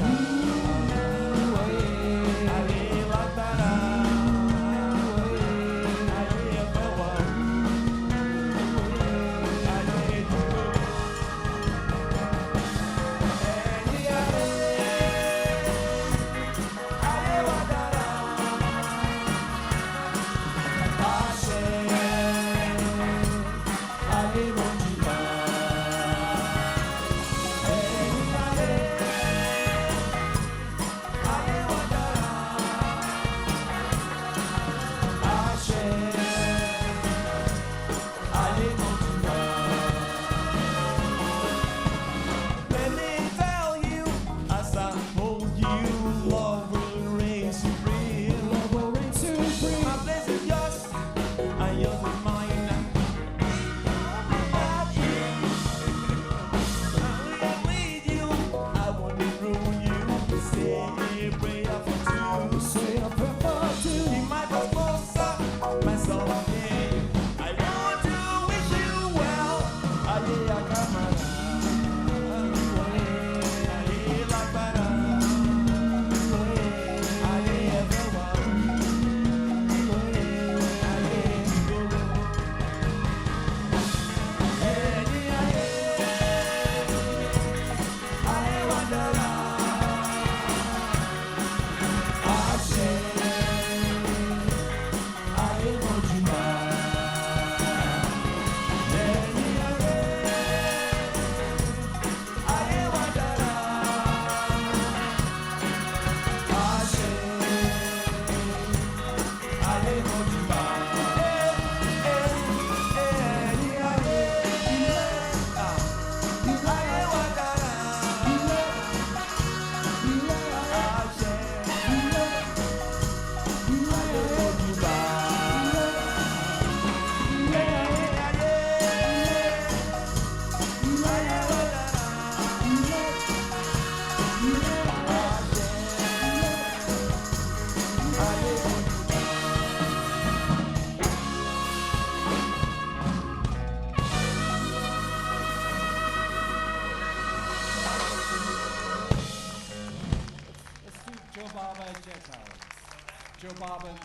Joe Bobbin.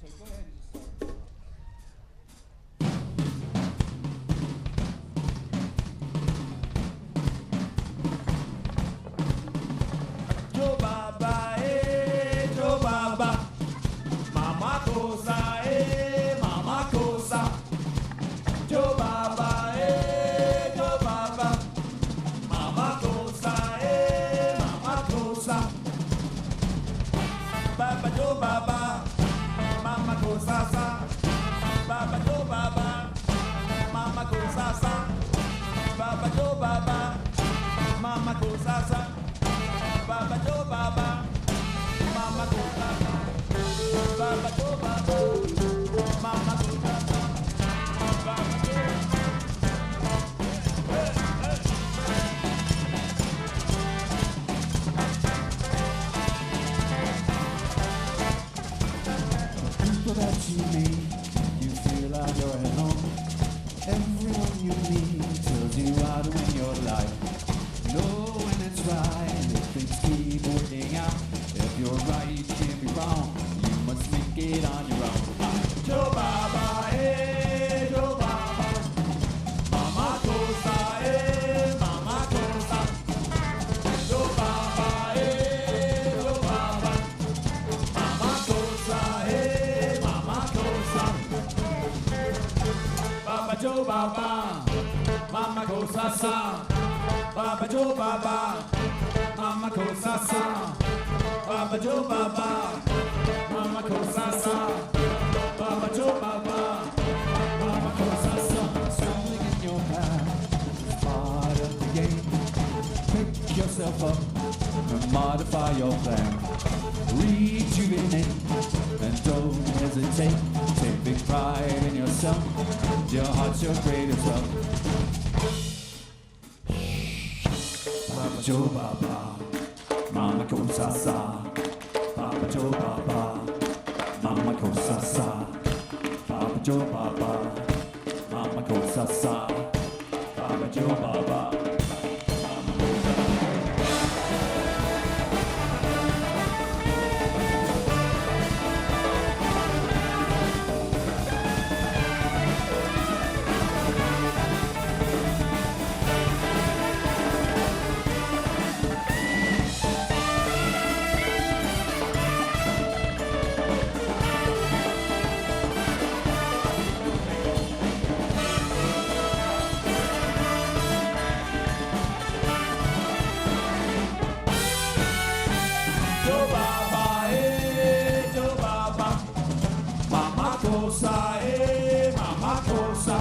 So go ahead and just start. Joe Baba, Joe Baba, Mama Cosa, Mama Cosa. Joe Baba, Joe Baba, Mama Cosa, Mama Cosa. Baba Joe Baba, Mama Cosa sa. Baba Joe Baba, Mama Cosa sa. Baba Joe Baba, Mama Cosa sa. Baba Joe Baba, Mama Cosa sa. Baba Joe Baba, Mama Cosa sa. Baba Joe. People that you meet, you feel like you're at home. Everyone you meet tells you how to win your life. Know when it's right, if things keep working out. If you're right, you can't be wrong. You must make it on your own. Joe Baba, Joe Baba, Mama Cosa, Mama Cosa. Joe Baba, Joe Baba, Mama Cosa, Mama Cosa. Baba Joe Baba, Mama Cosa sa. Baba Joe Baba, Mama Cosa sa. Baba Joe Baba, Mama Cosa sa. Baba Joe Baba, Mama Cosa sa. Stumbling in your path is part of the game. Pick yourself up and modify your plan. Rejuvenate and don't hesitate. Take big pride in yourself. Your heart's your greatest wealth. Baba Joe Baba, Mama Cosa sa. Baba Joe Baba, Mama Cosa sa. Baba Joe Baba, Mama Cosa sa. Baba Joe Baba. Joe Baba, Joe Baba, Mama Cosa, Mama Cosa.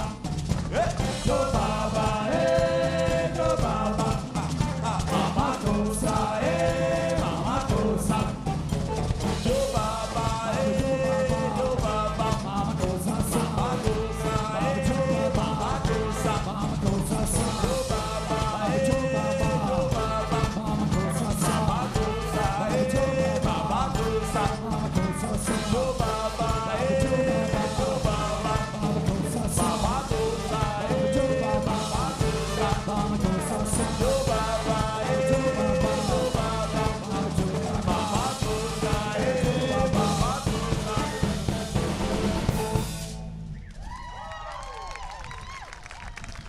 Joe Baba, Joe Baba, Mama Cosa, Mama Cosa. Joe Baba, Joe Baba, Mama Cosa, Mama Cosa, Mama Cosa, Mama Cosa. Joe Baba, Joe Baba, Mama Cosa, Mama Cosa.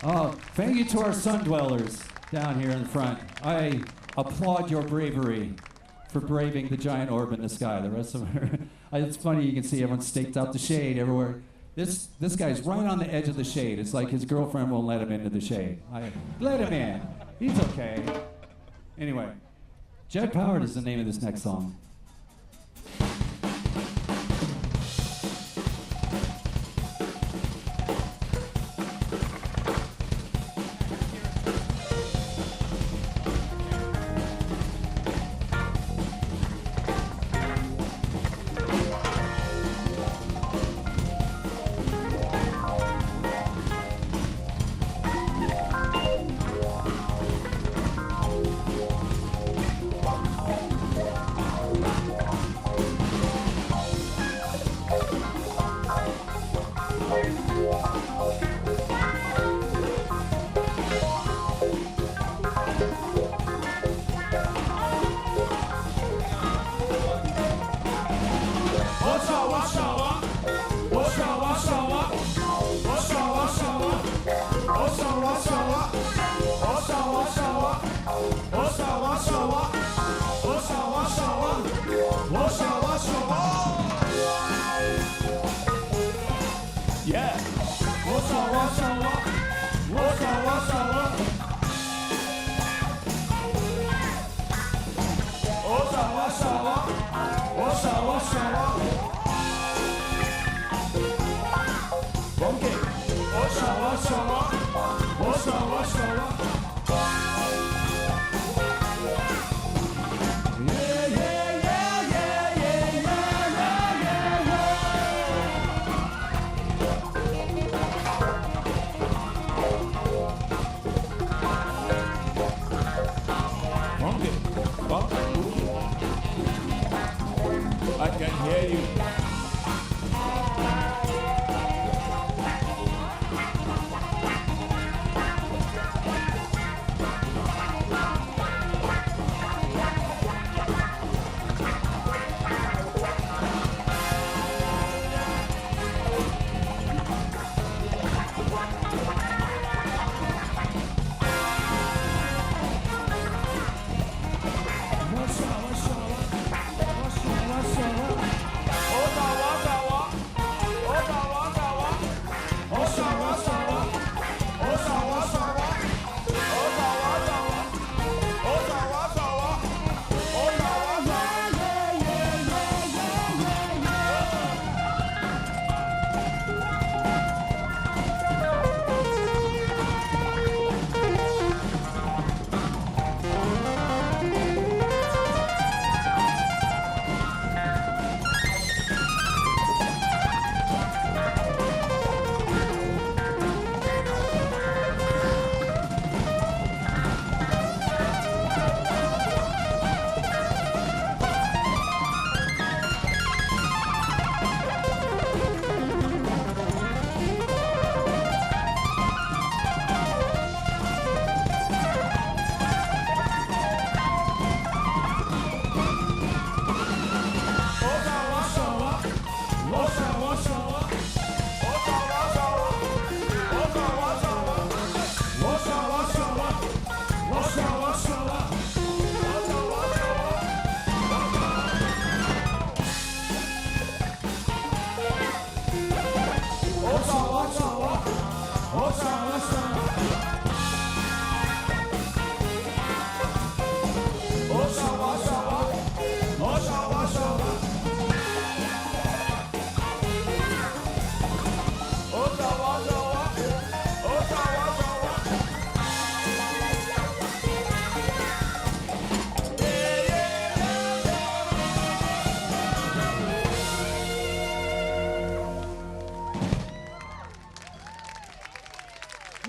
Oh, thank you to our sun dwellers down here in the front. I applaud your bravery for braving the giant orb in the sky. The rest of them it's funny, you can see everyone staked out the shade everywhere. This guy's right on the edge of the shade. It's like his girlfriend won't let him into the shade. Let him in. He's okay. Anyway, Jed Powered is the name of this next song. I can hear you.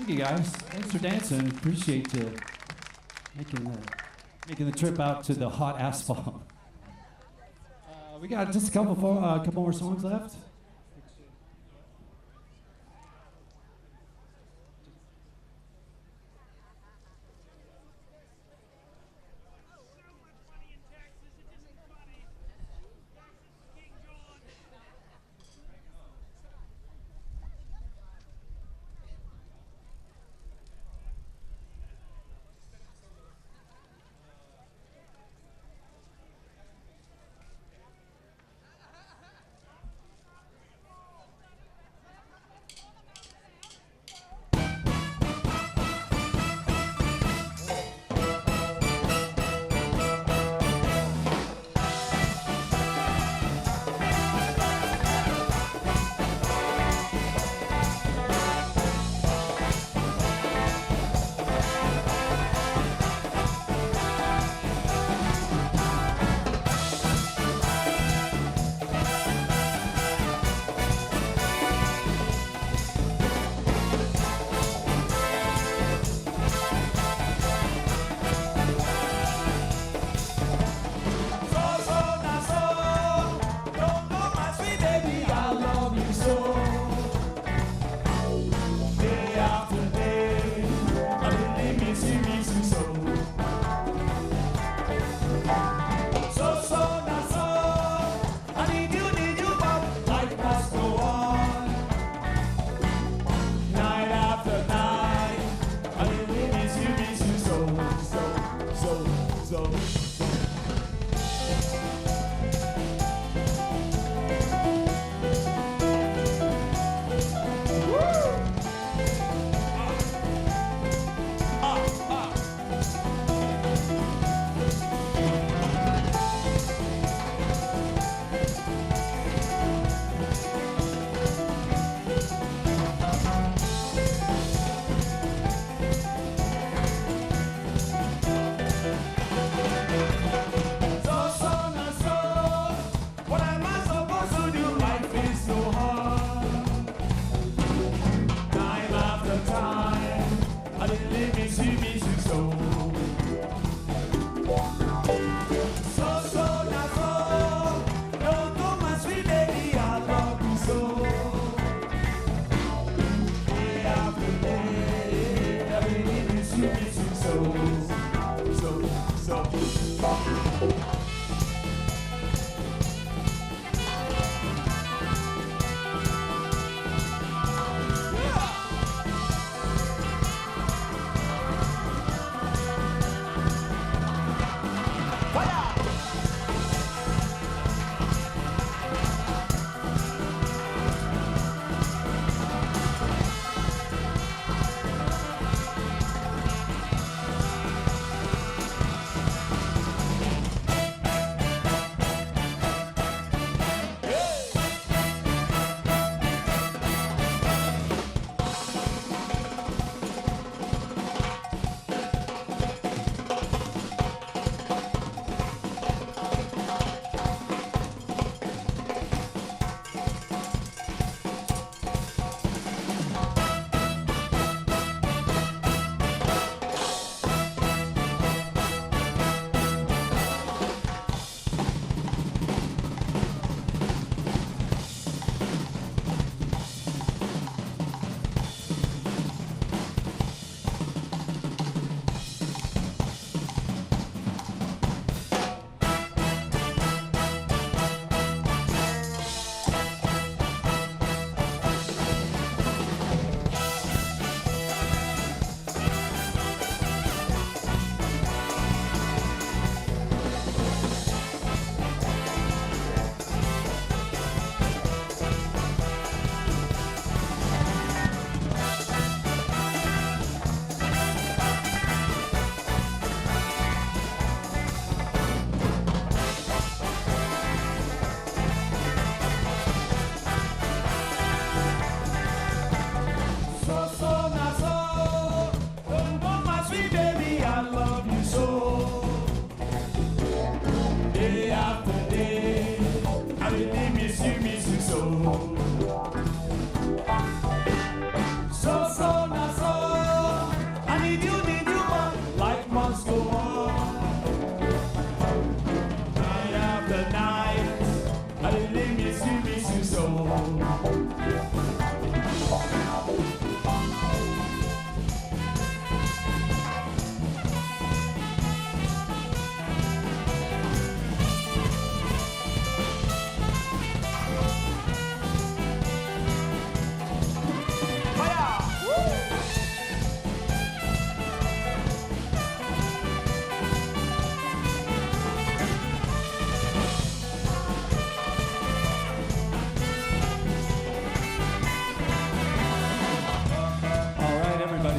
Thank you guys. Thanks for dancing. Appreciate you making the trip out to the hot asphalt. We got just a couple more songs left.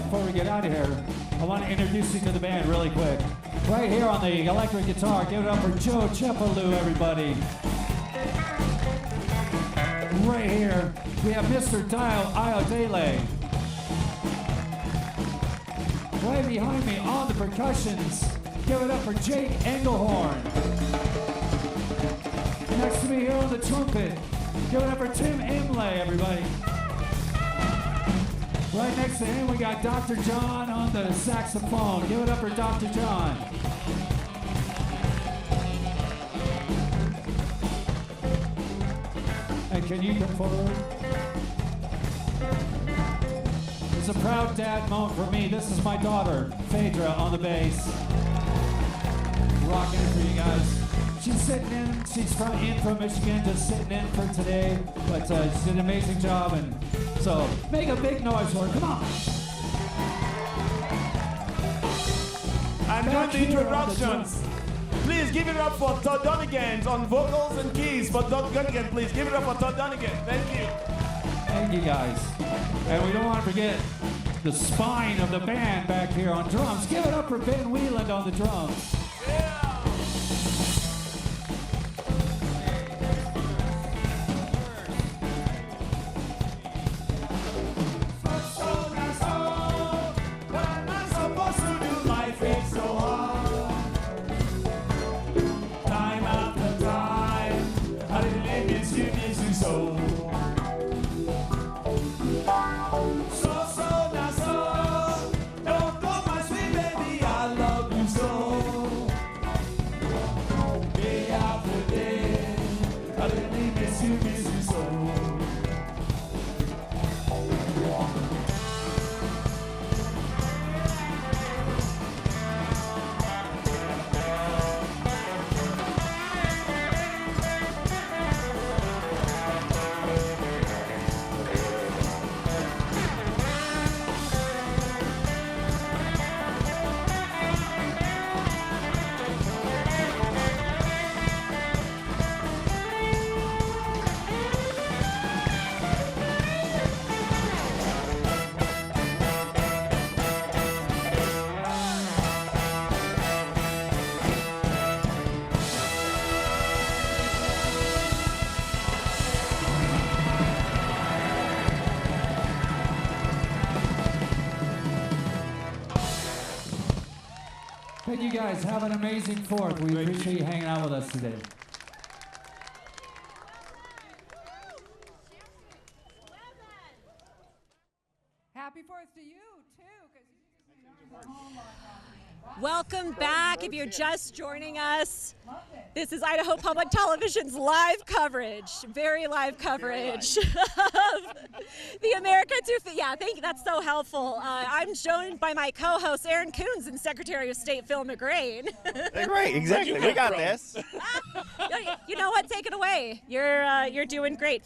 Before we get out of here, I want to introduce you to the band really quick. Right here on the electric guitar, give it up for Joe Cephalou, everybody. Right here, we have Mr. Dial Iodele. Right behind me on the percussions, give it up for Jake Engelhorn. Next to me here on the trumpet, give it up for Tim Imlay, everybody. Right next to him, we got Dr. John on the saxophone. Give it up for Dr. John. And can you come forward? It's a proud dad moment for me. This is my daughter, Phaedra, on the bass. Rocking it for you guys. She's sitting in. She's in from Michigan, just sitting in for today. But she did an amazing job, and so make a big noise for her. Come on. And doing the introductions. Please give it up for Todd Donegan on vocals and keys. For Todd Donegan, please give it up for Todd Donegan. Thank you. Thank you, guys. And we don't want to forget the spine of the band back here on drums. Give it up for Ben Wieland on the drums. Don't go, my sweet baby, I love you so. Thank you guys. Have an amazing 4th. We appreciate you hanging out with us today. Happy 4th to you, too. Welcome back. If you're just joining us, this is Idaho Public Television's live coverage, very live coverage of the America 250. Yeah, thank you. That's so helpful. I'm joined by my co-host Aaron Coons and Secretary of State Phil McGrain. Right, exactly. We got this. You know what? Take it away. You're doing great.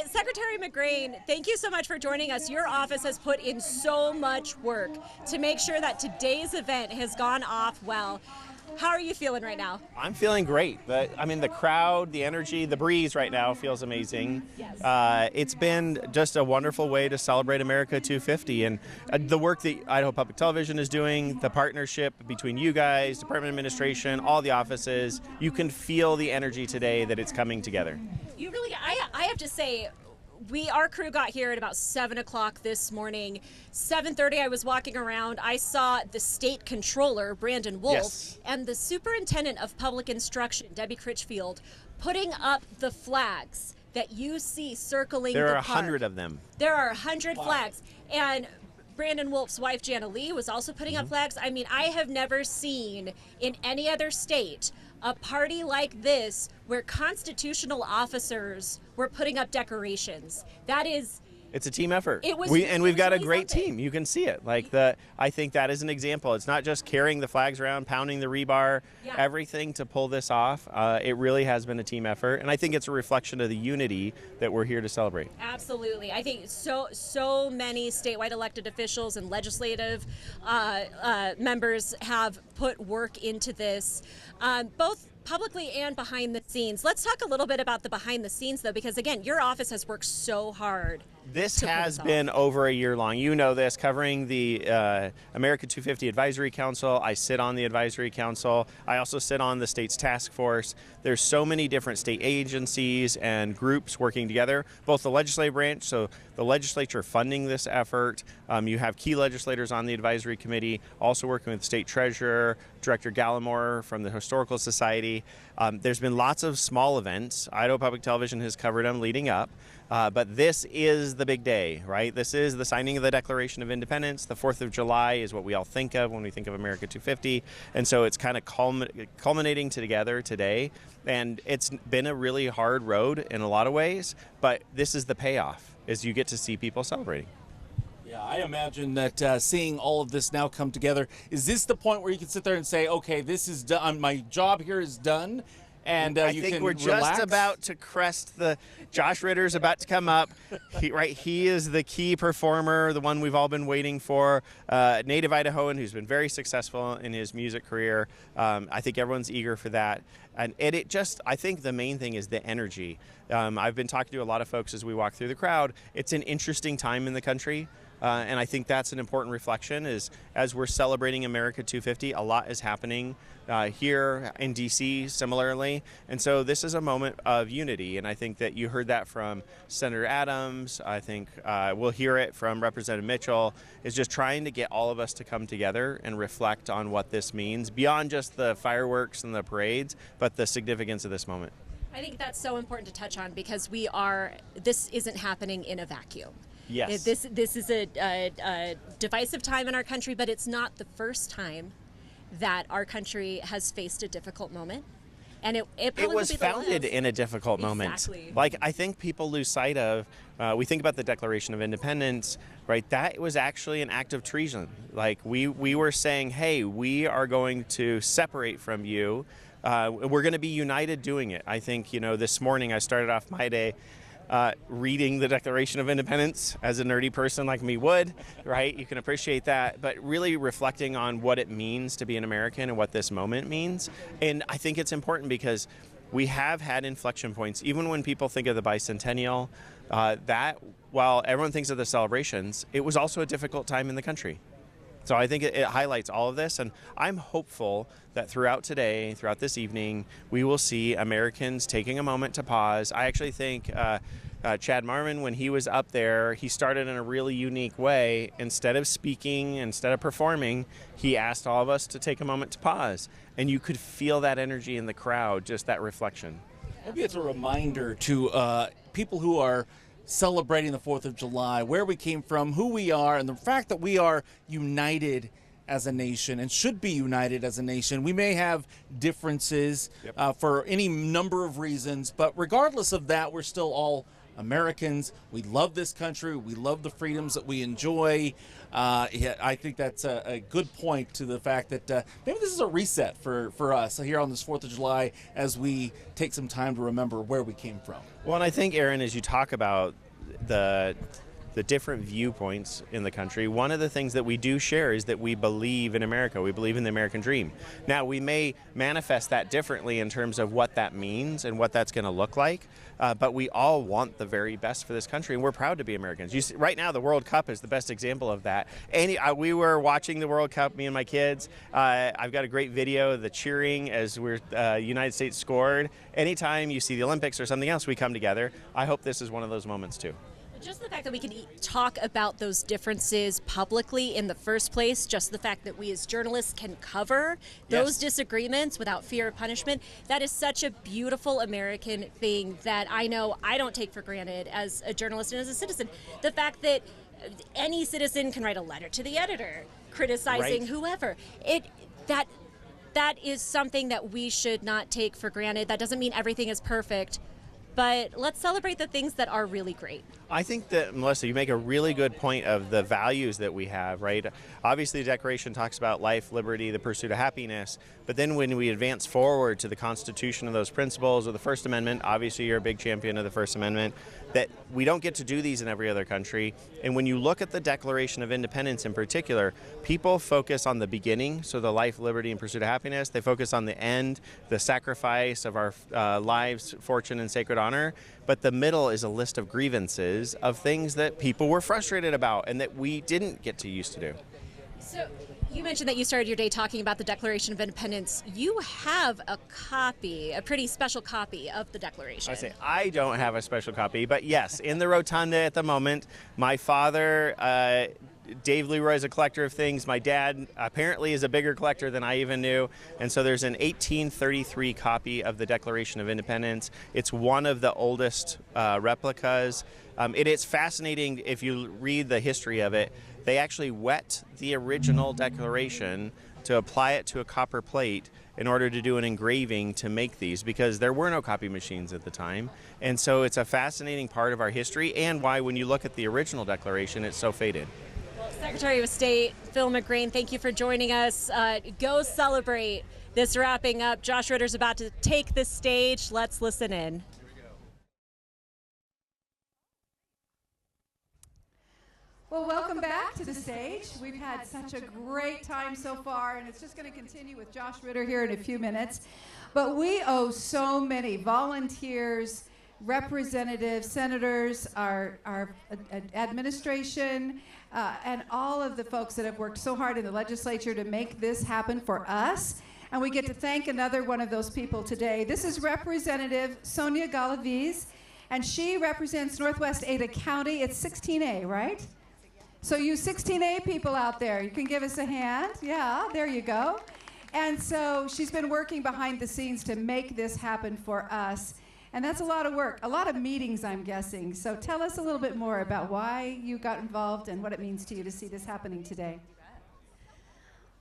Secretary McGrain, thank you so much for joining us. Your office has put in so much work to make sure that today's event has gone off well. How are you feeling right now? I'm feeling great. The crowd, the energy, the breeze right now feels amazing. Yes. It's been just a wonderful way to celebrate America 250, and the work that Idaho Public Television is doing, the partnership between you guys, Department of Administration, all the offices, you can feel the energy today that it's coming together. You really, I have to say, our crew got here at about 7 o'clock this morning. 7:30, I was walking around. I saw the state controller, Brandon Wolf, Yes. and the superintendent of public instruction, Debbie Critchfield, putting up the flags that you see circling There the are park. 100 of them. There are 100 flags. And Brandon Wolf's wife, Jana Lee, was also putting up flags. I mean, I have never seen in any other state a party like this where constitutional officers were putting up decorations. That is... It's a team effort. We've got a really great something. team. You can see it. I think that is an example. It's not just carrying the flags around, pounding the rebar, everything to pull this off. It really has been a team effort, and I think it's a reflection of the unity that we're here to celebrate. Absolutely. I think so many statewide elected officials and legislative members have put work into this, both publicly and behind the scenes. Let's talk a little bit about the behind the scenes, though, because again, your office has worked so hard. This has been over a year long. You know this, covering the America 250 Advisory Council. I sit on the Advisory Council. I also sit on the state's task force. There's so many different state agencies and groups working together, both the legislative branch, so the legislature funding this effort. You have key legislators on the advisory committee, also working with the state treasurer, Director Gallimore from the Historical Society. There's been lots of small events. Idaho Public Television has covered them leading up. But this is the big day, right? This is the signing of the Declaration of Independence. The 4th of July is what we all think of when we think of America 250. And so it's kind of culminating together today. And it's been a really hard road in a lot of ways, but this is the payoff, is you get to see people celebrating. Yeah, I imagine that seeing all of this now come together, is this the point where you can sit there and say, okay, this is done, my job here is done? And I you think can we're relax? just about to crest the. Josh Ritter's about to come up. He is the key performer, the one we've all been waiting for. Native Idahoan who's been very successful in his music career. I think everyone's eager for that. And I think the main thing is the energy. I've been talking to a lot of folks as we walk through the crowd. It's an interesting time in the country. And I think that's an important reflection is as we're celebrating America 250, a lot is happening here in D.C. similarly. And so this is a moment of unity. And I think that you heard that from Senator Adams. I think we'll hear it from Representative Mitchell, is just trying to get all of us to come together and reflect on what this means beyond just the fireworks and the parades, but the significance of this moment. I think that's so important to touch on because this isn't happening in a vacuum. Yes. This is a divisive time in our country, but it's not the first time that our country has faced a difficult moment. And it probably was will be the founded last. in a difficult moment. Exactly. I think people lose sight of, we think about the Declaration of Independence, right? That was actually an act of treason. We were saying, hey, we are going to separate from you. We're going to be united doing it. I think, this morning I started off my day reading the Declaration of Independence as a nerdy person like me would, right? You can appreciate that, but really reflecting on what it means to be an American and what this moment means. And I think it's important because we have had inflection points, even when people think of the bicentennial, that while everyone thinks of the celebrations, it was also a difficult time in the country. So I think it highlights all of this, and I'm hopeful that throughout today, throughout this evening, we will see Americans taking a moment to pause. I actually think Chad Marvin, when he was up there, he started in a really unique way. Instead of speaking, instead of performing, he asked all of us to take a moment to pause. And you could feel that energy in the crowd, just that reflection. Maybe it's a reminder to people who are celebrating the 4th of July, where we came from, who we are, and the fact that we are united as a nation and should be united as a nation. We may have differences for any number of reasons, but regardless of that, we're still all Americans. We love this country. We love the freedoms that we enjoy. I think that's a good point to the fact that maybe this is a reset for us here on this 4th of July as we take some time to remember where we came from. Well, and I think, Aaron, as you talk about the different viewpoints in the country, one of the things that we do share is that we believe in America. We believe in the American dream. Now, we may manifest that differently in terms of what that means and what that's going to look like, but we all want the very best for this country, and we're proud to be Americans. You see, right now, the World Cup is the best example of that. We were watching the World Cup, me and my kids. I've got a great video of the cheering as United States scored. Anytime you see the Olympics or something else, we come together. I hope this is one of those moments, too. Just the fact that we can talk about those differences publicly in the first place, just the fact that we as journalists can cover those disagreements without fear of punishment, that is such a beautiful American thing that I know I don't take for granted as a journalist and as a citizen. The fact that any citizen can write a letter to the editor criticizing whoever. That is something that we should not take for granted. That doesn't mean everything is perfect, but let's celebrate the things that are really great. I think that, Melissa, you make a really good point of the values that we have, right? Obviously, the Declaration talks about life, liberty, the pursuit of happiness, but then when we advance forward to the Constitution and those principles or the First Amendment, obviously you're a big champion of the First Amendment, that we don't get to do these in every other country. And when you look at the Declaration of Independence in particular, people focus on the beginning, so the life, liberty, and pursuit of happiness. They focus on the end, the sacrifice of our lives, fortune, and sacred honor. But the middle is a list of grievances of things that people were frustrated about and that we didn't get to used to do. So you mentioned that you started your day talking about the Declaration of Independence. You have a copy, a pretty special copy of the Declaration. I don't have a special copy, but yes, in the rotunda at the moment, my father, Dave Leroy, is a collector of things. My dad apparently is a bigger collector than I even knew. And so there's an 1833 copy of the Declaration of Independence. It's one of the oldest replicas. It is fascinating if you read the history of it. They actually wet the original Declaration to apply it to a copper plate in order to do an engraving to make these, because there were no copy machines at the time. And so it's a fascinating part of our history and why when you look at the original Declaration, it's so faded. Secretary of State Phil McGrain, thank you for joining us. Go celebrate this wrapping up. Josh Ritter's about to take the stage. Let's listen in. Well, welcome back to the stage. We've had such a great time so far, and it's just going to continue with Josh Ritter here in a few minutes. But we owe so many volunteers, representatives, senators, our administration, and all of the folks that have worked so hard in the legislature to make this happen for us. And we get to thank another one of those people today. This is Representative Sonia Galaviz, and she represents Northwest Ada County. It's 16A, right? So you 16A people out there, you can give us a hand. Yeah, there you go. And so she's been working behind the scenes to make this happen for us. And that's a lot of work, a lot of meetings, I'm guessing. So tell us a little bit more about why you got involved and what it means to you to see this happening today.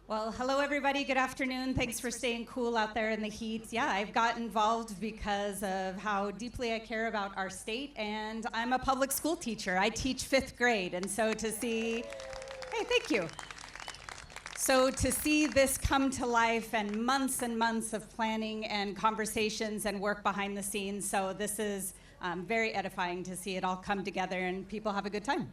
Well, hello, everybody. Good afternoon. Thanks for staying cool out there in the heat. Yeah, I've got involved because of how deeply I care about our state, and I'm a public school teacher. I teach 5th grade, and so to see, hey, thank you. So to see this come to life and months of planning and conversations and work behind the scenes, so this is very edifying to see it all come together and people have a good time.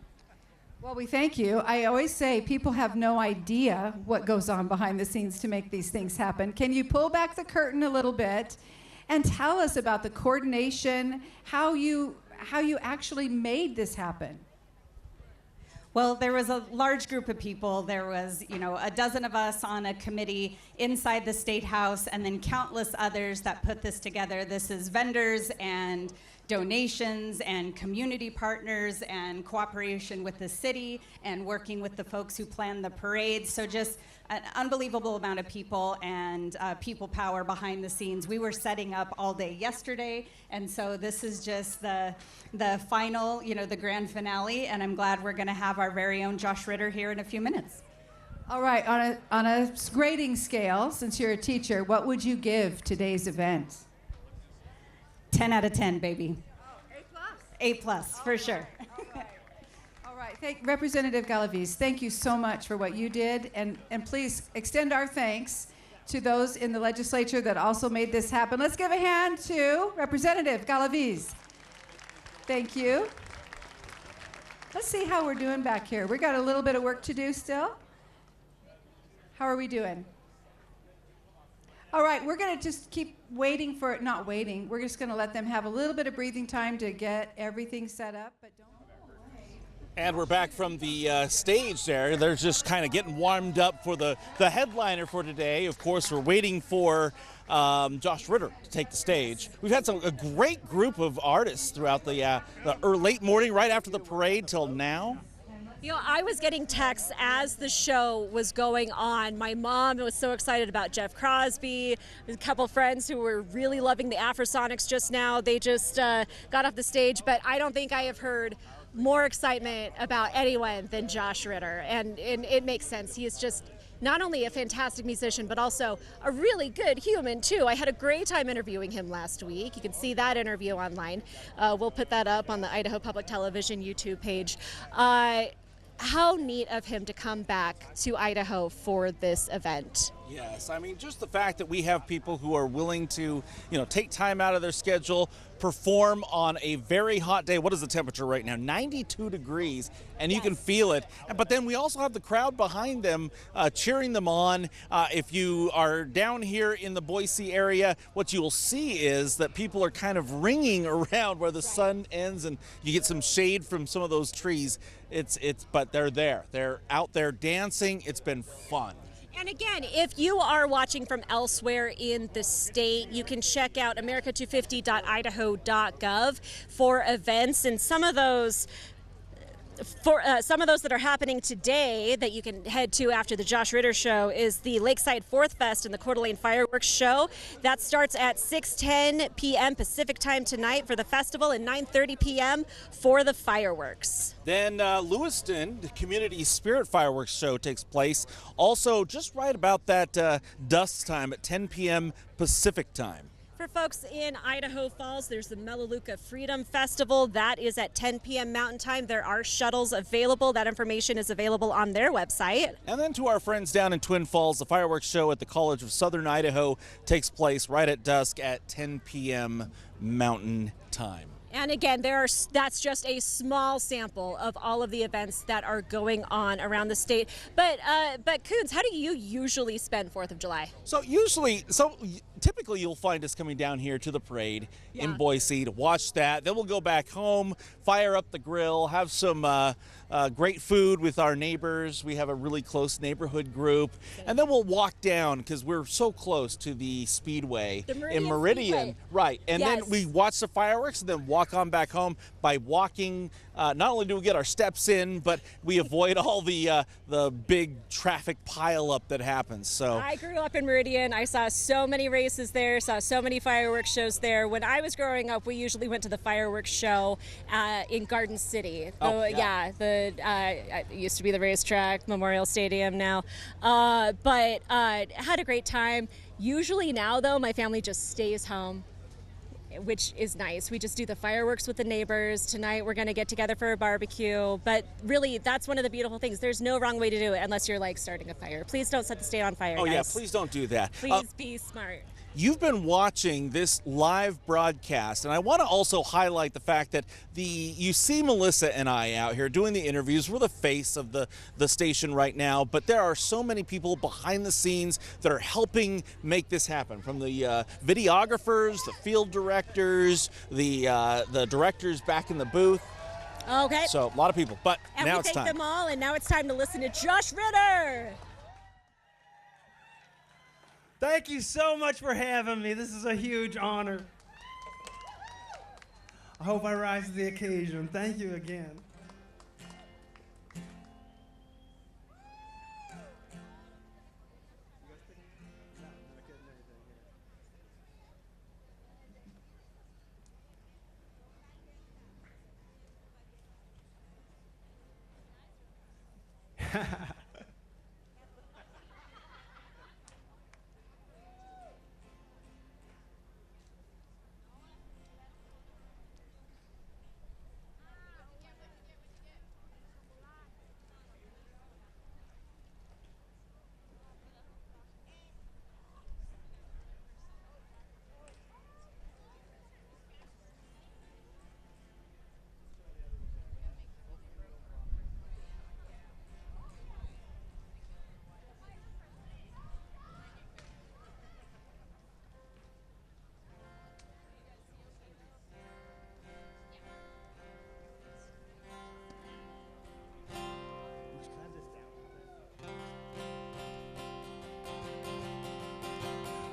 Well, we thank you. I always say people have no idea what goes on behind the scenes to make these things happen. Can you pull back the curtain a little bit and tell us about the coordination, how you actually made this happen? Well, there was a large group of people. There was, a dozen of us on a committee inside the State House, and then countless others that put this together. This is vendors and donations and community partners and cooperation with the city and working with the folks who plan the parade. So just an unbelievable amount of people and people power behind the scenes. We were setting up all day yesterday, and so this is just the final, the grand finale, and I'm glad we're going to have our very own Josh Ritter here in a few minutes. All right, on a grading scale, since you're a teacher, what would you give today's event? 10 out of 10, baby. A plus, for sure. All right, Representative Galaviz, thank you so much for what you did, and please extend our thanks to those in the legislature that also made this happen. Let's give a hand to Representative Galaviz. Thank you. Let's see how we're doing back here. We got a little bit of work to do still. How are we doing? All right, we're going to just keep waiting for it. Not waiting. We're just going to let them have a little bit of breathing time to get everything set up. But don't. And we're back from the stage there. They're just kind of getting warmed up for the headliner for today. Of course, we're waiting for Josh Ritter to take the stage. We've had a great group of artists throughout the late morning, right after the parade till now. I was getting texts as the show was going on. My mom was so excited about Jeff Crosby. There's a couple friends who were really loving the Afrosonics just now. They just got off the stage, but I don't think I have heard more excitement about anyone than Josh Ritter, and it makes sense. He is just not only a fantastic musician, but also a really good human, too. I had a great time interviewing him last week. You can see that interview online. We'll put that up on the Idaho Public Television YouTube page. How neat of him to come back to Idaho for this event. Yes, I mean, just the fact that we have people who are willing to, take time out of their schedule, perform on a very hot day. What is the temperature right now? 92 degrees, and you can feel it. But then we also have the crowd behind them cheering them on. If you are down here in the Boise area, what you will see is that people are kind of ringing around where the sun ends, and you get some shade from some of those trees. But they're there. They're out there dancing. It's been fun. And again, if you are watching from elsewhere in the state, you can check out america250.idaho.gov for events, and some of those that are happening today that you can head to after the Josh Ritter show is the Lakeside Fourth Fest and the Coeur d'Alene Fireworks Show. That starts at 6:10 p.m. Pacific time tonight for the festival and 9:30 p.m. for the fireworks. Then Lewiston, the Community Spirit Fireworks Show takes place also just right about that dusk time at 10 p.m. Pacific time. For folks in Idaho Falls, there's the Melaleuca Freedom Festival. That is at 10 p.m. Mountain Time. There are shuttles available. That information is available on their website. And then to our friends down in Twin Falls, the fireworks show at the College of Southern Idaho takes place right at dusk at 10 p.m. Mountain Time. And again, that's just a small sample of all of the events that are going on around the state. But Coons, how do you usually spend 4th of July? Typically you'll find us coming down here to the parade in Boise to watch that. Then we'll go back home, fire up the grill, have some great food with our neighbors. We have a really close neighborhood group. And then we'll walk down because we're so close to the Speedway in Meridian. Right. And then we watch the fireworks and then walk on back home by walking. Not only do we get our steps in, but we avoid all the big traffic pileup that happens. So I grew up in Meridian. I saw so many races there, saw so many fireworks shows there. When I was growing up, we usually went to the fireworks show in Garden City. It used to be the racetrack, Memorial Stadium now. But had a great time. Usually now, though, my family just stays home, which is nice. We just do the fireworks with the neighbors. Tonight we're going to get together for a barbecue. But really, that's one of the beautiful things. There's no wrong way to do it unless you're like starting a fire. Please don't set the state on fire, guys. Yeah, please don't do that. Please be smart. You've been watching this live broadcast, and I want to also highlight the fact that you see Melissa and I out here doing the interviews. We're the face of the station right now, but there are so many people behind the scenes that are helping make this happen, from the videographers, the field directors, the directors back in the booth. Okay. So a lot of people, but and now it's time. We thank them all, and now it's time to listen to Josh Ritter. Thank you so much for having me. This is a huge honor. I hope I rise to the occasion. Thank you again.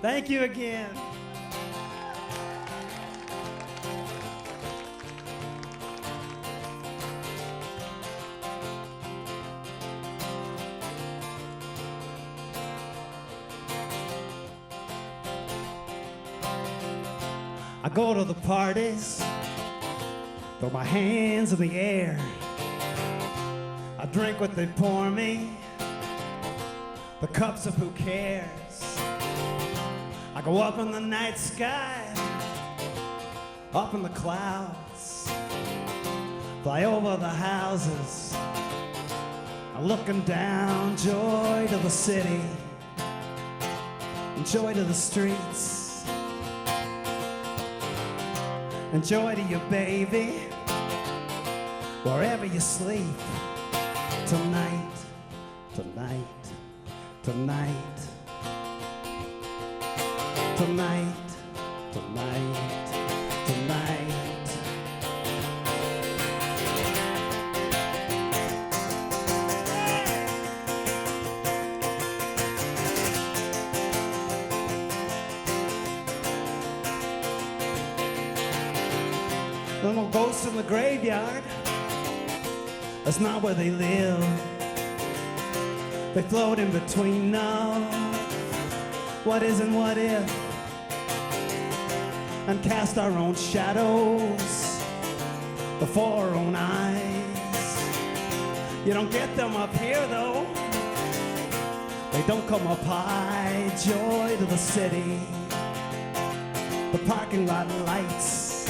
Thank you again. I go to the parties, throw my hands in the air. I drink what they pour me, the cups of who cares. I go up in the night sky, up in the clouds, fly over the houses, I'm looking down, joy to the city, and joy to the streets, and joy to your baby, wherever you sleep, tonight, tonight, tonight. Tonight, tonight, tonight. There are no ghosts in the graveyard. That's not where they live. They float in between now. What is and what if? And cast our own shadows before our own eyes. You don't get them up here though. They don't come up high. Joy to the city, the parking lot lights,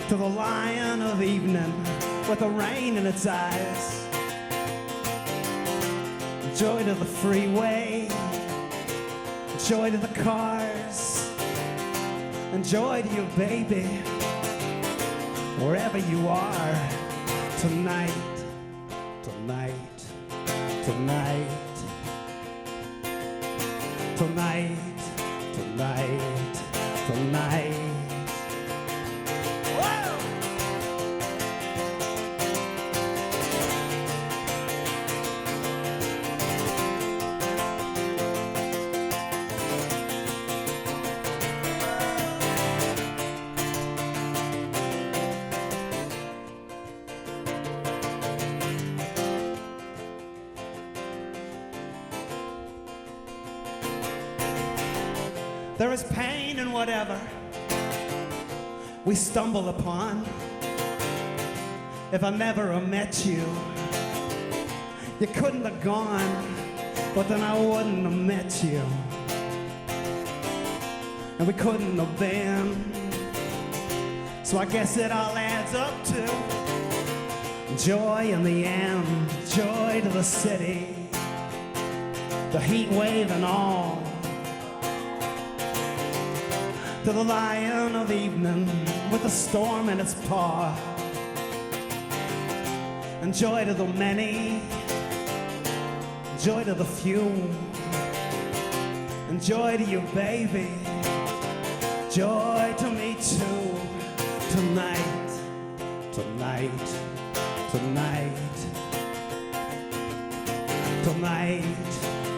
to the lion of evening with the rain in its eyes. Joy to the freeway, joy to the cars, and joy to your baby, wherever you are, tonight, tonight, tonight, tonight, tonight, tonight. There is pain in whatever we stumble upon. If I never have met you, you couldn't have gone, but then I wouldn't have met you. And we couldn't have been. So I guess it all adds up to joy in the end, joy to the city, the heat wave and all. To the lion of evening with the storm in its paw, and joy to the many, joy to the few, and joy to you, baby, joy to me too. Tonight, tonight, tonight, tonight,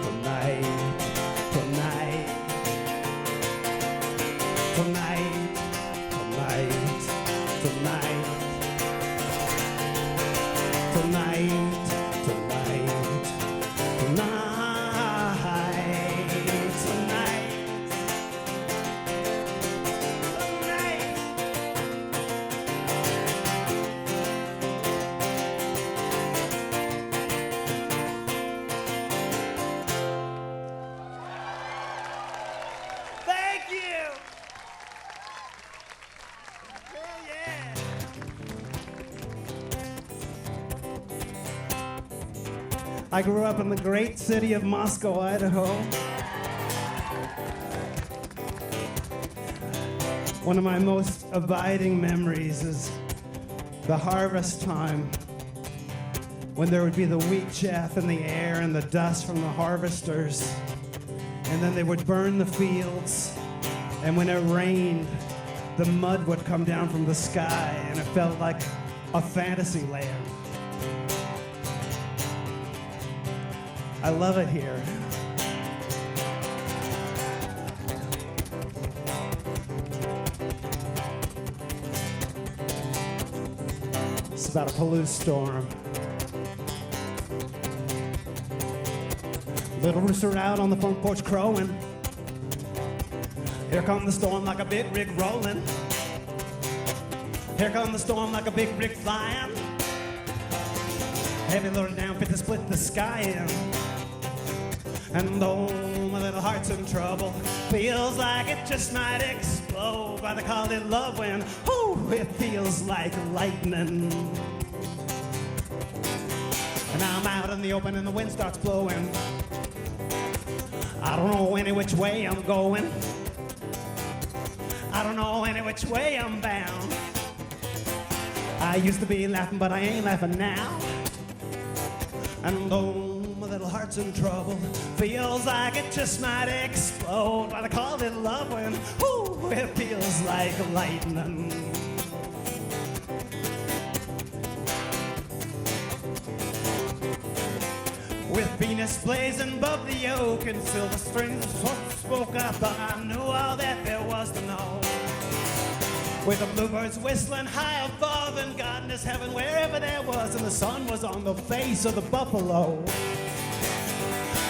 tonight, tonight. Tonight, tonight, tonight, tonight, tonight. Thank you. Hell yeah. I grew up in the great city of Moscow, Idaho. One of my most abiding memories is the harvest time, when there would be the wheat chaff in the air and the dust from the harvesters, and then they would burn the fields, and when it rained, the mud would come down from the sky, and it felt like a fantasy land. I love it here. It's about a Palouse storm. Little rooster out on the front porch crowing. Here come the storm like a big rig rolling. Here come the storm like a big rig flying. Heavy loaded down, fit to split the sky in. And oh, my little heart's in trouble. Feels like it just might explode. Why they call it love when, oh, it feels like lightning. And I'm out in the open and the wind starts blowing. I don't know any which way I'm going. I don't know any which way I'm bound. I used to be laughing, but I ain't laughing now. And oh, my little heart's in trouble. Feels like it just might explode. Why they call it love when, ooh, it feels like lightning. With Venus blazing above the oak and silver strings spoke up, I knew all that there was to know. With the bluebirds whistling high above and God in his heaven wherever there was, and the sun was on the face of the buffalo.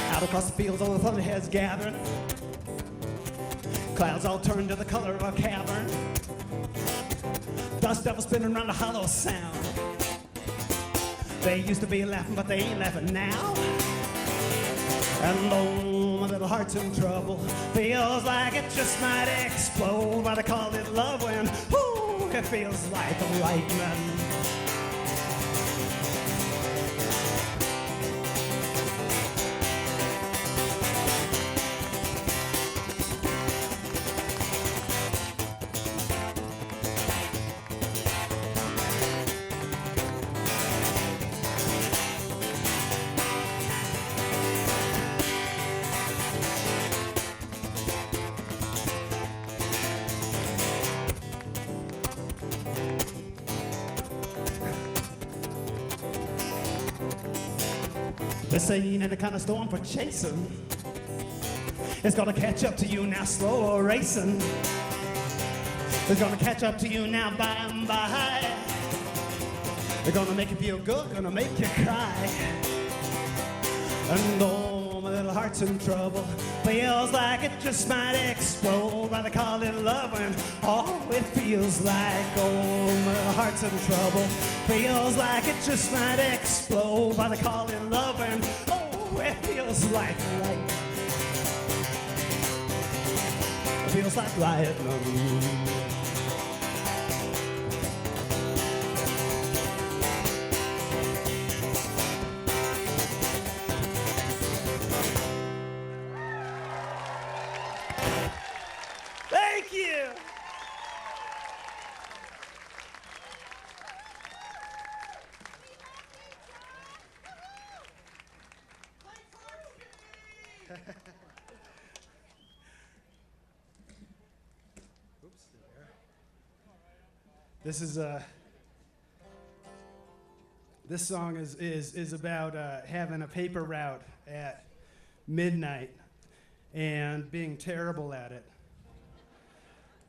Out across the fields all the thunderheads gathering. Clouds all turned to the color of a cavern. Dust devils spinning around a hollow sound. They used to be laughing, but they ain't laughing now. And oh, my little heart's in trouble. Feels like it just might explode. Why they call it love when, ooh, it feels like lightning. This ain't any kind of storm for chasing. It's gonna catch up to you now, slow racing. It's gonna catch up to you now, by and by. They're gonna make you feel good, gonna make you cry. And oh, my little heart's in trouble. Feels like it just might explode. Why they call it love when, oh, it feels like, oh, my little heart's in trouble. Feels like it just might explode. Why they call it love when, oh, it feels like lightning. It feels like lightning. Thank you. This song is about having a paper route at midnight and being terrible at it.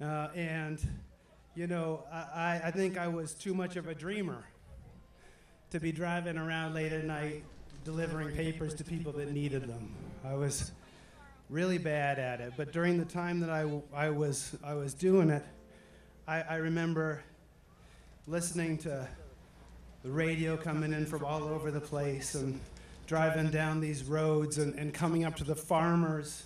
And, you know, I think I was too much of a dreamer to be driving around late at night delivering papers to people that needed them. I was really bad at it, but during the time that I was doing it, I remember listening to the radio coming in from all over the place and driving down these roads and coming up to the farmers'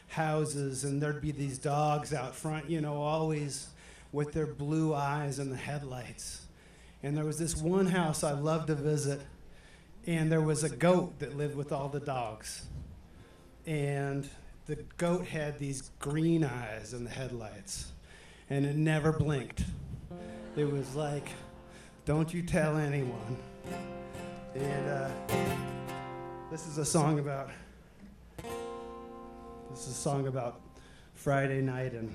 houses, and there'd be these dogs out front, you know, always with their blue eyes and the headlights. And there was this one house I loved to visit, and there was a goat that lived with all the dogs. And the goat had these green eyes in the headlights, and it never blinked. It was like, don't you tell anyone. And this is a song about Friday night in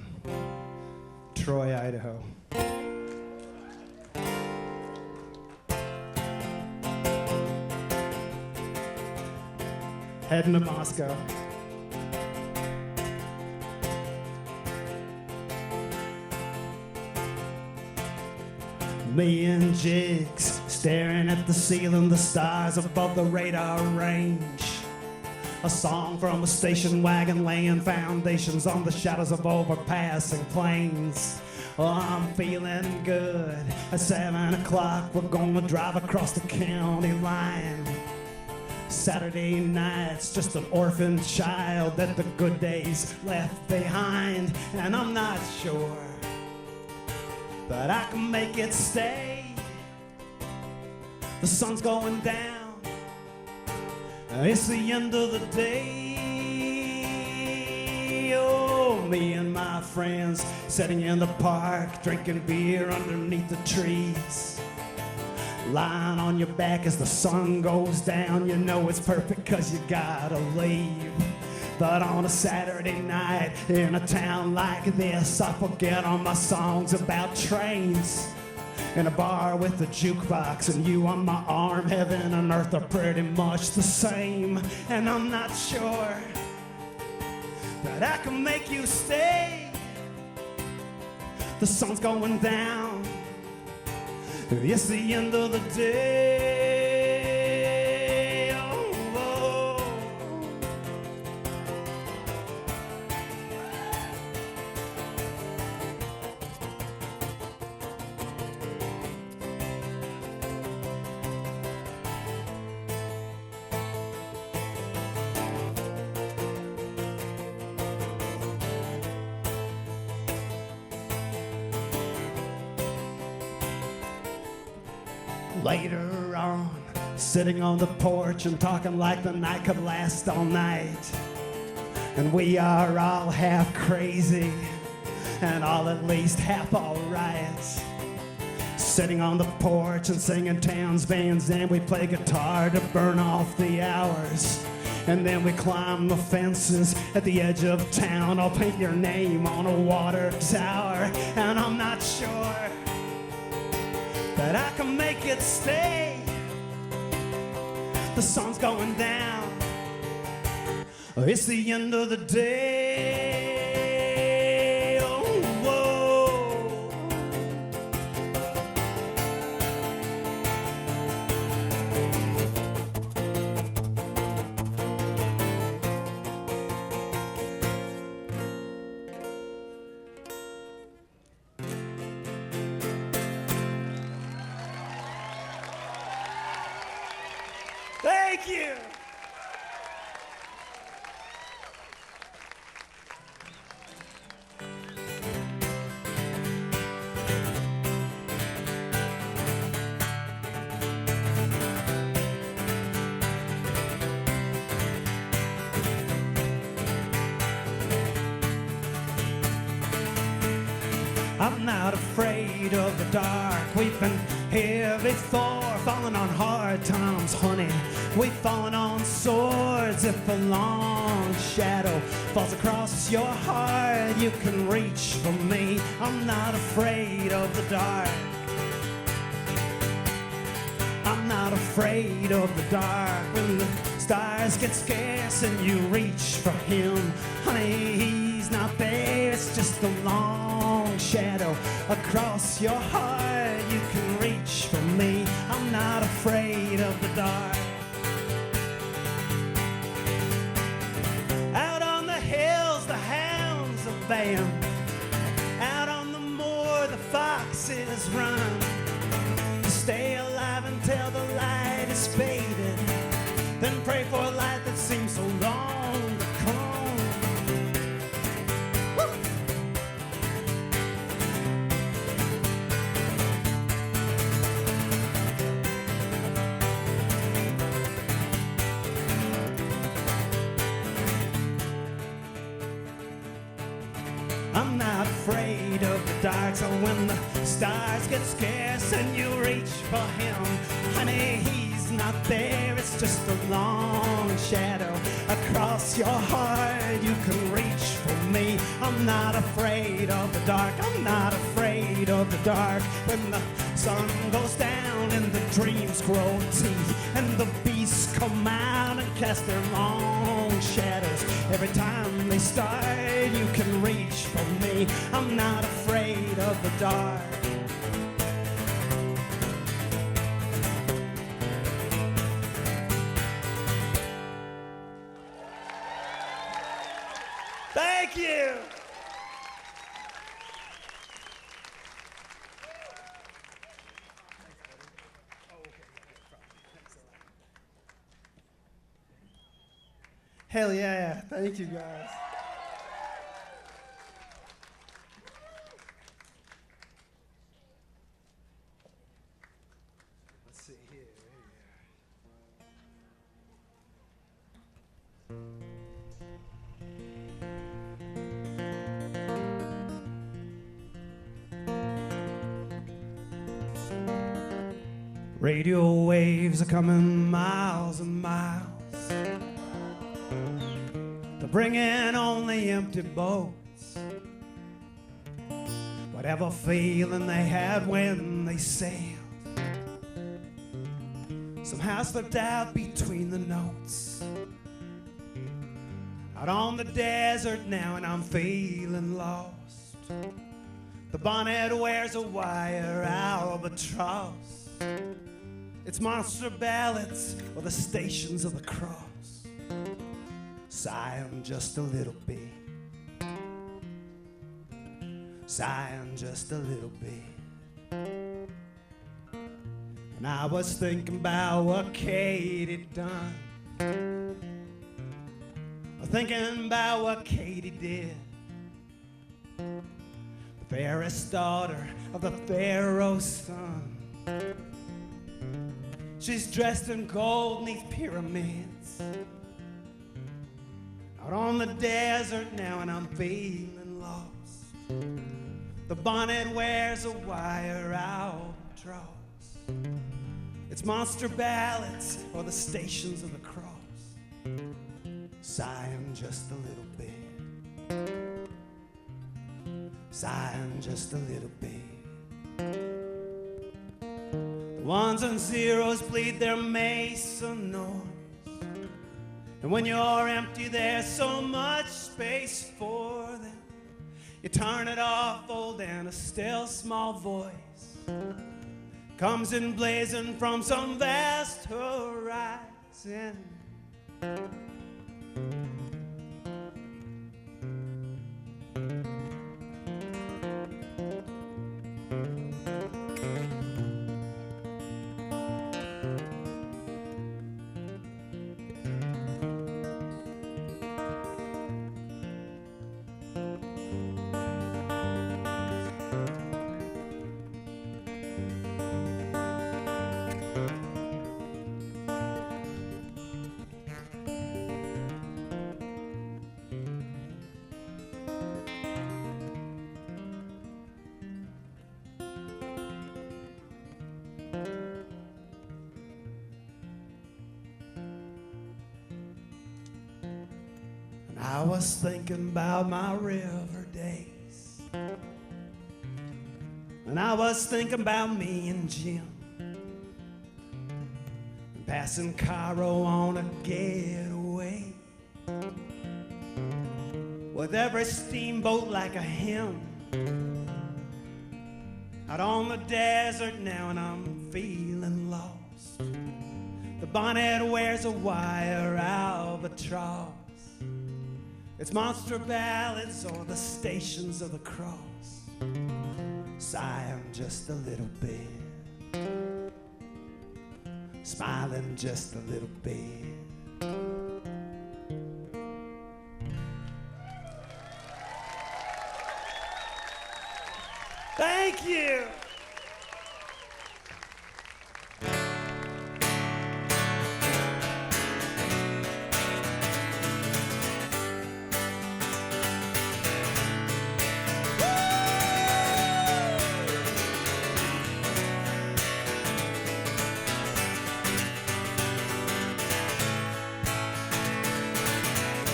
Troy, Idaho. Heading to Moscow. Me and Jigs staring at the ceiling, the stars above the radar range. A song from a station wagon laying foundations on the shadows of overpassing planes. Oh, I'm feeling good. At 7 o'clock, we're gonna drive across the county line. Saturday night's just an orphan child that the good days left behind. And I'm not sure that I can make it stay. The sun's going down. It's the end of the day. Oh, me and my friends sitting in the park, drinking beer underneath the trees. Lying on your back as the sun goes down. You know it's perfect 'cause you gotta leave. But on a Saturday night in a town like this, I forget all my songs about trains. In a bar with a jukebox and you on my arm, heaven and earth are pretty much the same. And I'm not sure that I can make you stay. The sun's going down. It's the end of the day. Oh, oh. Later on, sitting on the porch and talking like the night could last all night. And we are all half crazy and all at least half alright. Sitting on the porch and singing Towns Van Zandt, we play guitar to burn off the hours. And then we climb the fences at the edge of town. I'll paint your name on a water tower. And I'm not sure that I can make it stay. The sun's going down. It's the end of the day. Oh, whoa. Thank you. I'm not afraid of the dark. We've been here before, falling on hard times, honey. We've fallen on swords. If a long shadow falls across your heart, you can reach for me. I'm not afraid of the dark. I'm not afraid of the dark. When the stars get scarce and you reach for him, honey, he's not there. It's just a long shadow across your heart. You can reach for me. I'm not afraid of the dark. Out on the hills, the hounds are baying. Out on the moor, the foxes run. Stay alive until the light is faded, then pray for a light that seems so long to come. Woo! I'm not afraid of the dark, so when the stars get scarce and you reach for him, honey, he's not there, it's just a long shadow across your heart. You can reach for me. I'm not afraid of the dark, I'm not afraid of the dark. When the sun goes down and the dreams grow teeth and the beasts come out and cast their long shadows, every time they start, you can reach for me. I'm not afraid of the dark. Thank you. Hell yeah. Thank you, guys. Let's see here. Radio waves are coming miles and miles. They're bringing only empty boats. Whatever feeling they had when they sailed somehow slipped out between the notes. Out on the desert now and I'm feeling lost. The bonnet wears a wire albatross. It's monster ballads or the Stations of the Cross. Sighing just a little bit. Sighing just a little bit. And I was thinking about what Katie done. Thinking about what Katie did. The fairest daughter of the Pharaoh's son. She's dressed in gold neath pyramids. Out on the desert now and I'm feeling lost. The bonnet wears a wire albatross. It's monster ballads or the Stations of the Cross. Sighing just a little bit. Sighing just a little bit. The ones and zeros bleed their Mason noise. And when you're empty, there's so much space for them. You turn it off, old, and a still small voice comes in blazing from some vast horizon. I was thinking about my river days, and I was thinking about me and Jim, and passing Cairo on a getaway, with every steamboat like a hymn. Out on the desert now and I'm feeling lost. bonnet wears a wire albatross. It's monster ballads or the Stations of the Cross. Sighing just a little bit, smiling just a little bit. Thank you.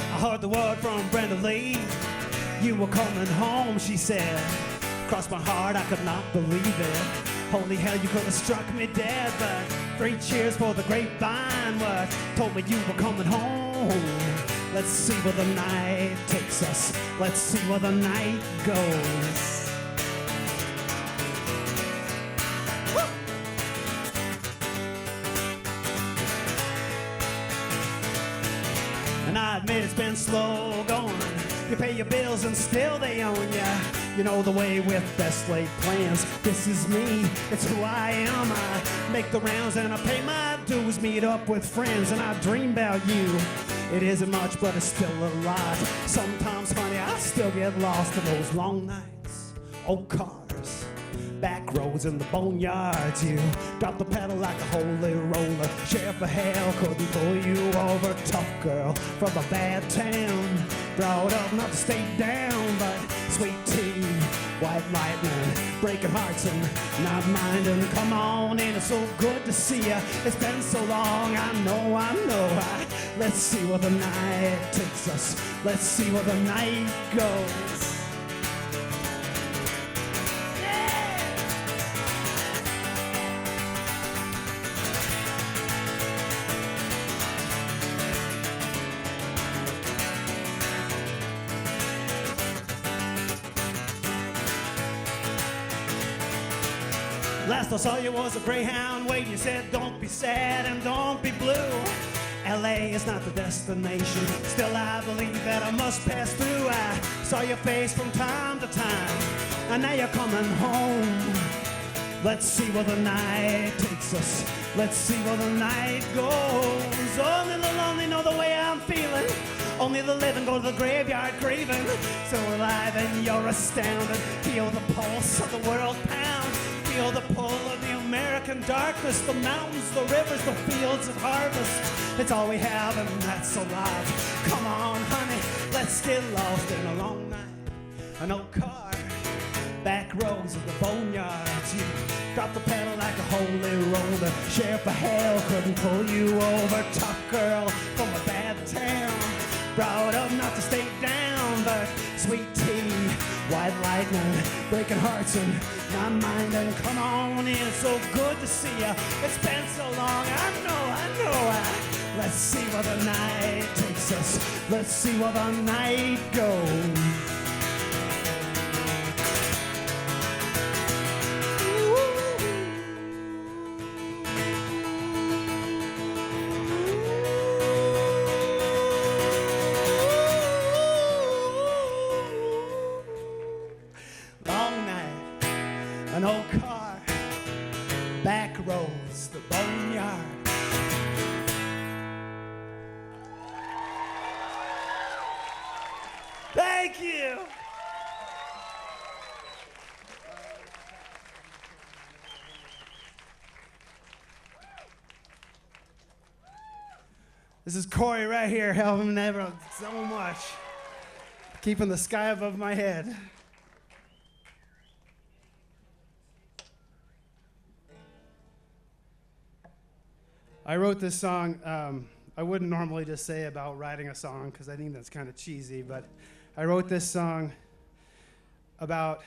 I heard the word from Brenda Lee. You were coming home, she said. Crossed my heart, I could not believe it. Holy hell, you could have struck me dead. But 3 cheers for the grapevine. What told me you were coming home. Let's see where the night takes us. Let's see where the night goes. And I admit it's been slow going. You pay your bills and still they own ya. You know the way with best laid plans. This is me, it's who I am. I make the rounds and I pay my dues. Meet up with friends and I dream about you. It isn't much but it's still a lot. Sometimes, honey, I still get lost in those long nights. Old cars, back roads in the boneyards. You drop the pedal like a holy roller. Sheriff of hell couldn't pull you over. Tough girl from a bad town. Brought up not to stay down, but sweet tea, white lightning, breaking hearts and not minding. Come on in, it's so good to see ya. It's been so long, I know. Let's see where the night takes us. Let's see where the night goes. Last I saw you was a Greyhound waiting. You said don't be sad and don't be blue. LA is not the destination. Still I believe that I must pass through. I saw your face from time to time, and now you're coming home. Let's see where the night takes us. Let's see where the night goes. Only the lonely know the way I'm feeling. Only the living go to the graveyard grieving. So alive and you're astounded. Feel the pulse of the world pound. Feel the pull of the American darkness. The mountains, the rivers, the fields of harvest. It's all we have and that's a lot. Come on, honey, let's get lost in a long night. An old car, back roads of the boneyards. You drop the pedal like a holy roller. Sheriff of hell couldn't pull you over. Tough girl from a bad town. Brought up not to stay down, but sweet tea, white lightning, breaking hearts and not minding. Come on in, it's so good to see ya. It's been so long, I know. Let's see where the night takes us. Let's see where the night goes. An old car, back roads, the boneyard. Thank you. This is Corey right here, helping never so much, keeping the sky above my head. I wrote this song. I wouldn't normally just say about writing a song because I think that's kind of cheesy, but I wrote this song about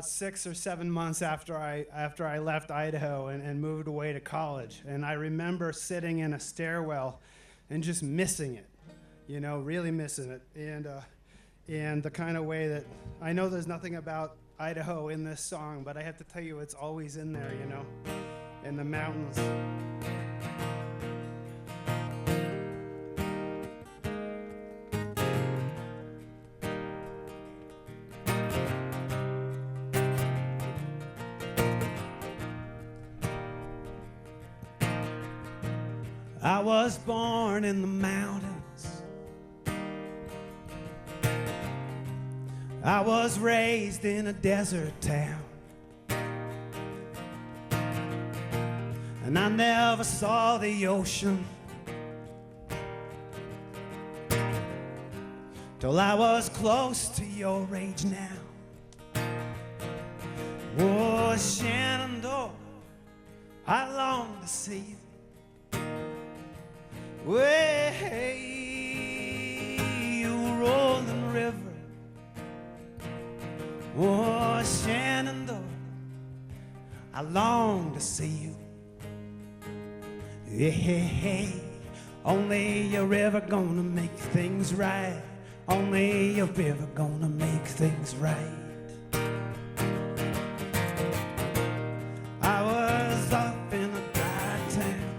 6 or 7 months after I left Idaho and moved away to college. And I remember sitting in a stairwell and just missing it, you know, really missing it. And the kind of way that I know there's nothing about Idaho in this song, but I have to tell you it's always in there, you know, in the mountains. I was born in the mountains. I was raised in a desert town. And I never saw the ocean till I was close to your age now. Oh, Shenandoah, I long to see you. Way, you rolling river. Oh, Shenandoah, I long to see you. Yeah, only a river gonna make things right. Only a river gonna make things right. I was up in a dry town.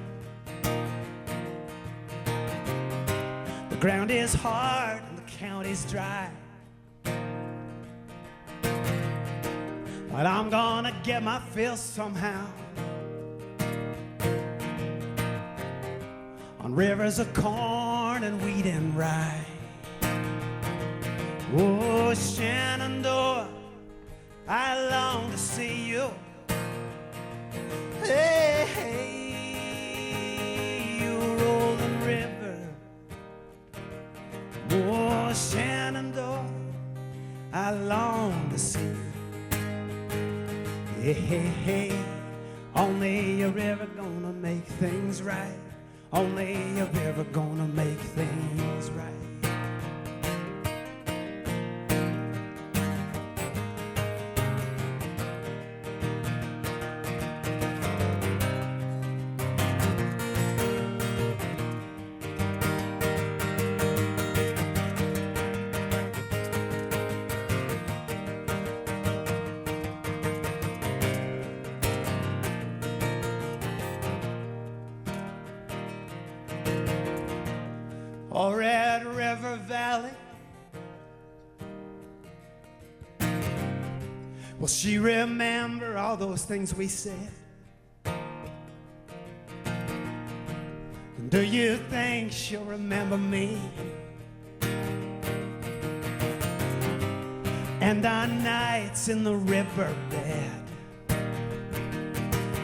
The ground is hard and the county's dry. But I'm gonna get my fill somehow on rivers of corn and wheat and rye. Oh, Shenandoah, I long to see you. Hey, hey, you rolling river. Oh, Shenandoah, I long to see you. Hey, hey, hey, only a river gonna make things right. Only a river gonna make things right. Oh, Red River Valley, will she remember all those things we said? Do you think she'll remember me and our nights in the riverbed?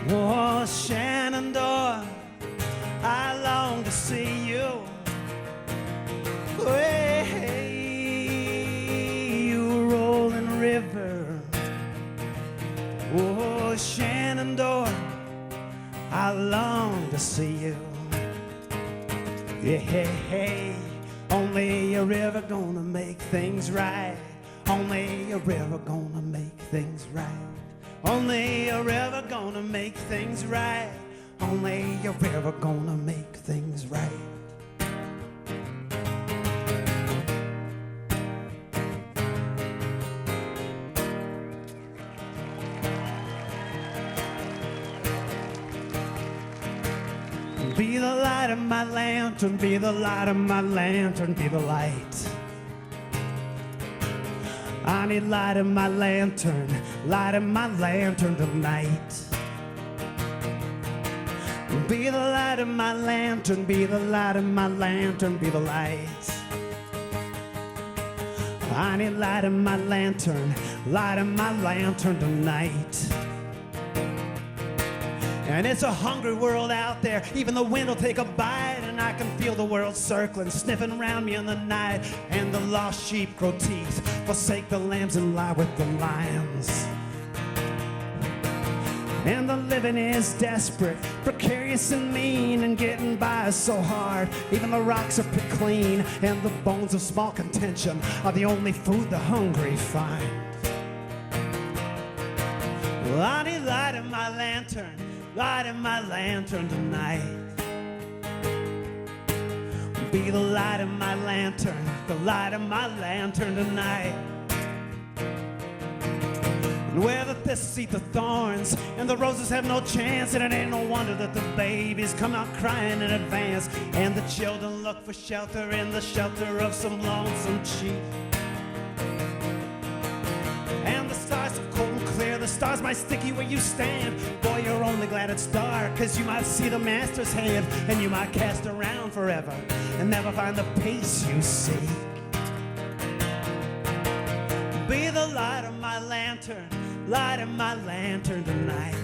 Oh, Shenandoah, I long to see you. Hey, you rolling river. Oh, Shenandoah, I long to see you. Yeah, hey, hey, only a river gonna make things right. Only a river gonna make things right. Only a river gonna make things right. Only a river gonna make things right. Be the light of my lantern, be the light of my lantern, be the light. I need light in my lantern tonight. Be the light of my lantern, be the light of my lantern, be the light. I need light in my lantern tonight. And it's a hungry world out there. Even the wind will take a bite, and I can feel the world circling, sniffing around me in the night. And the lost sheep grow teeth, forsake the lambs and lie with the lions. And the living is desperate, precarious and mean, and getting by is so hard. Even the rocks are picked clean, and the bones of small contention are the only food the hungry find. Well, I need light in my lantern tonight. Be the light in my lantern, tonight. And where the thistles eat the thorns, and the roses have no chance, and it ain't no wonder that the babies come out crying in advance, and the children look for shelter in the shelter of some lonesome chief. And the stars are cold and clear, the stars stars might stick you where you stand. Boy, you're only glad it's dark, 'cause you might see the master's hand, and you might cast around forever and never find the peace you seek. Be the light of my lantern, light of my lantern tonight.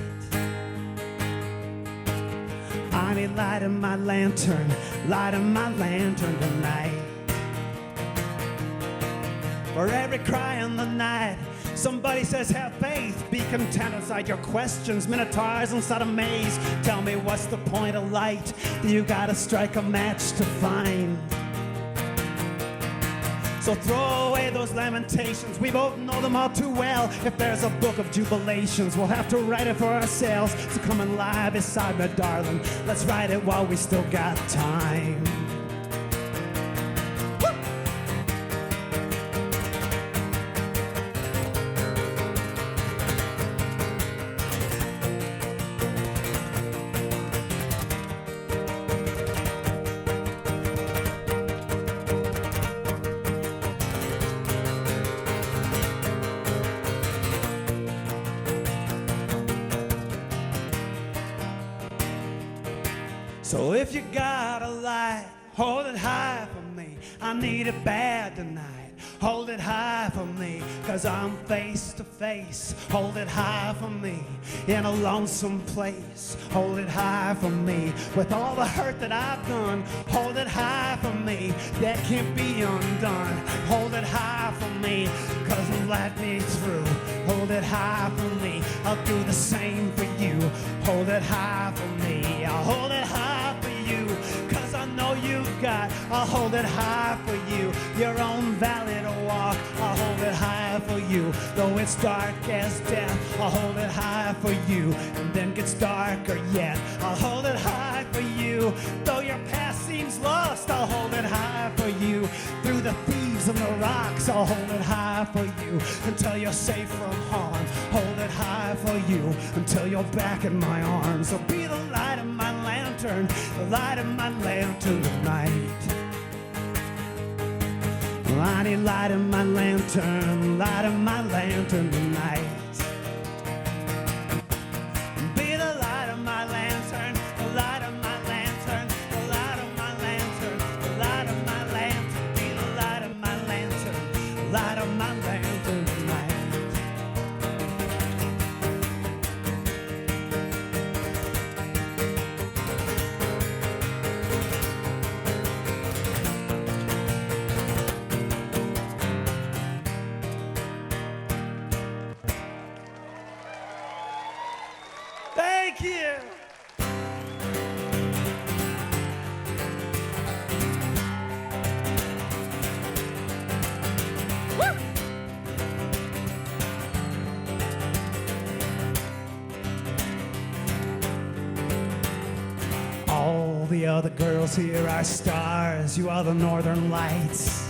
I need light in my lantern, light in my lantern tonight. For every cry in the night, somebody says have faith. Be content inside your questions, minotaurs inside a maze. Tell me what's the point of light that you gotta strike a match to find? So throw away those lamentations, we both know them all too well. If there's a book of jubilations, we'll have to write it for ourselves. So come and lie beside me, darling, let's write it while we still got time. So if you got a light, hold it high for me. I need it bad tonight. Hold it high for me, 'cause I'm face to face. Hold it high for me in a lonesome place. Hold it high for me with all the hurt that I've done. Hold it high for me, that can't be undone. Hold it high for me, 'cause it let me through. Hold it high for me, I'll do the same for you. Hold it high for me, I'll hold it high for you, 'cause I know you've got. I'll hold it high for you, your own valley to walk. I'll hold it high for you, though it's dark as death. I'll hold it high for you, and then gets darker yet. I'll hold it high for you, though your past seems lost. I'll hold it high for you, through the thieves and the rocks. I'll hold it high for you, until you're safe from harm. Hold it high for you, until you're back in my arms. So be the light of my lantern, the light of my lantern tonight. I need light in my lantern, light in my lantern tonight. Be the light of my lantern, the light of my lantern, the light of my lantern, the light of my lantern. Be the light of my lantern, the light of my lantern tonight. Thank you. All the other girls here are stars, you are the northern lights.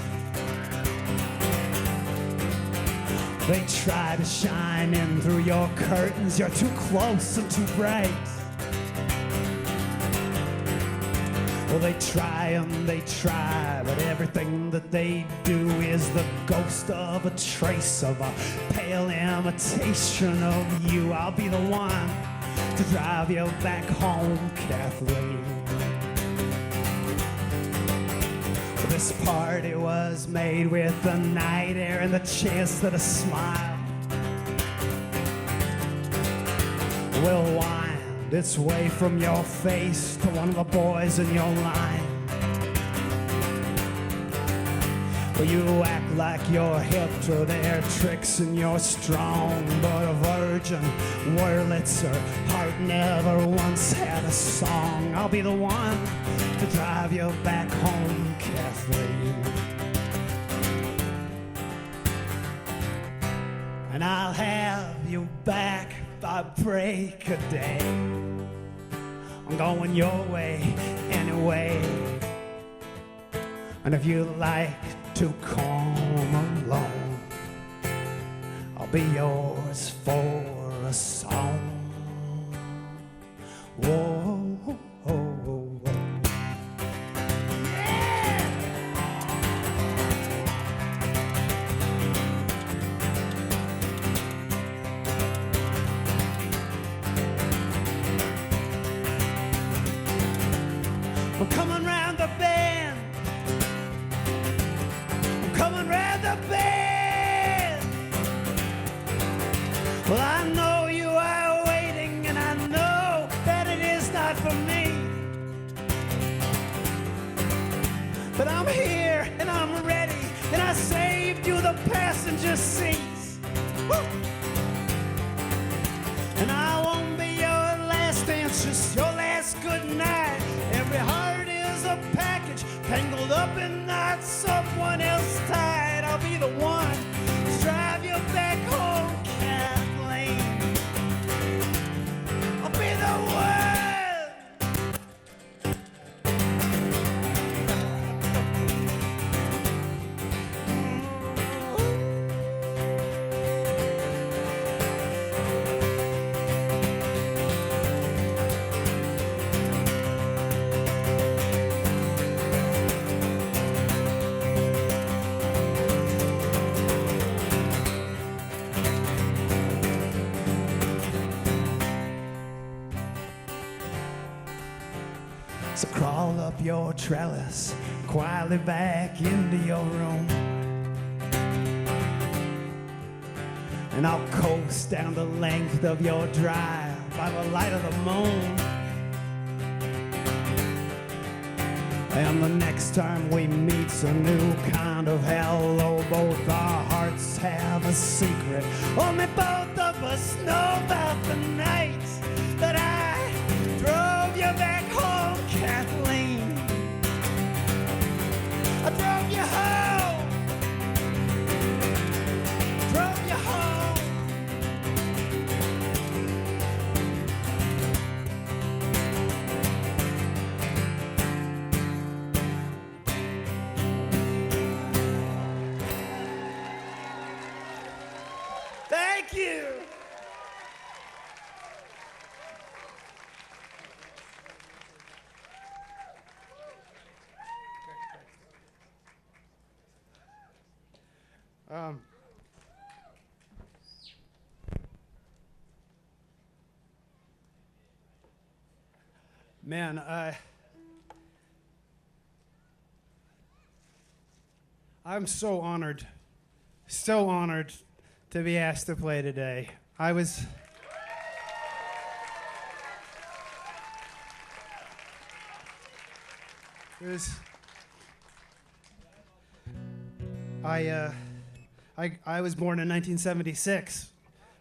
They try to shine in through your curtains, you're too close and too bright. Well, they try and they try, but everything that they do is the ghost of a trace of a pale imitation of you. I'll be the one to drive you back home, Kathleen. This party was made with the night air and the chance that a smile will wind its way from your face to one of the boys in your line. Well, you act like you're hip to their tricks and you're strong, but a virgin Wurlitzer heart never once had a song. I'll be the one to drive you back home, Kathleen. And I'll have you back by break of day. I'm going your way anyway. And if you like to come along, I'll be yours for a song. Whoa, whoa, whoa. I'm coming round the bend. I'm coming round the bend. Well, I know you are waiting, and I know that it is not for me. But I'm here, and I'm ready, and I saved you the passenger seats. Woo! And I won't be your last dance, just your last good night. Every heart is a package tangled up in knots, someone else tied. I'll be the one to drive you back home, Kathleen. I'll be the one. So crawl up your trellis, quietly back into your room. And I'll coast down the length of your drive by the light of the moon. And the next time we meet's a new kind of hello. Both our hearts have a secret. Only both of us know about the nights that I drove you back home, Kathleen. I drove you home. Drove you home. Thank you. Man, I'm so honored to be asked to play today. I was born in 1976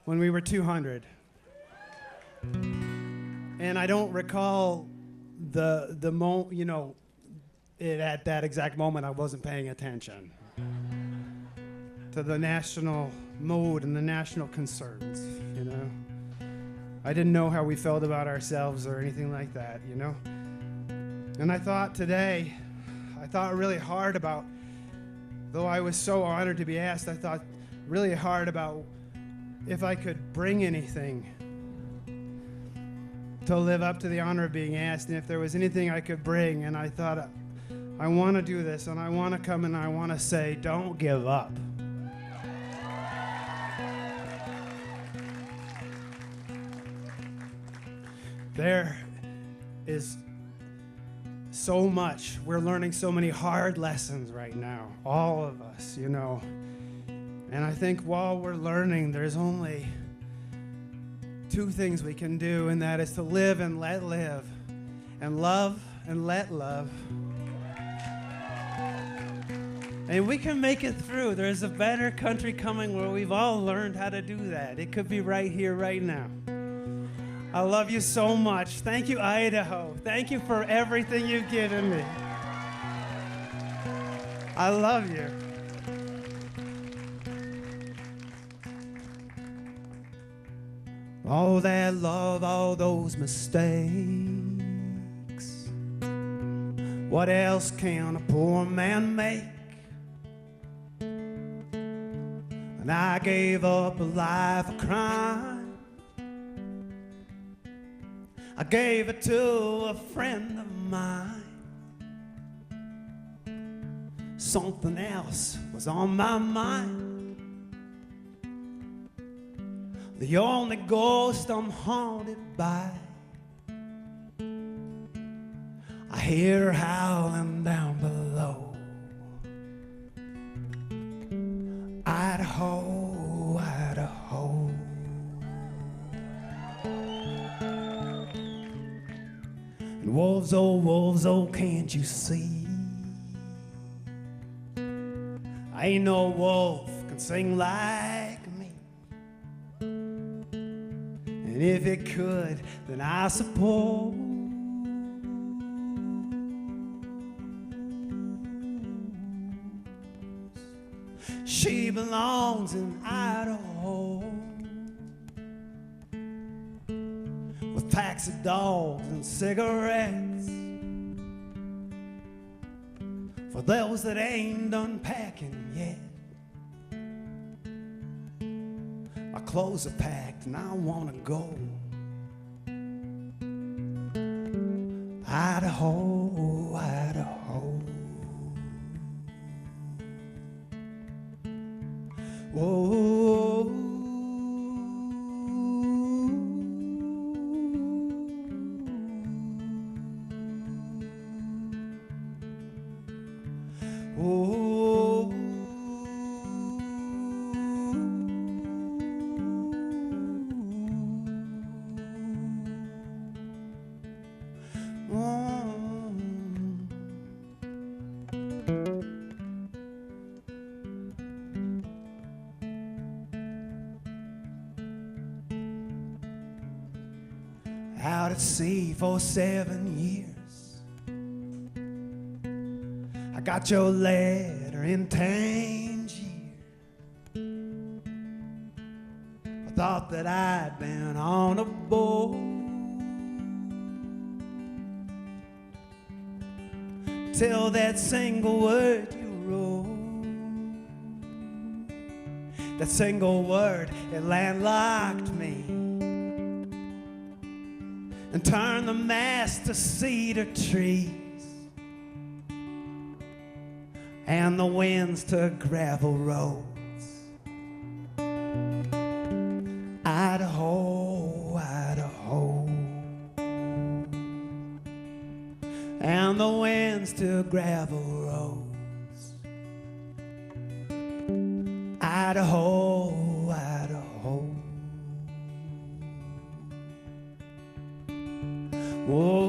when we were 200. And I don't recall at that exact moment I wasn't paying attention to the national mood and the national concerns, you know. I didn't know how we felt about ourselves or anything like that, you know. And I thought really hard about, though I was so honored to be asked, I thought really hard about if I could bring anything to live up to the honor of being asked, and if there was anything I could bring. And I thought, I want to do this, and I want to come and I want to say, don't give up. There is so much. We're learning so many hard lessons right now, all of us, you know. And I think while we're learning, there's only two things we can do, and that is to live and let live, and love and let love. And we can make it through. There's a better country coming where we've all learned how to do that. It could be right here, right now. I love you so much. Thank you, Idaho. Thank you for everything you've given me. I love you. All that love, all those mistakes. What else can a poor man make? And I gave up a life of crime. I gave it to a friend of mine. Something else was on my mind. The only ghost I'm haunted by. I hear her howling down below. Idaho, Idaho. And wolves, oh, can't you see? Ain't no wolf can sing like me. And if it could, then I suppose she belongs in Idaho, with packs of dogs and cigarettes, for those that ain't done packing yet. My clothes are packed and I wanna go. Idaho, Idaho. Whoa. Oh, out at sea for 7 years. I got your letter in Tangier. I thought that I'd been on a boat till that single word you wrote. That single word, it landlocked me and turned the mast to cedar trees and the winds to gravel roads. Idaho, Idaho, and the winds to gravel roads. Idaho, Idaho. Whoa.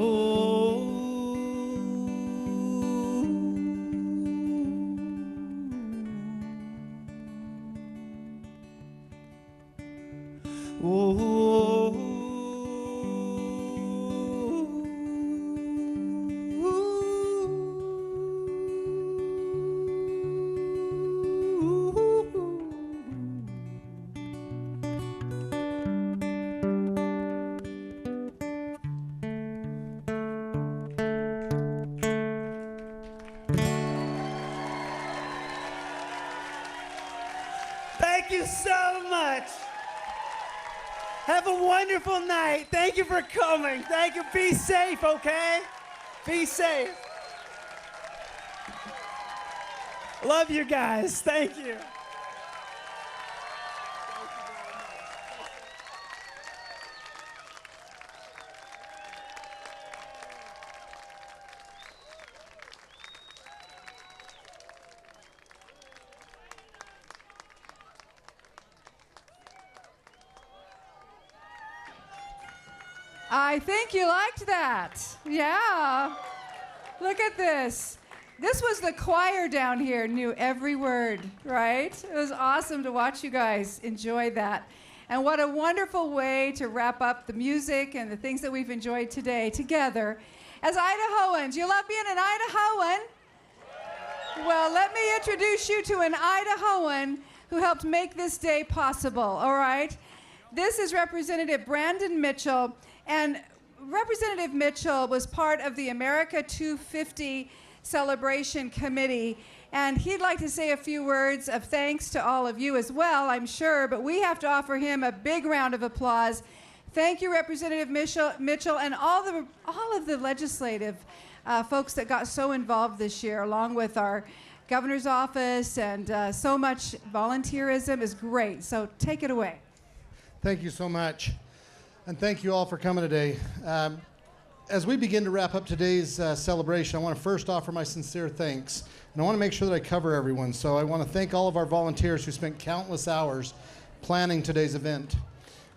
Thank you so much. Have a wonderful night. Thank you for coming. Thank you. Be safe, okay? Be safe. Love you guys. Thank you. I think you liked that. Yeah. Look at this. This was the choir down here, knew every word, right? It was awesome to watch you guys enjoy that. And what a wonderful way to wrap up the music and the things that we've enjoyed today together as Idahoans. You love being an Idahoan? Well, let me introduce you to an Idahoan who helped make this day possible, all right? This is Representative Brandon Mitchell. And Representative Mitchell was part of the America 250 Celebration Committee, and he'd like to say a few words of thanks to all of you as well, I'm sure, but we have to offer him a big round of applause. Thank you, Representative Mitchell, and all of the legislative folks that got so involved this year, along with our governor's office, and so much volunteerism is great. So take it away. Thank you so much. And thank you all for coming today. as we begin to wrap up today's celebration, I want to first offer my sincere thanks. And I want to make sure that I cover everyone. So I want to thank all of our volunteers who spent countless hours planning today's event.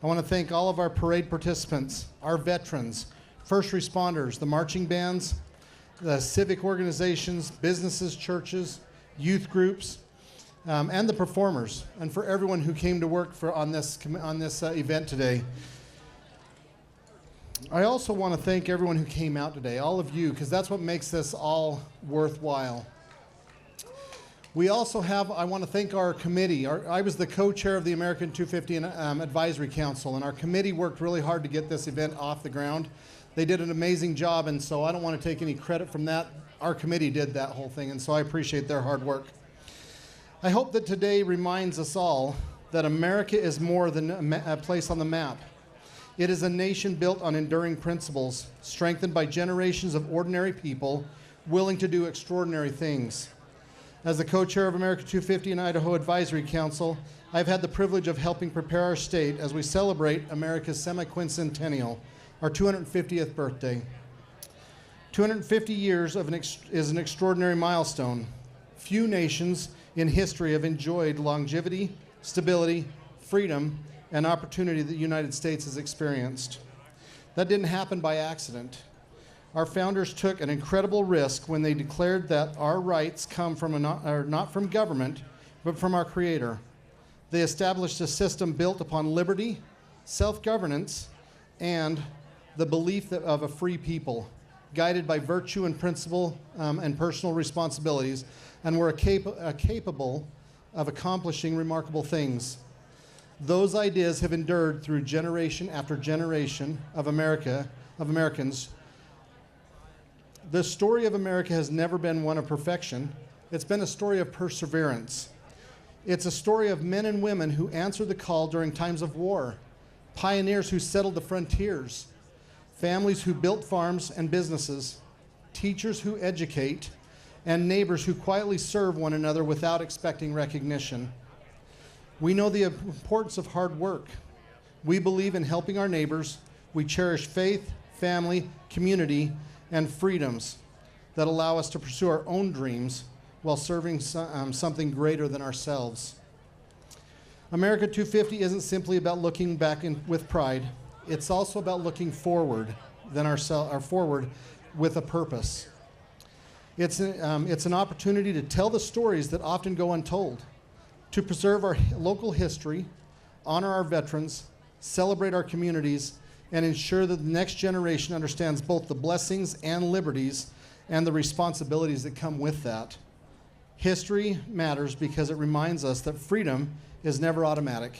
I want to thank all of our parade participants, our veterans, first responders, the marching bands, the civic organizations, businesses, churches, youth groups, and the performers, and for everyone who came to work on this event today. I also want to thank everyone who came out today, all of you, because that's what makes this all worthwhile. We also have, I want to thank our committee. I was the co-chair of the American 250 Advisory Council, and our committee worked really hard to get this event off the ground. They did an amazing job, and so I don't want to take any credit from that. Our committee did that whole thing, and so I appreciate their hard work. I hope that today reminds us all that America is more than a place on the map. It is a nation built on enduring principles, strengthened by generations of ordinary people willing to do extraordinary things. As the co-chair of America 250 and Idaho Advisory Council, I've had the privilege of helping prepare our state as we celebrate America's semi-quincentennial, our 250th birthday. 250 years is an extraordinary milestone. Few nations in history have enjoyed longevity, stability, freedom, and opportunity that the United States has experienced. That didn't happen by accident. Our founders took an incredible risk when they declared that our rights come from not from government, but from our Creator. They established a system built upon liberty, self-governance, and the belief of a free people, guided by virtue and principle and personal responsibilities, and were capable of accomplishing remarkable things. Those ideas have endured through generation after generation of Americans. The story of America has never been one of perfection. It's been a story of perseverance. It's a story of men and women who answered the call during times of war, pioneers who settled the frontiers, families who built farms and businesses, teachers who educate, and neighbors who quietly serve one another without expecting recognition. We know the importance of hard work. We believe in helping our neighbors. We cherish faith, family, community, and freedoms that allow us to pursue our own dreams while serving something greater than ourselves. America 250 isn't simply about looking back with pride. It's also about looking forward forward with a purpose. It's an opportunity to tell the stories that often go untold, to preserve our local history, honor our veterans, celebrate our communities, and ensure that the next generation understands both the blessings and liberties and the responsibilities that come with that. History matters because it reminds us that freedom is never automatic.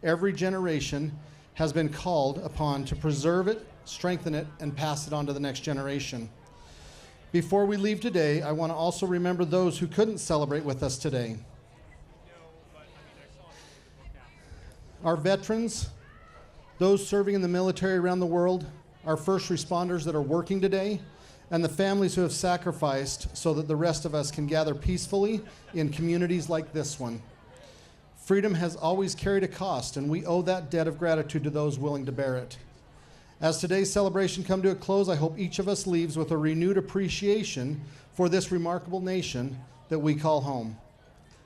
Every generation has been called upon to preserve it, strengthen it, and pass it on to the next generation. Before we leave today, I want to also remember those who couldn't celebrate with us today. Our veterans, those serving in the military around the world, our first responders that are working today, and the families who have sacrificed so that the rest of us can gather peacefully in communities like this one. Freedom has always carried a cost, and we owe that debt of gratitude to those willing to bear it. As today's celebration comes to a close, I hope each of us leaves with a renewed appreciation for this remarkable nation that we call home.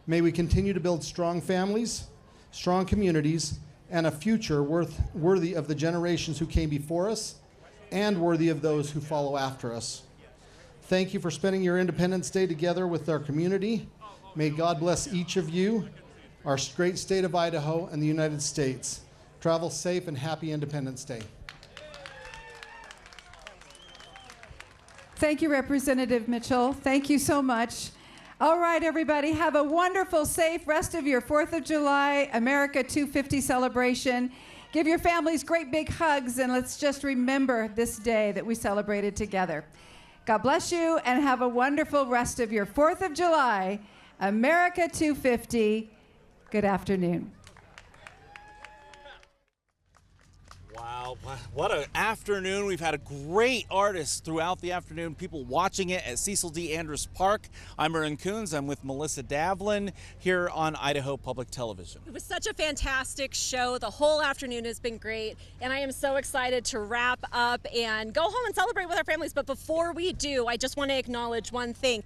May we continue to build strong families, strong communities, and a future worthy of the generations who came before us and worthy of those who follow after us. Thank you for spending your Independence Day together with our community. May God bless each of you, our great state of Idaho, and the United States. Travel safe and happy Independence Day. Thank you, Representative Mitchell. Thank you so much. All right, everybody, have a wonderful, safe rest of your 4th of July America 250 celebration. Give your families great big hugs, and let's just remember this day that we celebrated together. God bless you, and have a wonderful rest of your 4th of July America 250. Good afternoon. Wow. Wow, what an afternoon. We've had a great artists throughout the afternoon, people watching it at Cecil D. Andrus Park. I'm Aaron Coons. I'm with Melissa Davlin here on Idaho Public Television. It was such a fantastic show. The whole afternoon has been great, and I am so excited to wrap up and go home and celebrate with our families. But before we do, I just want to acknowledge one thing.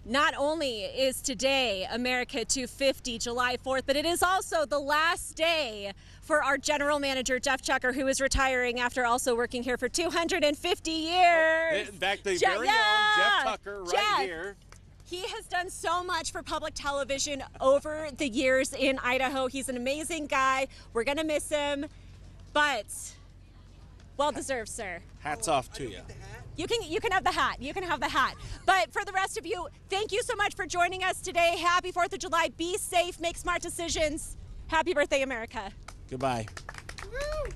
Not only is today America 250, July 4th, but it is also the last day for our general manager, Jeff Chucker, who is retiring after also working here for 250 years. In fact, the very own Jeff Tucker here. He has done so much for public television over the years in Idaho. He's an amazing guy. We're going to miss him, but well deserved, sir. Hats off to you. You can have the hat. You can have the hat. But for the rest of you, thank you so much for joining us today. Happy 4th of July. Be safe. Make smart decisions. Happy birthday, America. Goodbye. Woo!